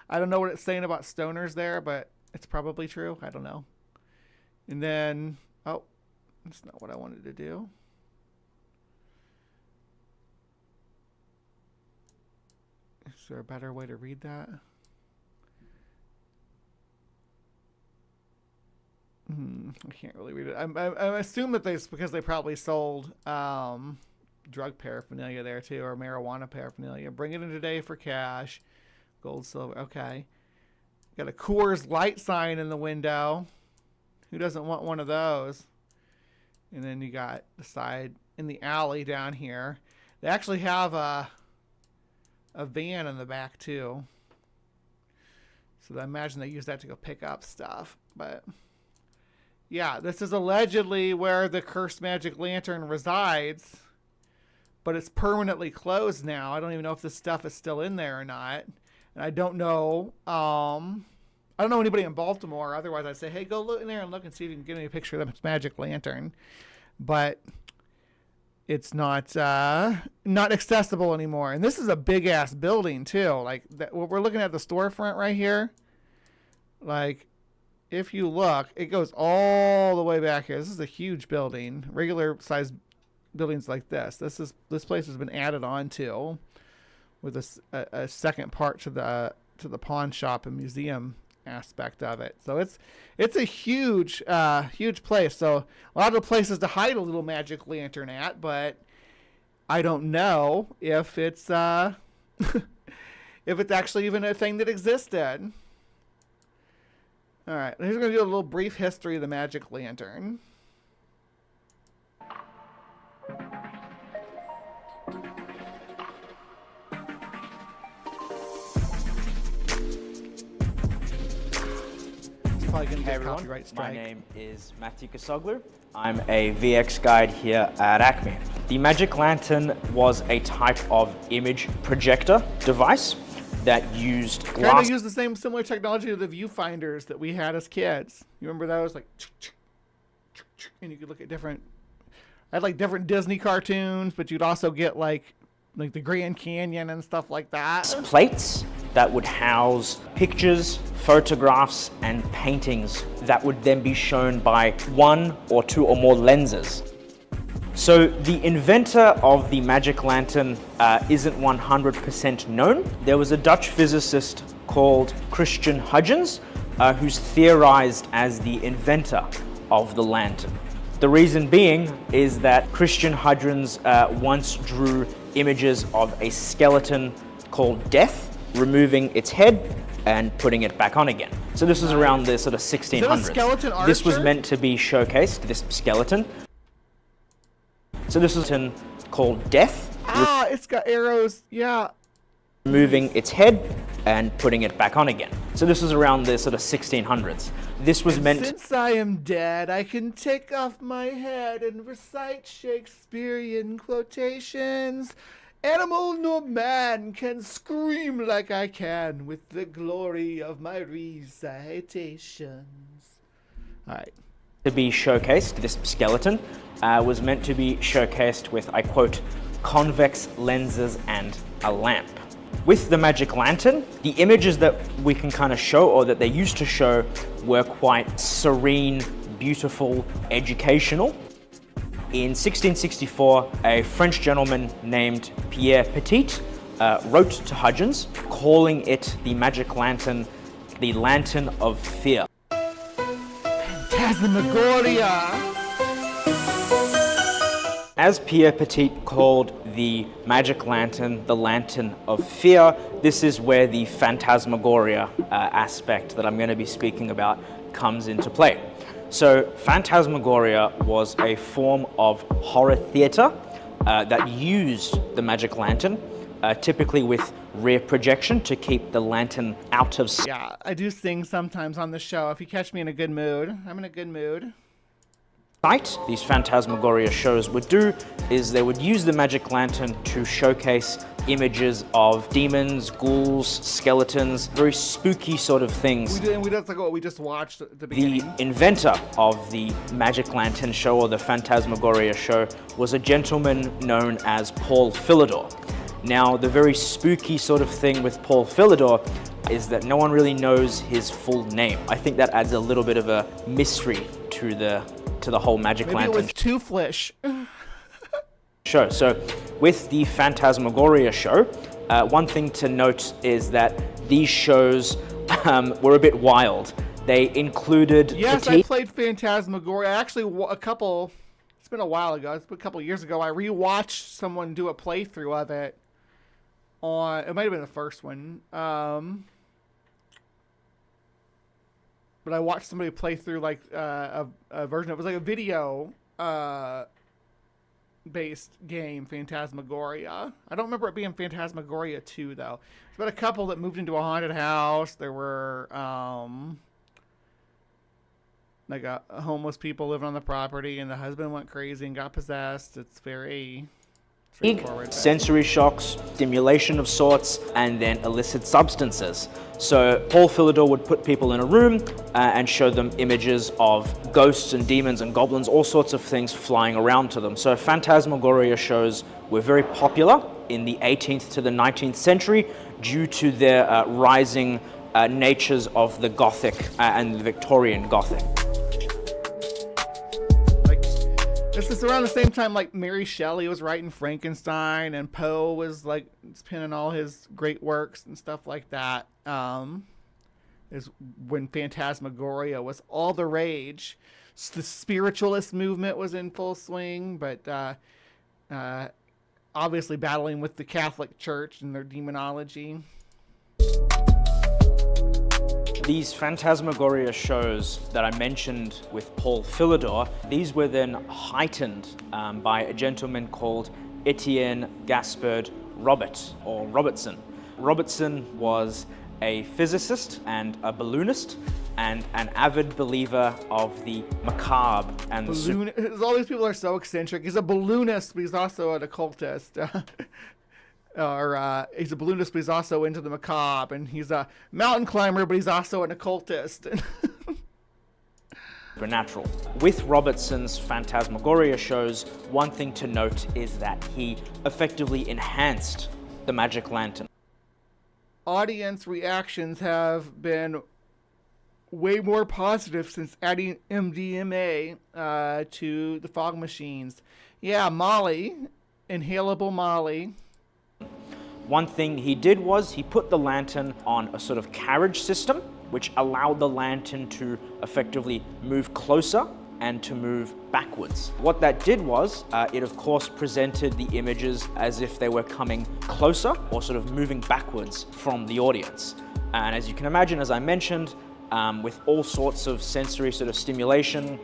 I don't know what it's saying about stoners there, but it's probably true. I don't know. And then, oh, that's not what I wanted to do. Is there a better way to read that? I can't really read it. I assume that because they probably sold drug paraphernalia there too, or marijuana paraphernalia. Bring it in today for cash. Gold, silver. Okay. Got a Coors Light sign in the window. Who doesn't want one of those? And then you got the side in the alley down here. They actually have a van in the back too. So I imagine they use that to go pick up stuff. But yeah, this is allegedly where the cursed magic lantern resides. But it's permanently closed now. I don't even know if this stuff is still in there or not. And I don't know. I don't know anybody in Baltimore. Otherwise, I'd say, hey, go look in there and look and see if you can get me a picture of this magic lantern. But it's not accessible anymore. And this is a big ass building too. Like what we're looking at, the storefront right here. Like, if you look, it goes all the way back here. This is a huge building. Regular sized buildings like this. This place has been added on to with a second part to the pawn shop and museum aspect of it. So it's a huge place. So a lot of places to hide a little magic lantern at, but I don't know if it's if it's actually even a thing that existed. All right, here's going to do a little brief history of the magic lantern. Hey everyone, my name is Matthew Kasoglu. I'm a VX guide here at Acme. The Magic Lantern was a type of image projector device that used glass. Kind of used the same similar technology to the viewfinders that we had as kids. You remember those? Like, and you could look at different. I had like different Disney cartoons, but you'd also get like like the Grand Canyon and stuff like that. Plates that would house pictures, photographs, and paintings that would then be shown by 1 or 2 or more lenses. So the inventor of the magic lantern isn't 100% known. There was a Dutch physicist called Christian Huygens who's theorized as the inventor of the lantern. The reason being is that Christian Huygens once drew images of a skeleton called Death, removing its head and putting it back on again. So this was around the sort of 1600s. Is that a skeleton archer? This was meant to be showcased, this skeleton. So this was called Death. Ah, it's got arrows, yeah. Removing its head and putting it back on again. So this was around the sort of 1600s. This was meant... Since I am dead, I can take off my head and recite Shakespearean quotations. Animal nor man can scream like I can with the glory of my recitations. All right. To be showcased, this skeleton was meant to be showcased with, I quote, convex lenses and a lamp. With the magic lantern, the images that we can kind of show, or that they used to show, were quite serene, beautiful, educational. In 1664, a French gentleman named Pierre Petit wrote to Huygens, calling it the magic lantern, the lantern of fear. Phantasmagoria! As Pierre Petit called the magic lantern the lantern of fear, this is where the phantasmagoria aspect that I'm going to be speaking about comes into play. So phantasmagoria was a form of horror theater that used the magic lantern, typically with rear projection to keep the lantern out of sight. Yeah, I do sing sometimes on the show. If you catch me in a good mood, I'm in a good mood. These phantasmagoria shows would do is they would use the magic lantern to showcase images of demons, ghouls, skeletons, very spooky sort of things. That's like what we just watched at the beginning. The inventor of the magic lantern show, or the phantasmagoria show, was a gentleman known as Paul Philidor. Now, the very spooky sort of thing with Paul Philidor is that no one really knows his full name. I think that adds a little bit of a mystery to the whole magic lantern. Maybe it was Two-Flish. Show. So with the Phantasmagoria show, one thing to note is that these shows were a bit wild. They included... Yes, I played Phantasmagoria. Actually, it's been a while ago. It's been a couple years ago. I rewatched someone do a playthrough of it. It might have been the first one. But I watched somebody play through like a version. It was like a video based game, Phantasmagoria. I don't remember it being Phantasmagoria 2 though. It's about a couple that moved into a haunted house. There were like a homeless people living on the property, and the husband went crazy and got possessed. It's very straightforward. Sensory shocks, stimulation of sorts, and then illicit substances. So Paul Philidor would put people in a room and show them images of ghosts and demons and goblins, all sorts of things flying around to them. So Phantasmagoria shows were very popular in the 18th to the 19th century due to their rising natures of the Gothic and the Victorian Gothic. This is around the same time like Mary Shelley was writing Frankenstein, and Poe was like penning all his great works and stuff like that. Is when Phantasmagoria was all the rage. The spiritualist movement was in full swing, but obviously battling with the Catholic Church and their demonology. These Phantasmagoria shows that I mentioned with Paul Philidor, these were then heightened by a gentleman called Etienne Gaspard Robert, or Robertson. Robertson was a physicist and a balloonist and an avid believer of the macabre and all these people are so eccentric. He's a balloonist, but he's also an occultist. He's a balloonist, but he's also into the macabre, and he's a mountain climber, but he's also an occultist. supernatural. With Robertson's Phantasmagoria shows, one thing to note is that he effectively enhanced the magic lantern. Audience reactions have been way more positive since adding MDMA to the fog machines. Yeah, Molly, inhalable Molly. One thing he did was he put the lantern on a sort of carriage system, which allowed the lantern to effectively move closer and to move backwards. What that did was, it of course presented the images as if they were coming closer or sort of moving backwards from the audience. And as you can imagine, as I mentioned, with all sorts of sensory sort of stimulation,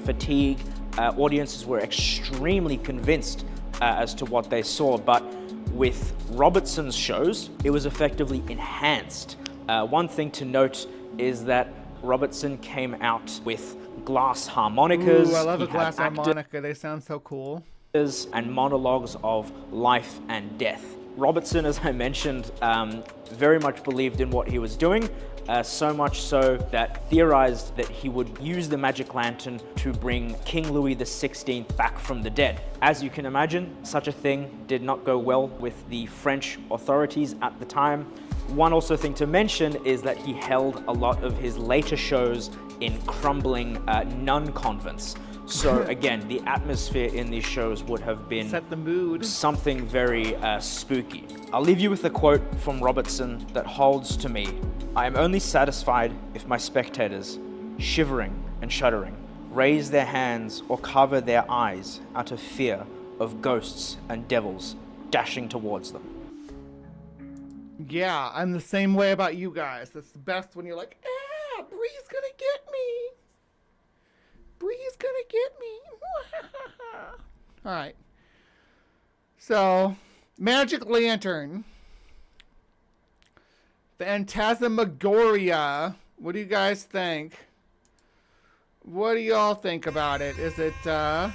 fatigue, audiences were extremely convinced as to what they saw. But with Robertson's shows, it was effectively enhanced. One thing to note is that Robertson came out with glass harmonicas. Ooh, I love a glass harmonica. They sound so cool. And monologues of life and death. Robertson, as I mentioned, very much believed in what he was doing, so much so that theorized that he would use the magic lantern to bring King Louis XVI back from the dead. As you can imagine, such a thing did not go well with the French authorities at the time. One also thing to mention is that he held a lot of his later shows in crumbling nun convents. So again, the atmosphere in these shows would have been set the mood. Something very spooky. I'll leave you with a quote from Robertson that holds to me. I am only satisfied if my spectators, shivering and shuddering, raise their hands or cover their eyes out of fear of ghosts and devils dashing towards them. Yeah, I'm the same way about you guys. That's the best when you're like, ah, Bree's gonna get me. Bree's gonna get me. All right. So, Magic Lantern. Phantasmagoria. What do you guys think? What do y'all think about it? Is it, I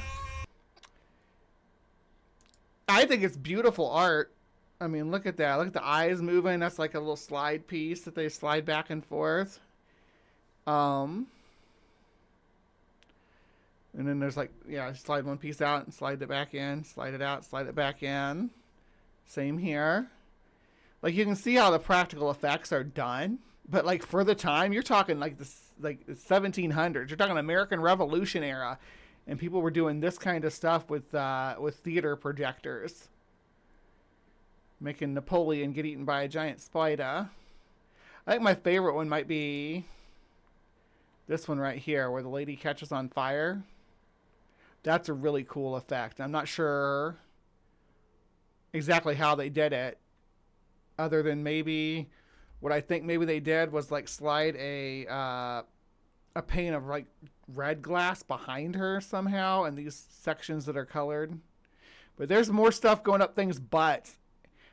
think it's beautiful art. I mean, look at that. Look at the eyes moving. That's like a little slide piece that they slide back and forth. And then there's like, yeah, slide one piece out and slide it back in, slide it out, slide it back in. Same here. Like, you can see how the practical effects are done, but like for the time, you're talking like this, like the 1700s. You're talking American Revolution era, and people were doing this kind of stuff with theater projectors, making Napoleon get eaten by a giant spider. I think my favorite one might be this one right here, where the lady catches on fire. That's a really cool effect. I'm not sure exactly how they did it, other than maybe what I think maybe they did was like slide a pane of like red glass behind her somehow, and these sections that are colored. But there's more stuff going up things' butts.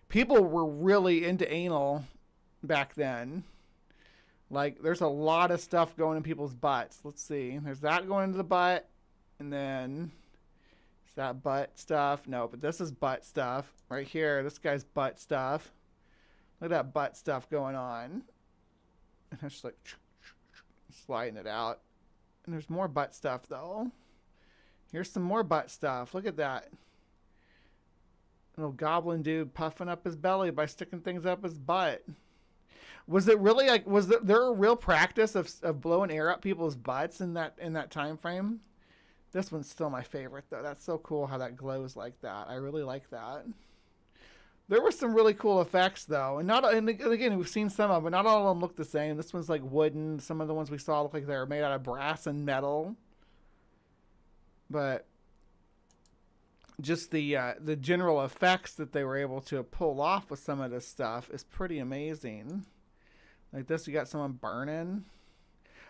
People were really into anal back then. Like, there's a lot of stuff going in people's butts. Let's see. There's that going into the butt. And then, is that butt stuff? No, but this is butt stuff. Right here, this guy's butt stuff. Look at that butt stuff going on. And it's just like sliding it out. And there's more butt stuff, though. Here's some more butt stuff. Look at that. Little goblin dude puffing up his belly by sticking things up his butt. Was it really like, was there a real practice of blowing air up people's butts in that time frame? This one's still my favorite though. That's so cool how that glows like that. I really like that. There were some really cool effects though, and again we've seen some of them, but not all of them look the same. This one's like wooden. Some of the ones we saw look like they were made out of brass and metal. But just the general effects that they were able to pull off with some of this stuff is pretty amazing. Like this, you got someone burning.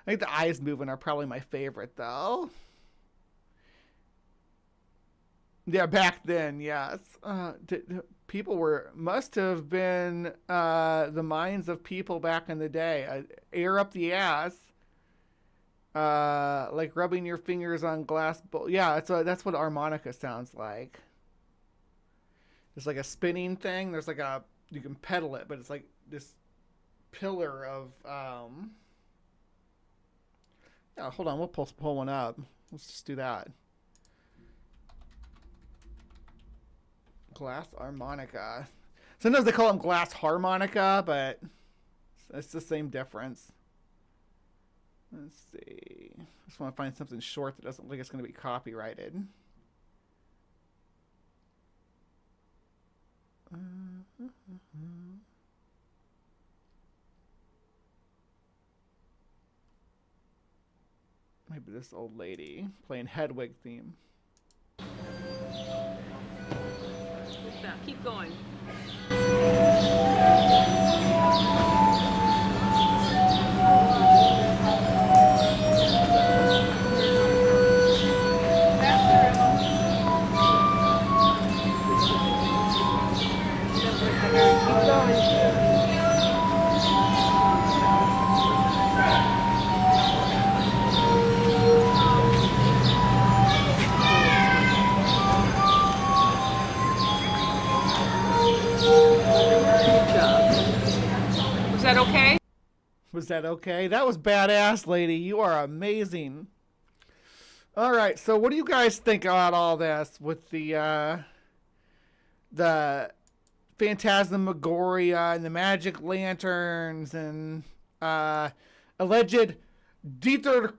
I think the eyes moving are probably my favorite, though. Yeah, back then, yes. People must have been the minds of people back in the day. Air up the ass. Like rubbing your fingers on glass bowl. Yeah, that's what harmonica sounds like. It's like a spinning thing. There's like you can pedal it, but it's like this pillar of Oh, hold on. We'll pull one up. Let's just do that. Glass harmonica. Sometimes they call them glass harmonica, but it's the same difference. Let's see. I just want to find something short that doesn't look like it's going to be copyrighted. Maybe this old lady playing Hedwig theme. Keep going. Was that okay? Was that okay? That was badass, lady. You are amazing. All right, so what do you guys think about all this with the phantasmagoria and the magic lanterns and alleged Dieter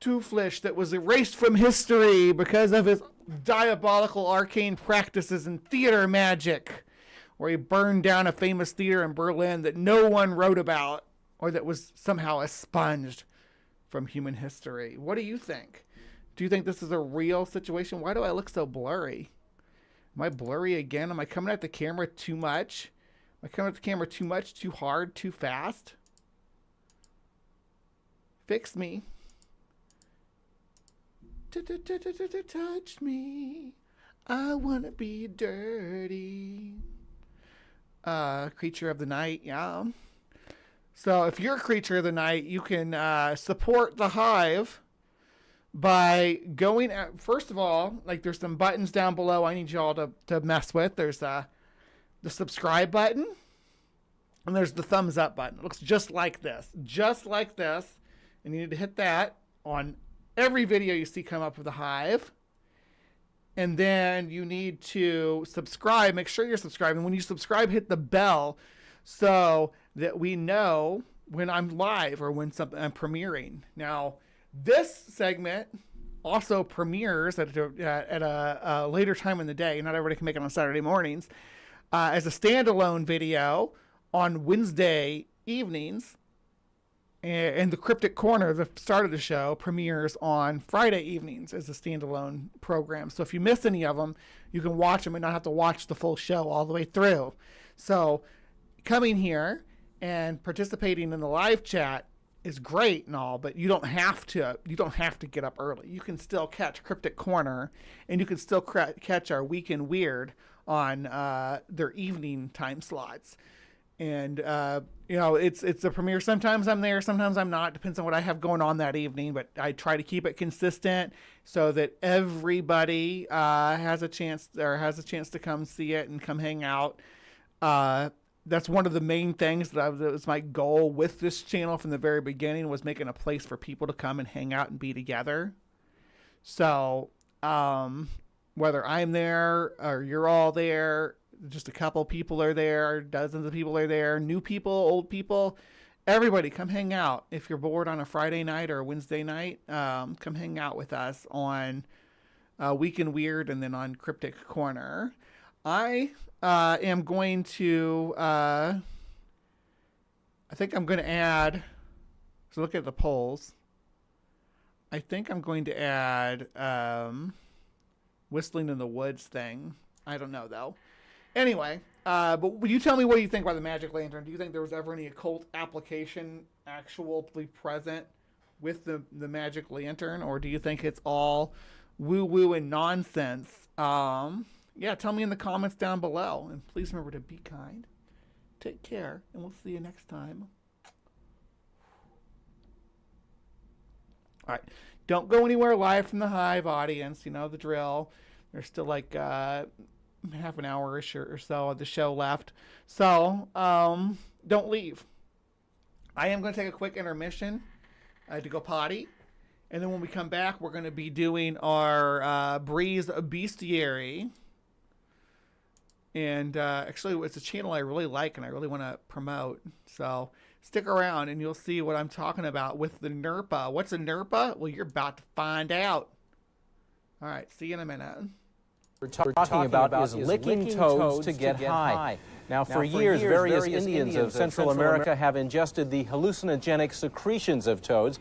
Tuflish that was erased from history because of his diabolical arcane practices in theater magic, where he burned down a famous theater in Berlin that no one wrote about, or that was somehow expunged from human history? What do you think? Do you think this is a real situation? Why do I look so blurry? Am I blurry again? Am I coming at the camera too much? Am I coming at the camera too much, too hard, too fast? Fix me. Touch me. I want to be dirty. Creature of the night, yeah. So if you're a creature of the night, you can support the Hive by going at, first of all, like there's some buttons down below I need y'all to mess with. There's the subscribe button, and there's the thumbs up button. It looks just like this, and you need to hit that on every video you see come up with the Hive. And then you need to subscribe. Make sure you're subscribing. When you subscribe, hit the bell so that we know when I'm live or when something I'm premiering. Now, this segment also premieres at a later time in the day. Not everybody can make it on Saturday mornings. As a standalone video on Wednesday evenings. And the Cryptic Corner, the start of the show, premieres on Friday evenings as a standalone program. So if you miss any of them, you can watch them and not have to watch the full show all the way through. So coming here and participating in the live chat is great and all, but you don't have to get up early. You can still catch Cryptic Corner, and you can still catch our Weekend Weird on their evening time slots. And, it's a premiere. Sometimes I'm there, sometimes I'm not. Depends on what I have going on that evening. But I try to keep it consistent so that everybody has a chance to come see it and come hang out. That's one of the main things that was my goal with this channel from the very beginning, was making a place for people to come and hang out and be together. So whether I'm there or you're all there, just a couple people are there, dozens of people are there, new people, old people, everybody come hang out. If you're bored on a Friday night or a Wednesday night, come hang out with us on Weekend Weird and then on Cryptic Corner. I am going to, I think I'm going to add, so look at the polls. I think I'm going to add Whistling in the Woods thing. I don't know though. Anyway, but will you tell me what you think about the magic lantern? Do you think there was ever any occult application actually present with the magic lantern, or do you think it's all woo-woo and nonsense? Yeah, tell me in the comments down below. And please remember to be kind. Take care, and we'll see you next time. All right, don't go anywhere live from the Hive audience. You know the drill. There's still like half an hour-ish or so of the show left. So don't leave. I am going to take a quick intermission to go potty. And then when we come back, we're going to be doing our Breeze Bestiary. And actually, it's a channel I really like and I really want to promote. So stick around and you'll see what I'm talking about with the Nerpa. What's a Nerpa? Well, you're about to find out. All right, see you in a minute. We're talking about is licking toads to get high. Now, for years, various Indians of Central America have ingested the hallucinogenic secretions of toads,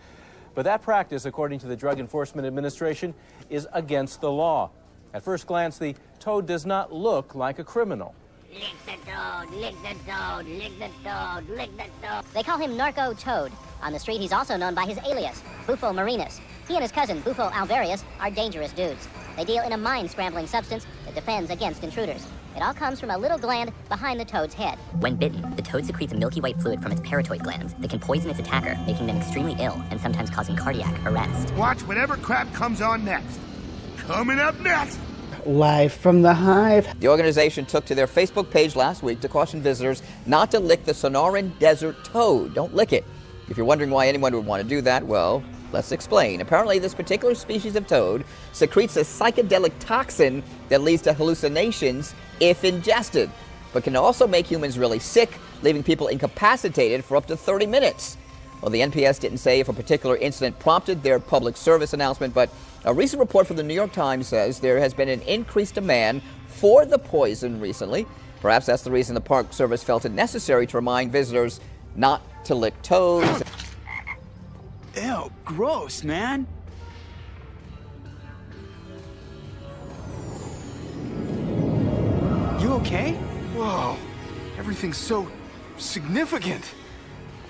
but that practice, according to the Drug Enforcement Administration, is against the law. At first glance, the toad does not look like a criminal. Lick the toad, lick the toad, lick the toad, lick the toad. They call him Narco Toad. On the street, he's also known by his alias, Bufo Marinus. He and his cousin, Bufo Alvarius, are dangerous dudes. They deal in a mind-scrambling substance that defends against intruders. It all comes from a little gland behind the toad's head. When bitten, the toad secretes a milky white fluid from its parotoid glands that can poison its attacker, making them extremely ill and sometimes causing cardiac arrest. Watch whatever crap comes on next. Coming up next. Live from the Hive. The organization took to their Facebook page last week to caution visitors not to lick the Sonoran desert toad. Don't lick it. If you're wondering why anyone would want to do that, well, let's explain. Apparently, this particular species of toad secretes a psychedelic toxin that leads to hallucinations if ingested, but can also make humans really sick, leaving people incapacitated for up to 30 minutes. Well, the NPS didn't say if a particular incident prompted their public service announcement, but a recent report from the New York Times says there has been an increased demand for the poison recently. Perhaps that's the reason the Park Service felt it necessary to remind visitors not to lick toads. Ew, gross, man. You okay? Whoa, everything's so significant.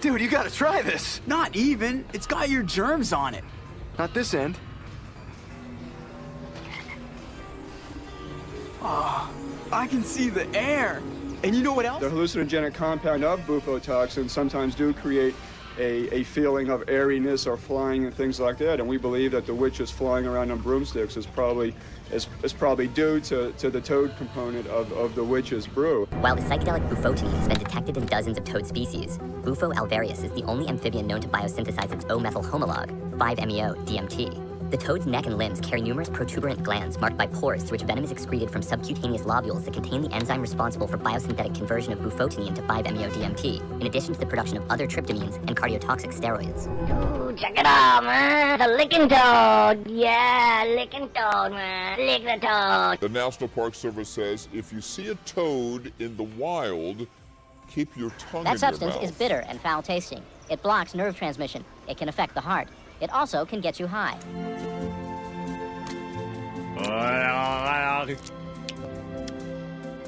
Dude, you gotta try this. Not even. It's got your germs on it. Not this end. Oh, I can see the air. And you know what else? The hallucinogenic compound of bufotoxin sometimes do create a feeling of airiness or flying and things like that, and we believe that the witches flying around on broomsticks is probably due to the toad component of the witch's brew. While the psychedelic bufotine has been detected in dozens of toad species, Bufo alvarius is the only amphibian known to biosynthesize its O-methyl homolog, 5-MeO-DMT. The toad's neck and limbs carry numerous protuberant glands marked by pores through which venom is excreted from subcutaneous lobules that contain the enzyme responsible for biosynthetic conversion of bufotine to 5-MeO-DMT, in addition to the production of other tryptamines and cardiotoxic steroids. Ooh, check it out, man. The licking toad. Yeah, licking toad, man. Lick the toad. The National Park Service says if you see a toad in the wild, keep your tongue in your mouth. That substance is bitter and foul tasting. It blocks nerve transmission. It can affect the heart. It also can get you high.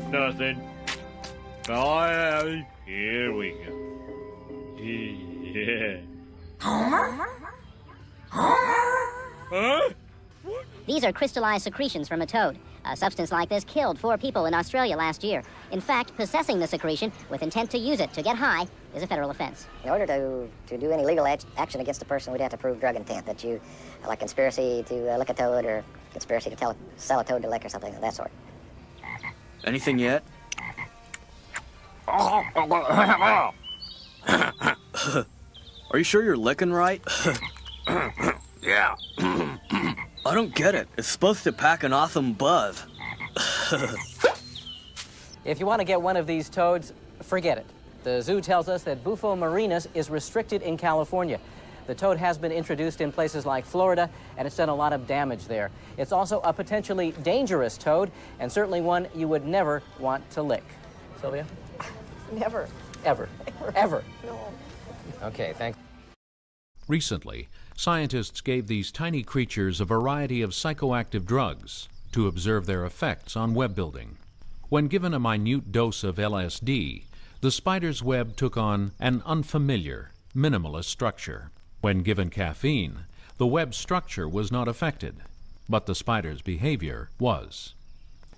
Nothing. Here we go. Yeah. Homer? Huh? These are crystallized secretions from a toad. A substance like this killed 4 people in Australia last year. In fact, possessing the secretion with intent to use it to get high is a federal offense. In order to do any legal action against the person, we'd have to prove drug intent, that you, like conspiracy to lick a toad or conspiracy to sell a toad to lick or something of that sort. Anything yet? Are you sure you're licking right? Yeah. I don't get it. It's supposed to pack an awesome buzz. If you want to get one of these toads, forget it. The zoo tells us that Bufo marinus is restricted in California. The toad has been introduced in places like Florida, and it's done a lot of damage there. It's also a potentially dangerous toad, and certainly one you would never want to lick. Sylvia? Never. Ever. Ever. No. Okay, thanks. Recently, scientists gave these tiny creatures a variety of psychoactive drugs to observe their effects on web building. When given a minute dose of LSD, the spider's web took on an unfamiliar, minimalist structure. When given caffeine, the web structure was not affected, but the spider's behavior was.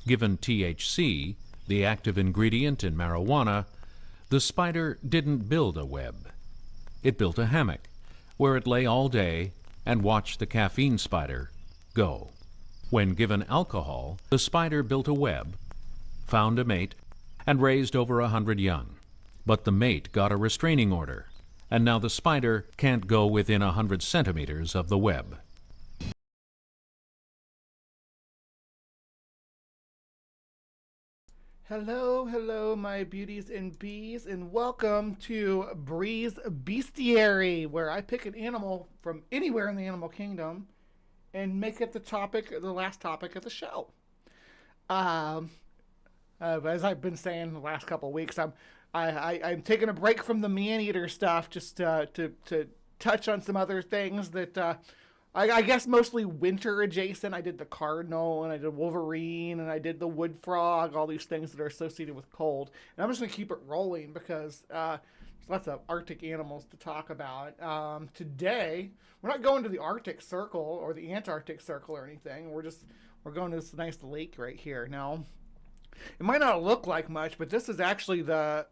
Given THC, the active ingredient in marijuana, the spider didn't build a web. It built a hammock, where it lay all day and watched the caffeine spider go. When given alcohol, the spider built a web, found a mate, and raised over 100 young. But the mate got a restraining order, and now the spider can't go within 100 centimeters of the web. Hello, hello, my beauties and bees, and welcome to Bree's Bestiary, where I pick an animal from anywhere in the animal kingdom and make it the last topic of the show. As I've been saying the last couple of weeks, I'm taking a break from the man-eater stuff just to touch on some other things that I guess mostly winter adjacent. I did the cardinal, and I did Wolverine, and I did the wood frog, all these things that are associated with cold. And I'm just going to keep it rolling because there's lots of Arctic animals to talk about. Today, we're not going to the Arctic Circle or the Antarctic Circle or anything. We're going to this nice lake right here. Now, it might not look like much, but this is actually the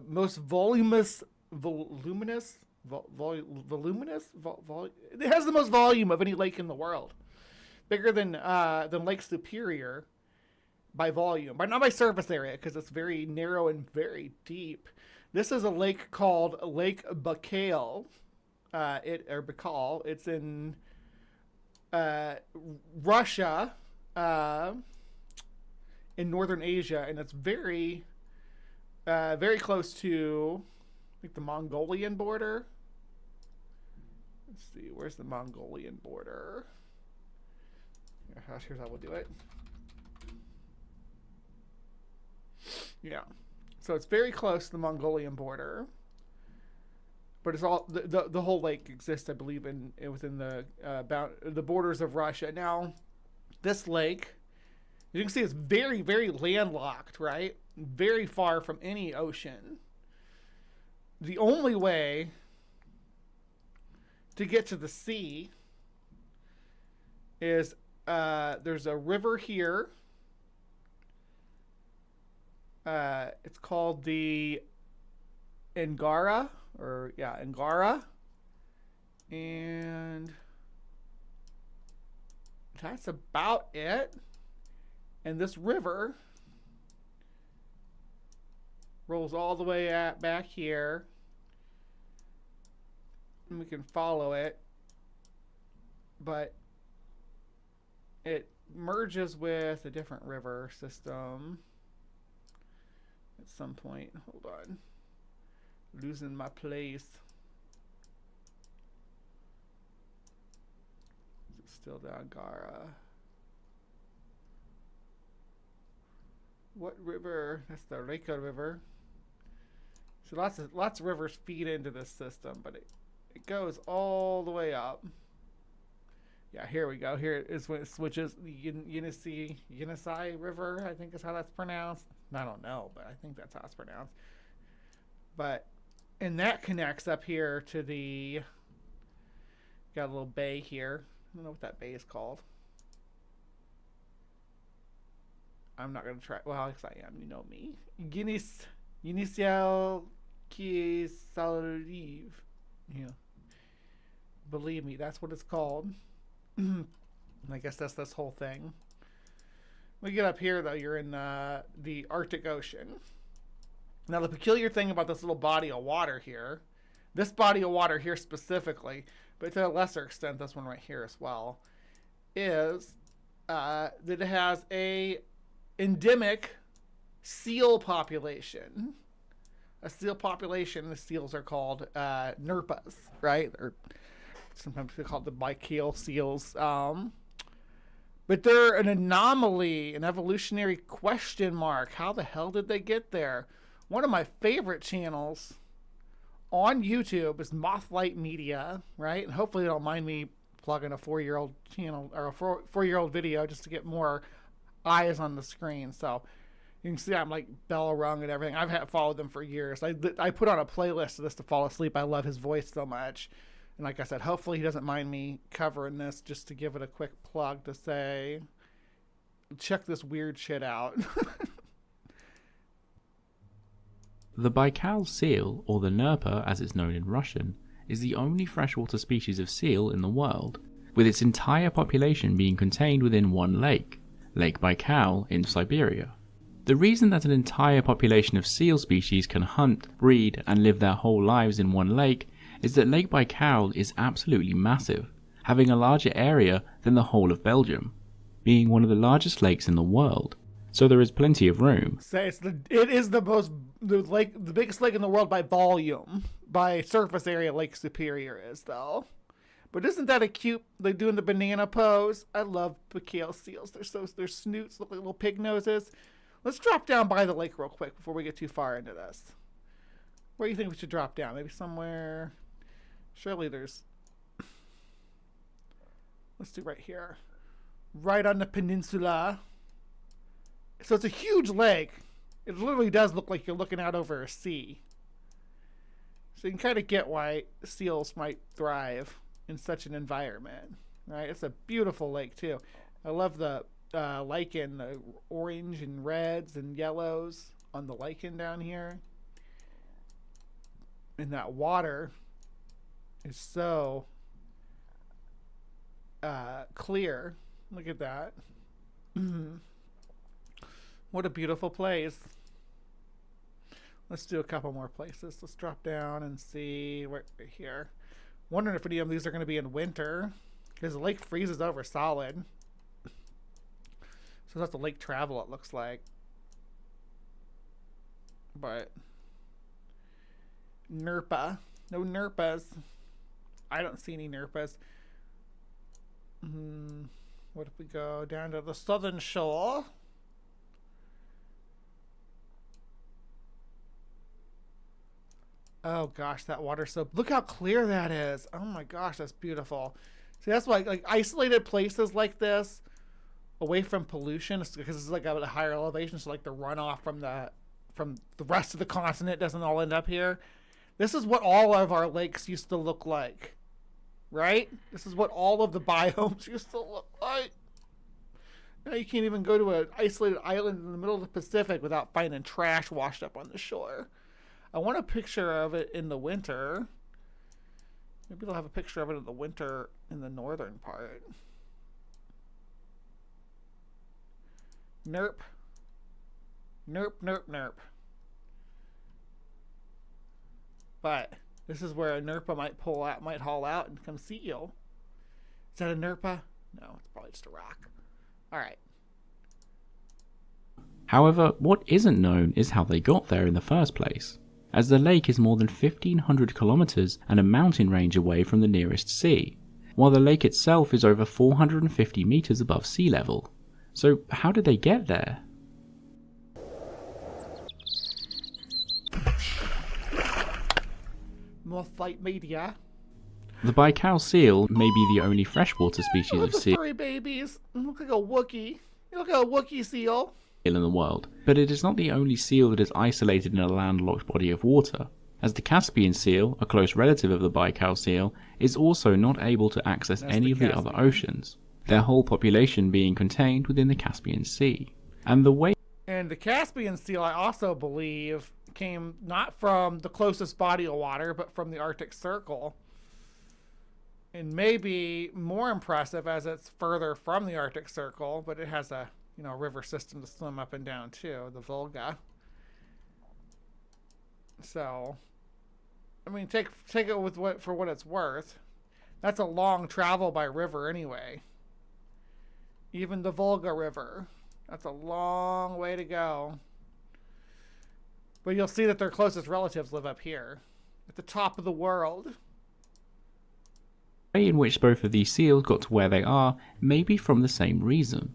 most voluminous. It has the most volume of any lake in the world, bigger than Lake Superior by volume, but not by surface area because it's very narrow and very deep. This is a lake called Lake Baikal. Baikal. It's in Russia, in northern Asia, and it's very close to the Mongolian border. Let's see, where's the Mongolian border? Here's how we'll do it. Yeah, so it's very close to the Mongolian border, but it's all the whole lake exists, I believe, within the borders of Russia. Now, this lake, you can see, it's very, very landlocked, right? Very far from any ocean. The only way to get to the sea is there's a river here. It's called the Angara, and that's about it. And this river rolls all the way back here. And we can follow it, but it merges with a different river system at some point. Hold on, losing my place. Is it still the Angara? What river? That's the Reka River. So lots of rivers feed into this system, but it goes all the way up. Yeah, here we go. Here is when it switches. The Yenisei River, I think is how that's pronounced. I don't know, but I think that's how it's pronounced. And that connects up here to got a little bay here. I don't know what that bay is called. I'm not going to try. Well, yes, I am. You know me. Yenisei Kisaliv. Yeah. Believe me, that's what it's called. I guess that's this whole thing. When you get up here, though, you're in the Arctic Ocean. Now, the peculiar thing about this little body of water here, this body of water here specifically, but to a lesser extent, this one right here as well, is that it has a endemic seal population. A seal population, the seals are called Nerpas, right? Or sometimes they're called the Baikal seals. But they're an anomaly, an evolutionary question mark. How the hell did they get there? One of my favorite channels on YouTube is Mothlight Media, right? And hopefully they don't mind me plugging a 4-year-old channel or a 4-year-old video just to get more eyes on the screen. So you can see I'm like bell rung and everything. I've followed them for years. I put on a playlist of this to fall asleep. I love his voice so much. And like I said, hopefully he doesn't mind me covering this just to give it a quick plug to say, check this weird shit out. The Baikal seal, or the Nerpa as it's known in Russian, is the only freshwater species of seal in the world, with its entire population being contained within one lake, Lake Baikal in Siberia. The reason that an entire population of seal species can hunt, breed, and live their whole lives in one lake is that Lake Baikal is absolutely massive, having a larger area than the whole of Belgium, being one of the largest lakes in the world. So there is plenty of room. It is the biggest lake in the world by volume. By surface area, Lake Superior is, though. But isn't that a cute, like doing the banana pose? I love Baikal seals. Their snoots look like little pig noses. Let's drop down by the lake real quick before we get too far into this. Where do you think we should drop down? Maybe somewhere... Surely there's... Let's do right here. Right on the peninsula. So it's a huge lake. It literally does look like you're looking out over a sea. So you can kind of get why seals might thrive in such an environment. Right? It's a beautiful lake too. I love the lichen, the orange and reds and yellows on the lichen down here. And that water is so clear. Look at that. What a beautiful place. Let's do a couple more places. Let's drop down and see right here. Wondering if any of these are going to be in winter, because the lake freezes over solid. So that's the lake travel, it looks like. But Nerpa. No Nerpas. I don't see any Nerpas. What if we go down to the southern shore? Oh gosh, that water's so... Look how clear that is. Oh my gosh, that's beautiful. See, that's why like isolated places like this, away from pollution, because it's like at a higher elevation, so like the runoff from the rest of the continent doesn't all end up here. This is what all of our lakes used to look like, right? This is what all of the biomes used to look like. Now you can't even go to an isolated island in the middle of the Pacific without finding trash washed up on the shore. I want a picture of it in the winter. Maybe they'll have a picture of it in the winter in the northern part. Nerp. Nerp, nerp, nerp. But this is where a Nerpa might haul out and come see you. Is that a Nerpa? No, it's probably just a rock. Alright. However, what isn't known is how they got there in the first place, as the lake is more than 1,500 kilometers and a mountain range away from the nearest sea, while the lake itself is over 450 meters above sea level. So how did they get there? More flight media. The Baikal seal may be the only freshwater species of seal furry babies. You look like a Wookiee. You look like a Wookiee seal. In the world, but it is not the only seal that is isolated in a landlocked body of water, as the Caspian seal, a close relative of the Baikal seal, is also not able to access any of the other oceans, their whole population being contained within the Caspian Sea. And the Caspian seal, I also believe, came not from the closest body of water, but from the Arctic Circle. And maybe more impressive as it's further from the Arctic Circle, but it has a river system to swim up and down too, the Volga. So, I mean, take it with for what it's worth. That's a long travel by river anyway. Even the Volga River, that's a long way to go. But you'll see that their closest relatives live up here, at the top of the world. The way in which both of these seals got to where they are may be from the same reason.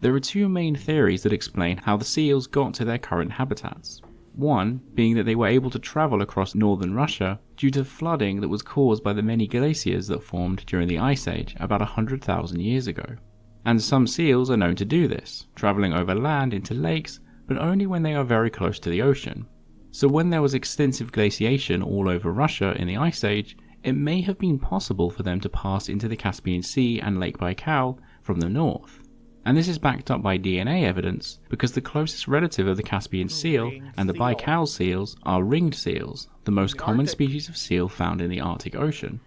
There are two main theories that explain how the seals got to their current habitats. One being that they were able to travel across northern Russia due to flooding that was caused by the many glaciers that formed during the Ice Age about 100,000 years ago. And some seals are known to do this, travelling over land into lakes, but only when they are very close to the ocean. So when there was extensive glaciation all over Russia in the Ice Age, it may have been possible for them to pass into the Caspian Sea and Lake Baikal from the north. And this is backed up by DNA evidence because the closest relative of the Caspian seal and the Baikal seals are ringed seals, the most common species of seal found in the Arctic Ocean.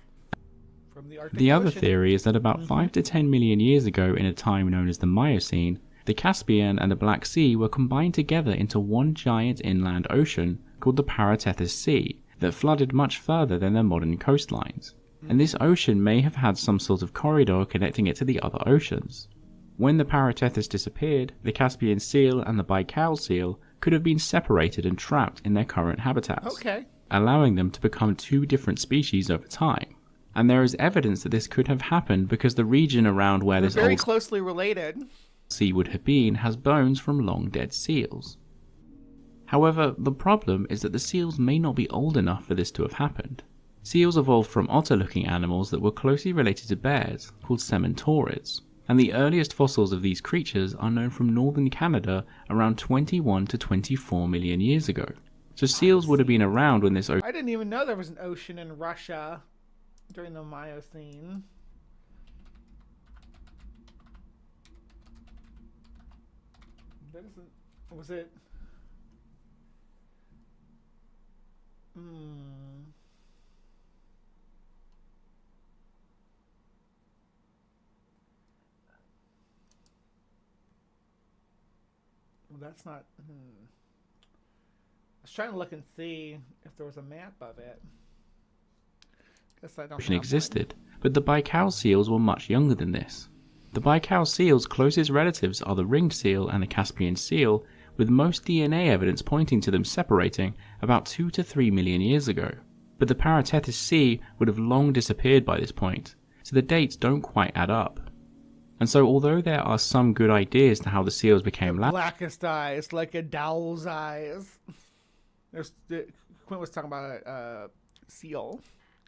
The other theory is that about 5 to 10 million years ago, in a time known as the Miocene, The Caspian and the Black Sea were combined together into one giant inland ocean called the Paratethys Sea that flooded much further than their modern coastlines. And this ocean may have had some sort of corridor connecting it to the other oceans. When the Paratethys disappeared, the Caspian seal and the Baikal seal could have been separated and trapped in their current habitats, allowing them to become two different species over time. And there is evidence that this could have happened because the region around where They're this very old closely related. sea would have been has bones from long dead seals. However, the problem is that the seals may not be old enough for this to have happened. Seals evolved from otter-looking animals that were closely related to bears, called cementorids, and the earliest fossils of these creatures are known from northern Canada around 21 to 24 million years ago. So seals would have been around when this I didn't even know there was an ocean in Russia during the Miocene. Was it? Well, that's not. I was trying to look and see if there was a map of it. Guess I don't. Ocean existed, but the Baikal seals were much younger than this. The Baikal seal's closest relatives are the ringed seal and the Caspian seal, with most DNA evidence pointing to them separating about 2 to 3 million years ago. But the Paratethys Sea would have long disappeared by this point, so the dates don't quite add up. And so although there are some good ideas to how the seals became blackest eyes, like a dowl's eyes. Quint was talking about a seal.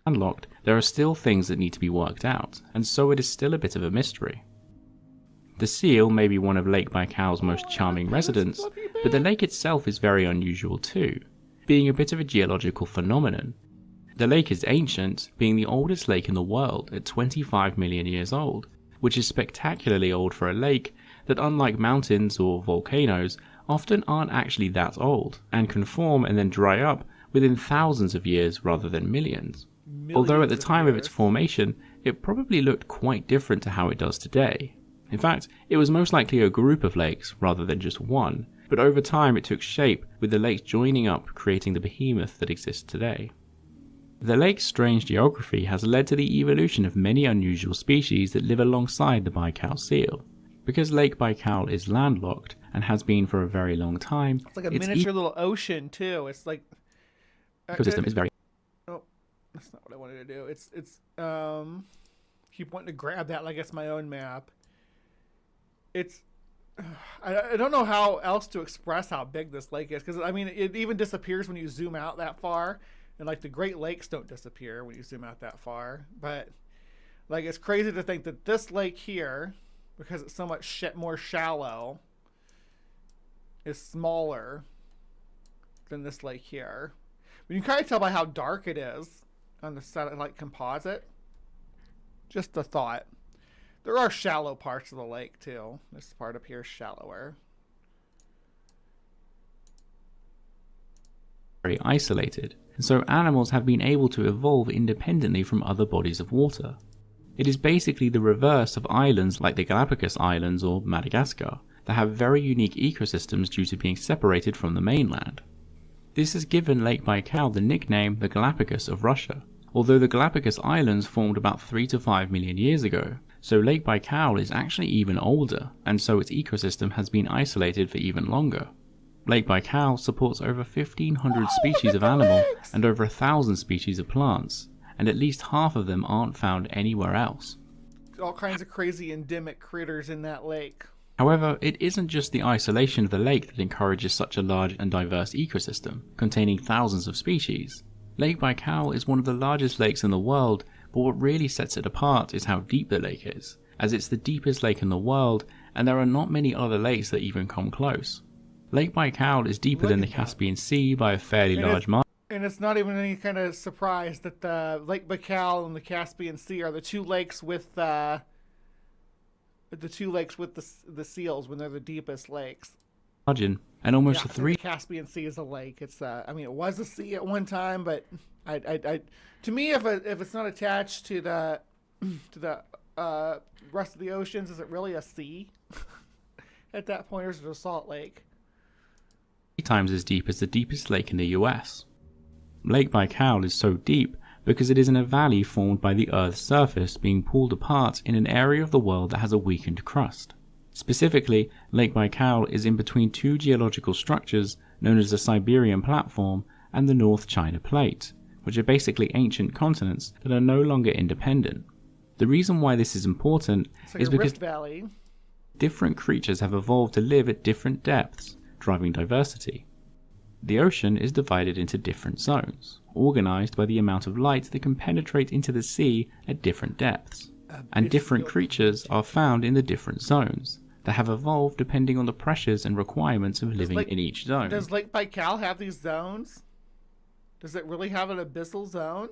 Landlocked, there are still things that need to be worked out, and so it is still a bit of a mystery. The seal may be one of Lake Baikal's most charming residents, but the lake itself is very unusual too, being a bit of a geological phenomenon. The lake is ancient, being the oldest lake in the world at 25 million years old, which is spectacularly old for a lake that, unlike mountains or volcanoes, often aren't actually that old, and can form and then dry up within thousands of years rather than millions. Although at the time of its formation, it probably looked quite different to how it does today. In fact, it was most likely a group of lakes rather than just one, but over time it took shape, with the lakes joining up creating the behemoth that exists today. The lake's strange geography has led to the evolution of many unusual species that live alongside the Baikal seal. Because Lake Baikal is landlocked and has been for a very long time, It's like a miniature little ocean too. It's like ecosystem is very. Oh, that's not what I wanted to do. It's keep wanting to grab that like it's my own map. It's I don't know how else to express how big this lake is, because I mean it even disappears when you zoom out that far, and like the Great Lakes don't disappear when you zoom out that far. But like it's crazy to think that this lake here, because it's so much more shallow, is smaller than this lake here. But you can kind of tell by how dark it is on the satellite composite. Just a thought. There are shallow parts of the lake too. This part up here is shallower. Very isolated, and so animals have been able to evolve independently from other bodies of water. It is basically the reverse of islands like the Galapagos Islands or Madagascar that have very unique ecosystems due to being separated from the mainland. This has given Lake Baikal the nickname the Galapagos of Russia, although the Galapagos Islands formed about 3 to 5 million years ago, so Lake Baikal is actually even older, and so its ecosystem has been isolated for even longer. Lake Baikal supports over 1,500 species of animal and over 1,000 species of plants, and at least half of them aren't found anywhere else. All kinds of crazy endemic critters in that lake. However, it isn't just the isolation of the lake that encourages such a large and diverse ecosystem, containing thousands of species. Lake Baikal is one of the largest lakes in the world, but what really sets it apart is how deep the lake is, as it's the deepest lake in the world, and there are not many other lakes that even come close. Lake Baikal is deeper than the Caspian Sea by a fairly large margin. And it's not even any kind of surprise that the Lake Baikal and the Caspian Sea are the two lakes with the seals when they're the deepest lakes. And almost a The Caspian Sea is a lake. It's I mean it was a sea at one time, but I to me if it's not attached to the rest of the oceans, is it really a sea? at that point, or is it a salt lake? 3 times as deep as the deepest lake in the US. Lake Baikal is so deep because it is in a valley formed by the Earth's surface being pulled apart in an area of the world that has a weakened crust. Specifically, Lake Baikal is in between 2 geological structures known as the Siberian Platform and the North China Plate, which are basically ancient continents that are no longer independent. The reason why this is important is because Rift Valley. Different creatures have evolved to live at different depths, driving diversity. The ocean is divided into different zones, organized by the amount of light that can penetrate into the sea at different depths, and different creatures are found in the different zones that have evolved depending on the pressures and requirements of living in each zone. Does Lake Baikal have these zones? Does it really have an abyssal zone?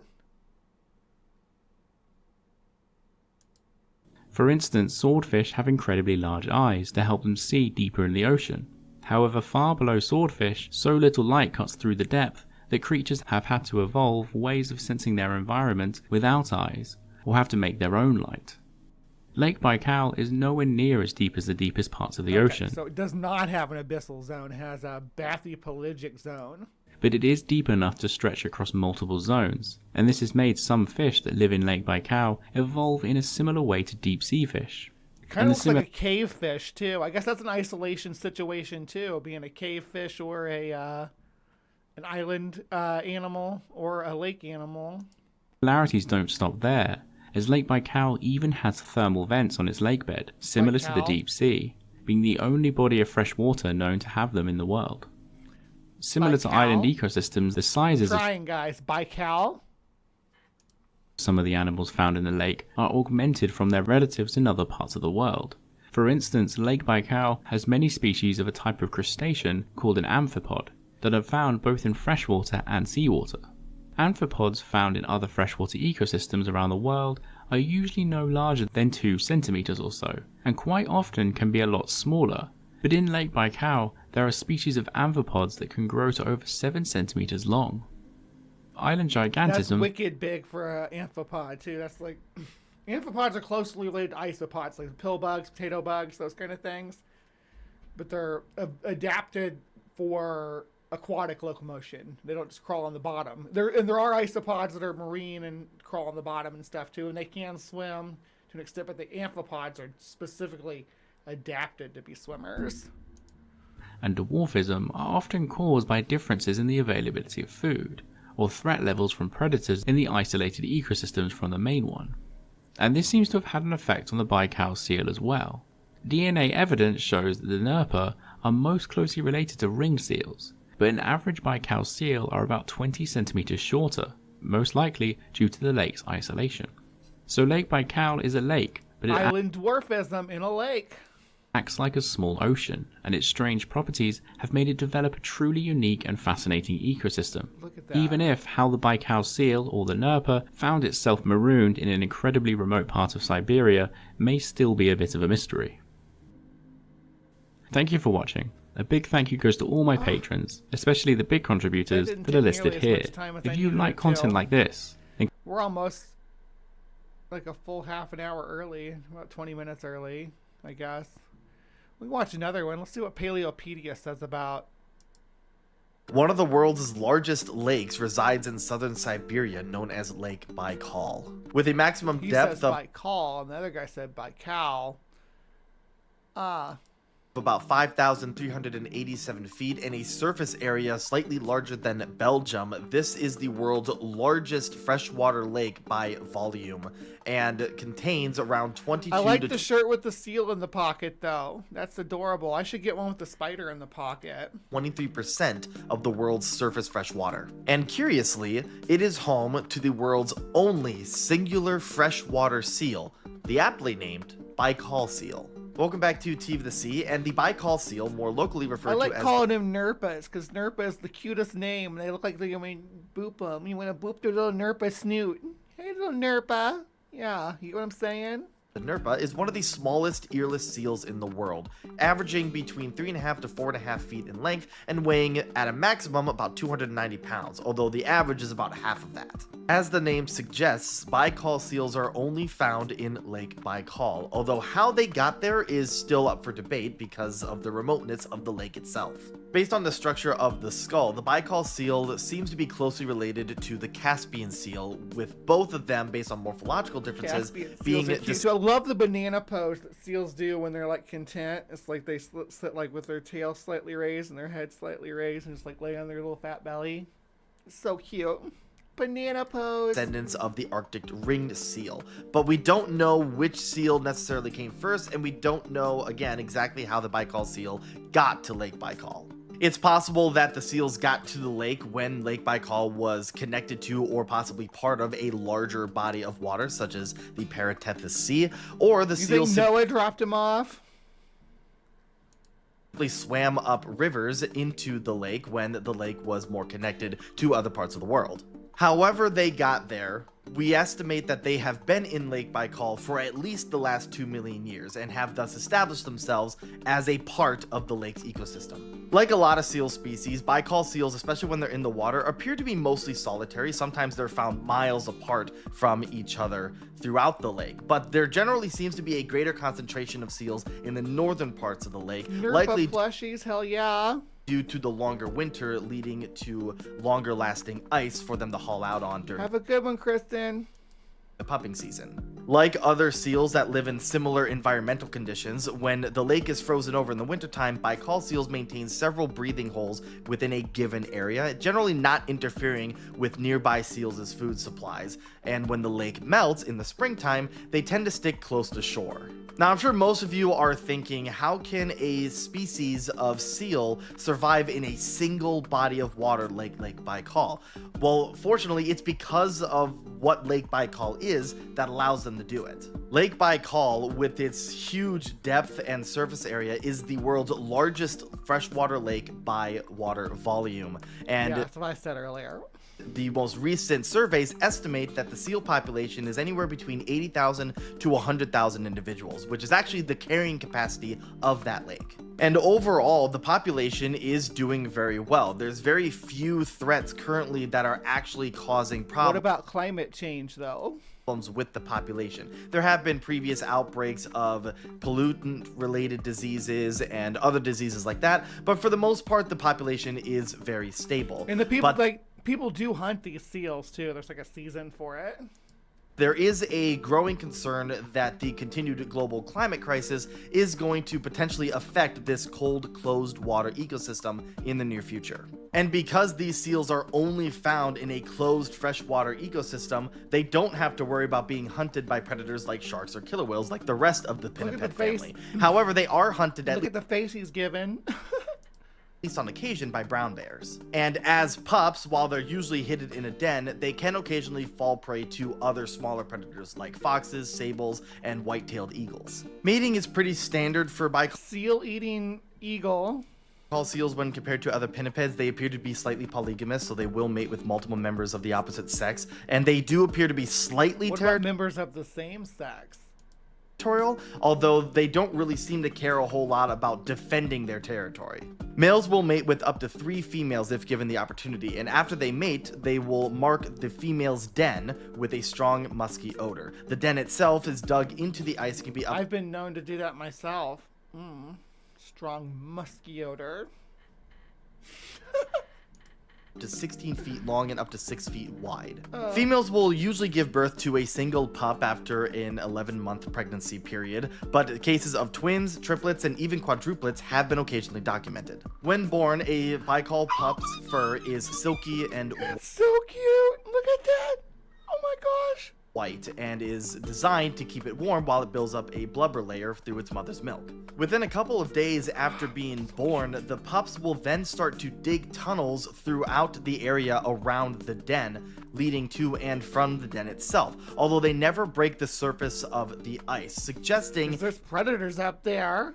For instance, swordfish have incredibly large eyes to help them see deeper in the ocean. However, far below swordfish, so little light cuts through the depth that creatures have had to evolve ways of sensing their environment without eyes, or have to make their own light. Lake Baikal is nowhere near as deep as the deepest parts of the ocean. So it does not have an abyssal zone, it has a bathypelagic zone. But it is deep enough to stretch across multiple zones, and this has made some fish that live in Lake Baikal evolve in a similar way to deep sea fish. It kind of looks like a cave fish too. I guess that's an isolation situation too, being a cave fish or an island animal or a lake animal. Similarities don't stop there, as Lake Baikal even has thermal vents on its lakebed, similar to the deep sea, being the only body of fresh water known to have them in the world. Similar to island ecosystems, the sizes of guys, Baikal. Some of the animals found in the lake are augmented from their relatives in other parts of the world. For instance, Lake Baikal has many species of a type of crustacean called an amphipod that are found both in freshwater and seawater. Amphipods found in other freshwater ecosystems around the world are usually no larger than 2 centimeters or so, and quite often can be a lot smaller. But in Lake Baikal, there are species of amphipods that can grow to over 7 centimeters long. Island gigantism. That's wicked big for an amphipod too. That's like, amphipods are closely related to isopods, like pill bugs, potato bugs, those kind of things. But they're adapted for aquatic locomotion. They don't just crawl on the bottom. There are isopods that are marine and crawl on the bottom and stuff too, and they can swim to an extent, but the amphipods are specifically adapted to be swimmers. And dwarfism are often caused by differences in the availability of food, or threat levels from predators in the isolated ecosystems from the main one. And this seems to have had an effect on the Baikal seal as well. DNA evidence shows that the Nerpa are most closely related to ringed seals, but an average Baikal seal are about 20 centimeters shorter, most likely due to the lake's isolation. So Lake Baikal is a lake, but it island dwarfism in a lake. Acts like a small ocean, and its strange properties have made it develop a truly unique and fascinating ecosystem. Look at that. Even if how the Baikal seal, or the Nerpa, found itself marooned in an incredibly remote part of Siberia may still be a bit of a mystery. Thank you for watching. A big thank you goes to all my patrons, especially the big contributors that are listed here. If you like content like this, then we're almost like a full half an hour early, about 20 minutes early, I guess. We can watch another one. Let's see what Paleopedia says about. One of the world's largest lakes resides in southern Siberia, known as Lake Baikal. With a maximum depth of Baikal, and the other guy said Baikal. About 5,387 feet and a surface area slightly larger than Belgium. This is the world's largest freshwater lake by volume and contains around 22 I like the shirt with the seal in the pocket though. That's adorable. I should get one with the spider in the pocket. 23% of the world's surface freshwater. And curiously, it is home to the world's only singular freshwater seal, the aptly named Baikal seal. Welcome back to TV the Sea, and the Baikal seal, more locally referred to as... I like calling him Nerpas, because Nerpa is the cutest name. They look like they boop them. You want to boop their little Nerpa snoot. Hey, little Nerpa. Yeah, you know what I'm saying? The Nerpa is one of the smallest earless seals in the world, averaging between 3.5 to 4.5 feet in length and weighing at a maximum about 290 pounds, although the average is about half of that. As the name suggests, Baikal seals are only found in Lake Baikal, although how they got there is still up for debate because of the remoteness of the lake itself. Based on the structure of the skull, the Baikal seal seems to be closely related to the Caspian seal, with both of them, based on morphological differences, being So I love the banana pose that seals do when they're like content. It's like they sit like with their tail slightly raised and their head slightly raised and just like lay on their little fat belly. It's so cute. Banana pose. Descendants of the Arctic ringed seal, but we don't know which seal necessarily came first, and we don't know, again, exactly how the Baikal seal got to Lake Baikal. It's possible that the seals got to the lake when Lake Baikal was connected to or possibly part of a larger body of water, such as the Paratethys Sea, or the seals think Noah dropped him off? Swam up rivers into the lake when the lake was more connected to other parts of the world. However they got there, we estimate that they have been in Lake Baikal for at least the last 2 million years and have thus established themselves as a part of the lake's ecosystem. Like a lot of seal species, Baikal seals, especially when they're in the water, appear to be mostly solitary. Sometimes they're found miles apart from each other throughout the lake, but there generally seems to be a greater concentration of seals in the northern parts of the lake, Nerpa likely plushies, hell yeah. Due to the longer winter leading to longer lasting ice for them to haul out on during Have a good one, Kristen. the pupping season. Like other seals that live in similar environmental conditions, when the lake is frozen over in the wintertime, Baikal seals maintain several breathing holes within a given area, generally not interfering with nearby seals' food supplies, and when the lake melts in the springtime, they tend to stick close to shore. Now, I'm sure most of you are thinking, how can a species of seal survive in a single body of water like Lake Baikal? Well, fortunately, it's because of what Lake Baikal is that allows them to do it. Lake Baikal, with its huge depth and surface area, is the world's largest freshwater lake by water volume. And yeah, that's what I said earlier. The most recent surveys estimate that the seal population is anywhere between 80,000 to 100,000 individuals, which is actually the carrying capacity of that lake. And overall, the population is doing very well. There's very few threats currently that are actually causing problems. What about climate change, though? With the population. There have been previous outbreaks of pollutant-related diseases and other diseases like that, but for the most part, the population is very stable. And the people, people do hunt these seals too. There's like a season for it. There is a growing concern that the continued global climate crisis is going to potentially affect this cold, closed water ecosystem in the near future. And because these seals are only found in a closed freshwater ecosystem, they don't have to worry about being hunted by predators like sharks or killer whales like the rest of the pinniped family. However, they are hunted Look at the face he's given. least on occasion by brown bears. And as pups, while they're usually hidden in a den, they can occasionally fall prey to other smaller predators like foxes, sables, and white-tailed eagles. Mating is pretty standard for seal-eating eagle. Seals, when compared to other pinnipeds, they appear to be slightly polygamous, so they will mate with multiple members of the opposite sex, and they do appear to be slightly members of the same sex? Territorial, although they don't really seem to care a whole lot about defending their territory. Males will mate with up to 3 females if given the opportunity, and after they mate, they will mark the female's den with a strong, musky odor. The den itself is dug into the ice and can be I've been known to do that myself. Strong, musky odor. to 16 feet long and up to 6 feet wide. Females will usually give birth to a single pup after an 11-month pregnancy period, but cases of twins, triplets, and even quadruplets have been occasionally documented. When born, a Baikal pup's fur is silky and it's so cute. Look at that. Oh my gosh. White and is designed to keep it warm while it builds up a blubber layer through its mother's milk. Within a couple of days after being born, the pups will then start to dig tunnels throughout the area around the den, leading to and from the den itself, although they never break the surface of the ice, suggesting there's predators up there.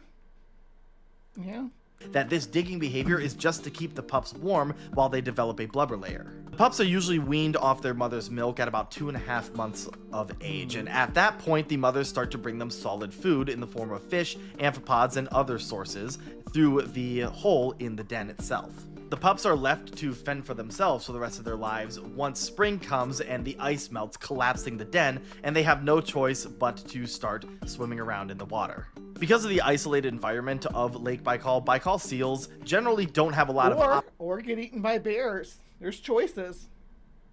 Yeah. That this digging behavior is just to keep the pups warm while they develop a blubber layer. The pups are usually weaned off their mother's milk at about 2.5 months of age, and at that point the mothers start to bring them solid food in the form of fish, amphipods, and other sources through the hole in the den itself. The pups are left to fend for themselves for the rest of their lives once spring comes and the ice melts, collapsing the den, and they have no choice but to start swimming around in the water. Because of the isolated environment of Lake Baikal, Baikal seals generally don't have a lot of or get eaten by bears. There's choices.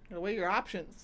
Gotta weigh your options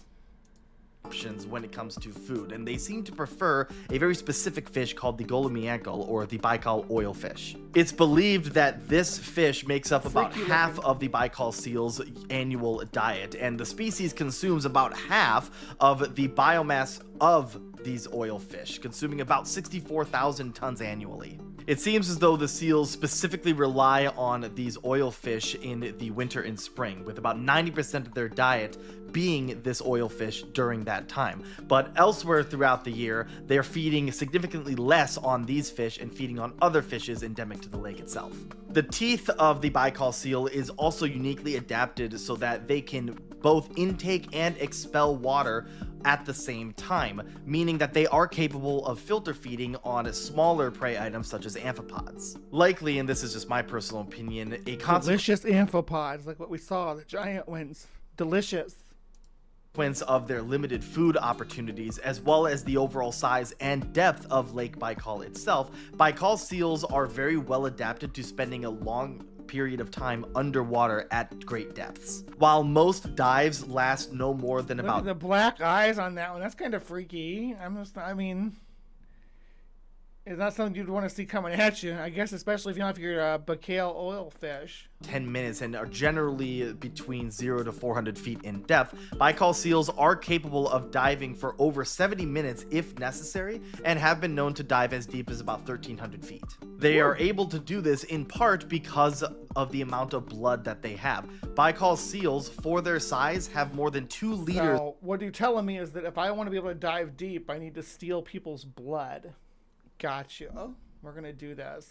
when it comes to food, and they seem to prefer a very specific fish called the Golomiankle, or the Baikal oilfish. It's believed that this fish makes up about half of the Baikal seal's annual diet, and the species consumes about half of the biomass of these oilfish, consuming about 64,000 tons annually. It seems as though the seals specifically rely on these oilfish in the winter and spring, with about 90% of their diet being this oilfish during that time. But elsewhere throughout the year, they're feeding significantly less on these fish and feeding on other fishes endemic to the lake itself. The teeth of the Baikal seal is also uniquely adapted so that they can both intake and expel water at the same time, meaning that they are capable of filter feeding on smaller prey items such as amphipods. Likely, and this is just my personal opinion, a delicious amphipods like what we saw, the giant ones. Delicious. Of their limited food opportunities, as well as the overall size and depth of Lake Baikal itself, Baikal seals are very well adapted to spending a long period of time underwater at great depths. While most dives last no more than Look about at the black eyes on that one. That's kind of freaky. I mean, it's not something you'd want to see coming at you, I guess, especially if you're a Baikal oilfish. 10 minutes and are generally between 0 to 400 feet in depth. Baikal seals are capable of diving for over 70 minutes if necessary, and have been known to dive as deep as about 1,300 feet. They are able to do this in part because of the amount of blood that they have. Baikal seals, for their size, have more than 2 liters. So what you're telling me is that if I want to be able to dive deep, I need to steal people's blood. Gotcha. We're gonna do this.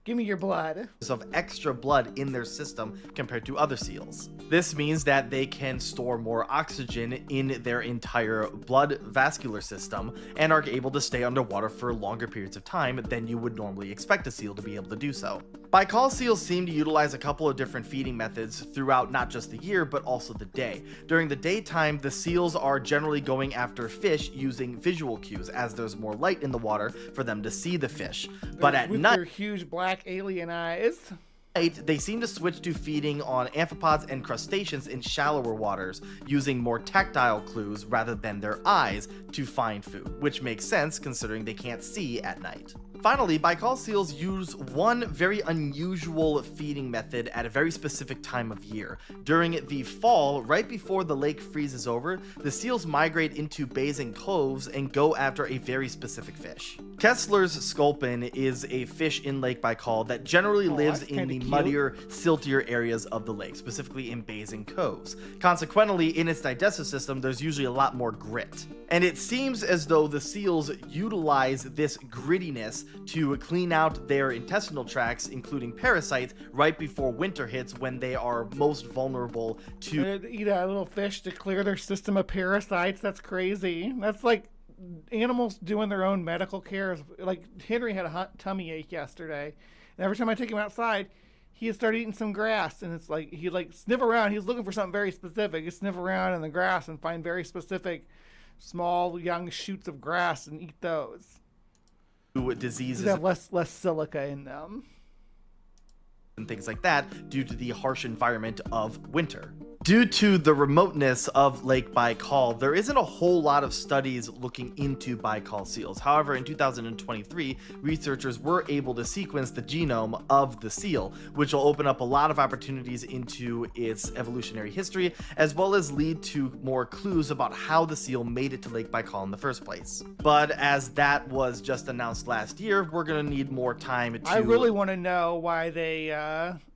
Give me your blood. Of extra blood in their system compared to other seals. This means that they can store more oxygen in their entire blood vascular system and are able to stay underwater for longer periods of time than you would normally expect a seal to be able to do so. Baikal seals seem to utilize a couple of different feeding methods throughout not just the year but also the day. During the daytime, the seals are generally going after fish using visual cues, as there's more light in the water for them to see the fish. But at night, their huge black alien eyes, they seem to switch to feeding on amphipods and crustaceans in shallower waters, using more tactile clues rather than their eyes to find food, which makes sense considering they can't see at night. Finally, Baikal seals use one very unusual feeding method at a very specific time of year. During the fall, right before the lake freezes over, the seals migrate into bays and coves and go after a very specific fish. Kessler's sculpin is a fish in Lake Baikal that generally lives in the muddier, siltier areas of the lake, specifically in bays and coves. Consequently, in its digestive system, there's usually a lot more grit. And it seems as though the seals utilize this grittiness to clean out their intestinal tracts, including parasites, right before winter hits when they are most vulnerable to eat a little fish to clear their system of parasites. That's crazy. That's like animals doing their own medical care. Like Henry had a tummy ache yesterday, and every time I take him outside, he had started eating some grass, and it's like he'd like sniff around. He's looking for something very specific. He'd sniff around in the grass and find very specific small young shoots of grass and eat those. Diseases that have less silica in them and things like that due to the harsh environment of winter. Due to the remoteness of Lake Baikal, there isn't a whole lot of studies looking into Baikal seals. However, in 2023, researchers were able to sequence the genome of the seal, which will open up a lot of opportunities into its evolutionary history, as well as lead to more clues about how the seal made it to Lake Baikal in the first place. But as that was just announced last year, we're going to need more time to... I really want to know why they...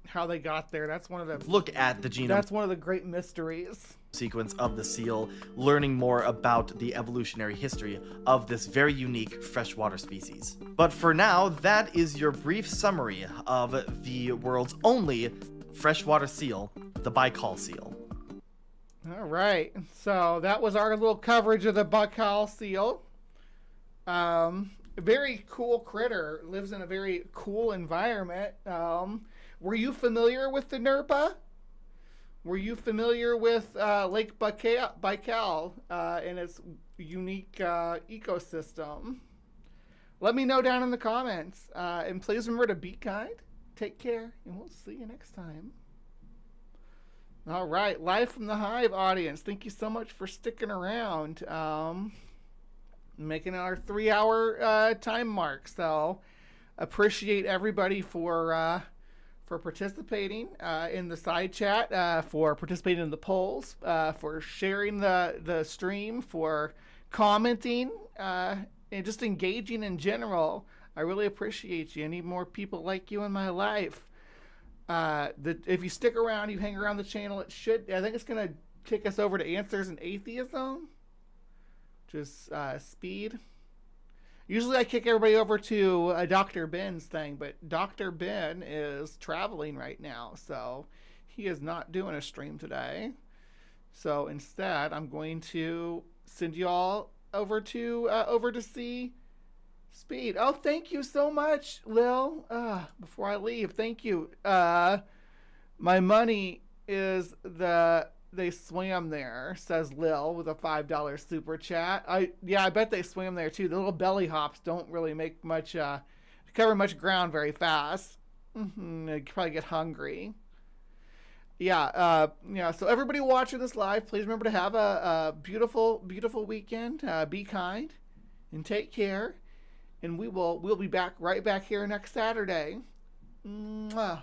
how they got there. That's one of the look at the genome. That's one of the great mysteries. Sequence of the seal, learning more about the evolutionary history of this very unique freshwater species. But for now, that is your brief summary of the world's only freshwater seal, the Baikal seal. All right, so that was our little coverage of the Baikal seal. very cool critter. Lives in a very cool environment. Were you familiar with the Nerpa? Were you familiar with Lake Baikal and its unique ecosystem? Let me know down in the comments. And please remember to be kind, take care, and we'll see you next time. All right, live from the Hive audience. Thank you so much for sticking around. Making our 3-hour time mark. So appreciate everybody for participating in the side chat, for participating in the polls, for sharing the stream, for commenting, and just engaging in general. I really appreciate you. I need more people like you in my life. If you stick around, you hang around the channel, I think it's going to take us over to Answers in Atheism, just speed. Usually I kick everybody over to Dr. Ben's thing, but Dr. Ben is traveling right now, so he is not doing a stream today. So instead, I'm going to send you all over to see Speed. Oh, thank you so much, Lil. Before I leave, thank you. My money is they swam there, says Lil with a $5 super chat. I bet they swam there too. The little belly hops don't really make much cover much ground very fast. They probably get hungry. So everybody watching this live, please remember to have a beautiful weekend. Be kind and take care. And we'll be right back here next Saturday. Mwah.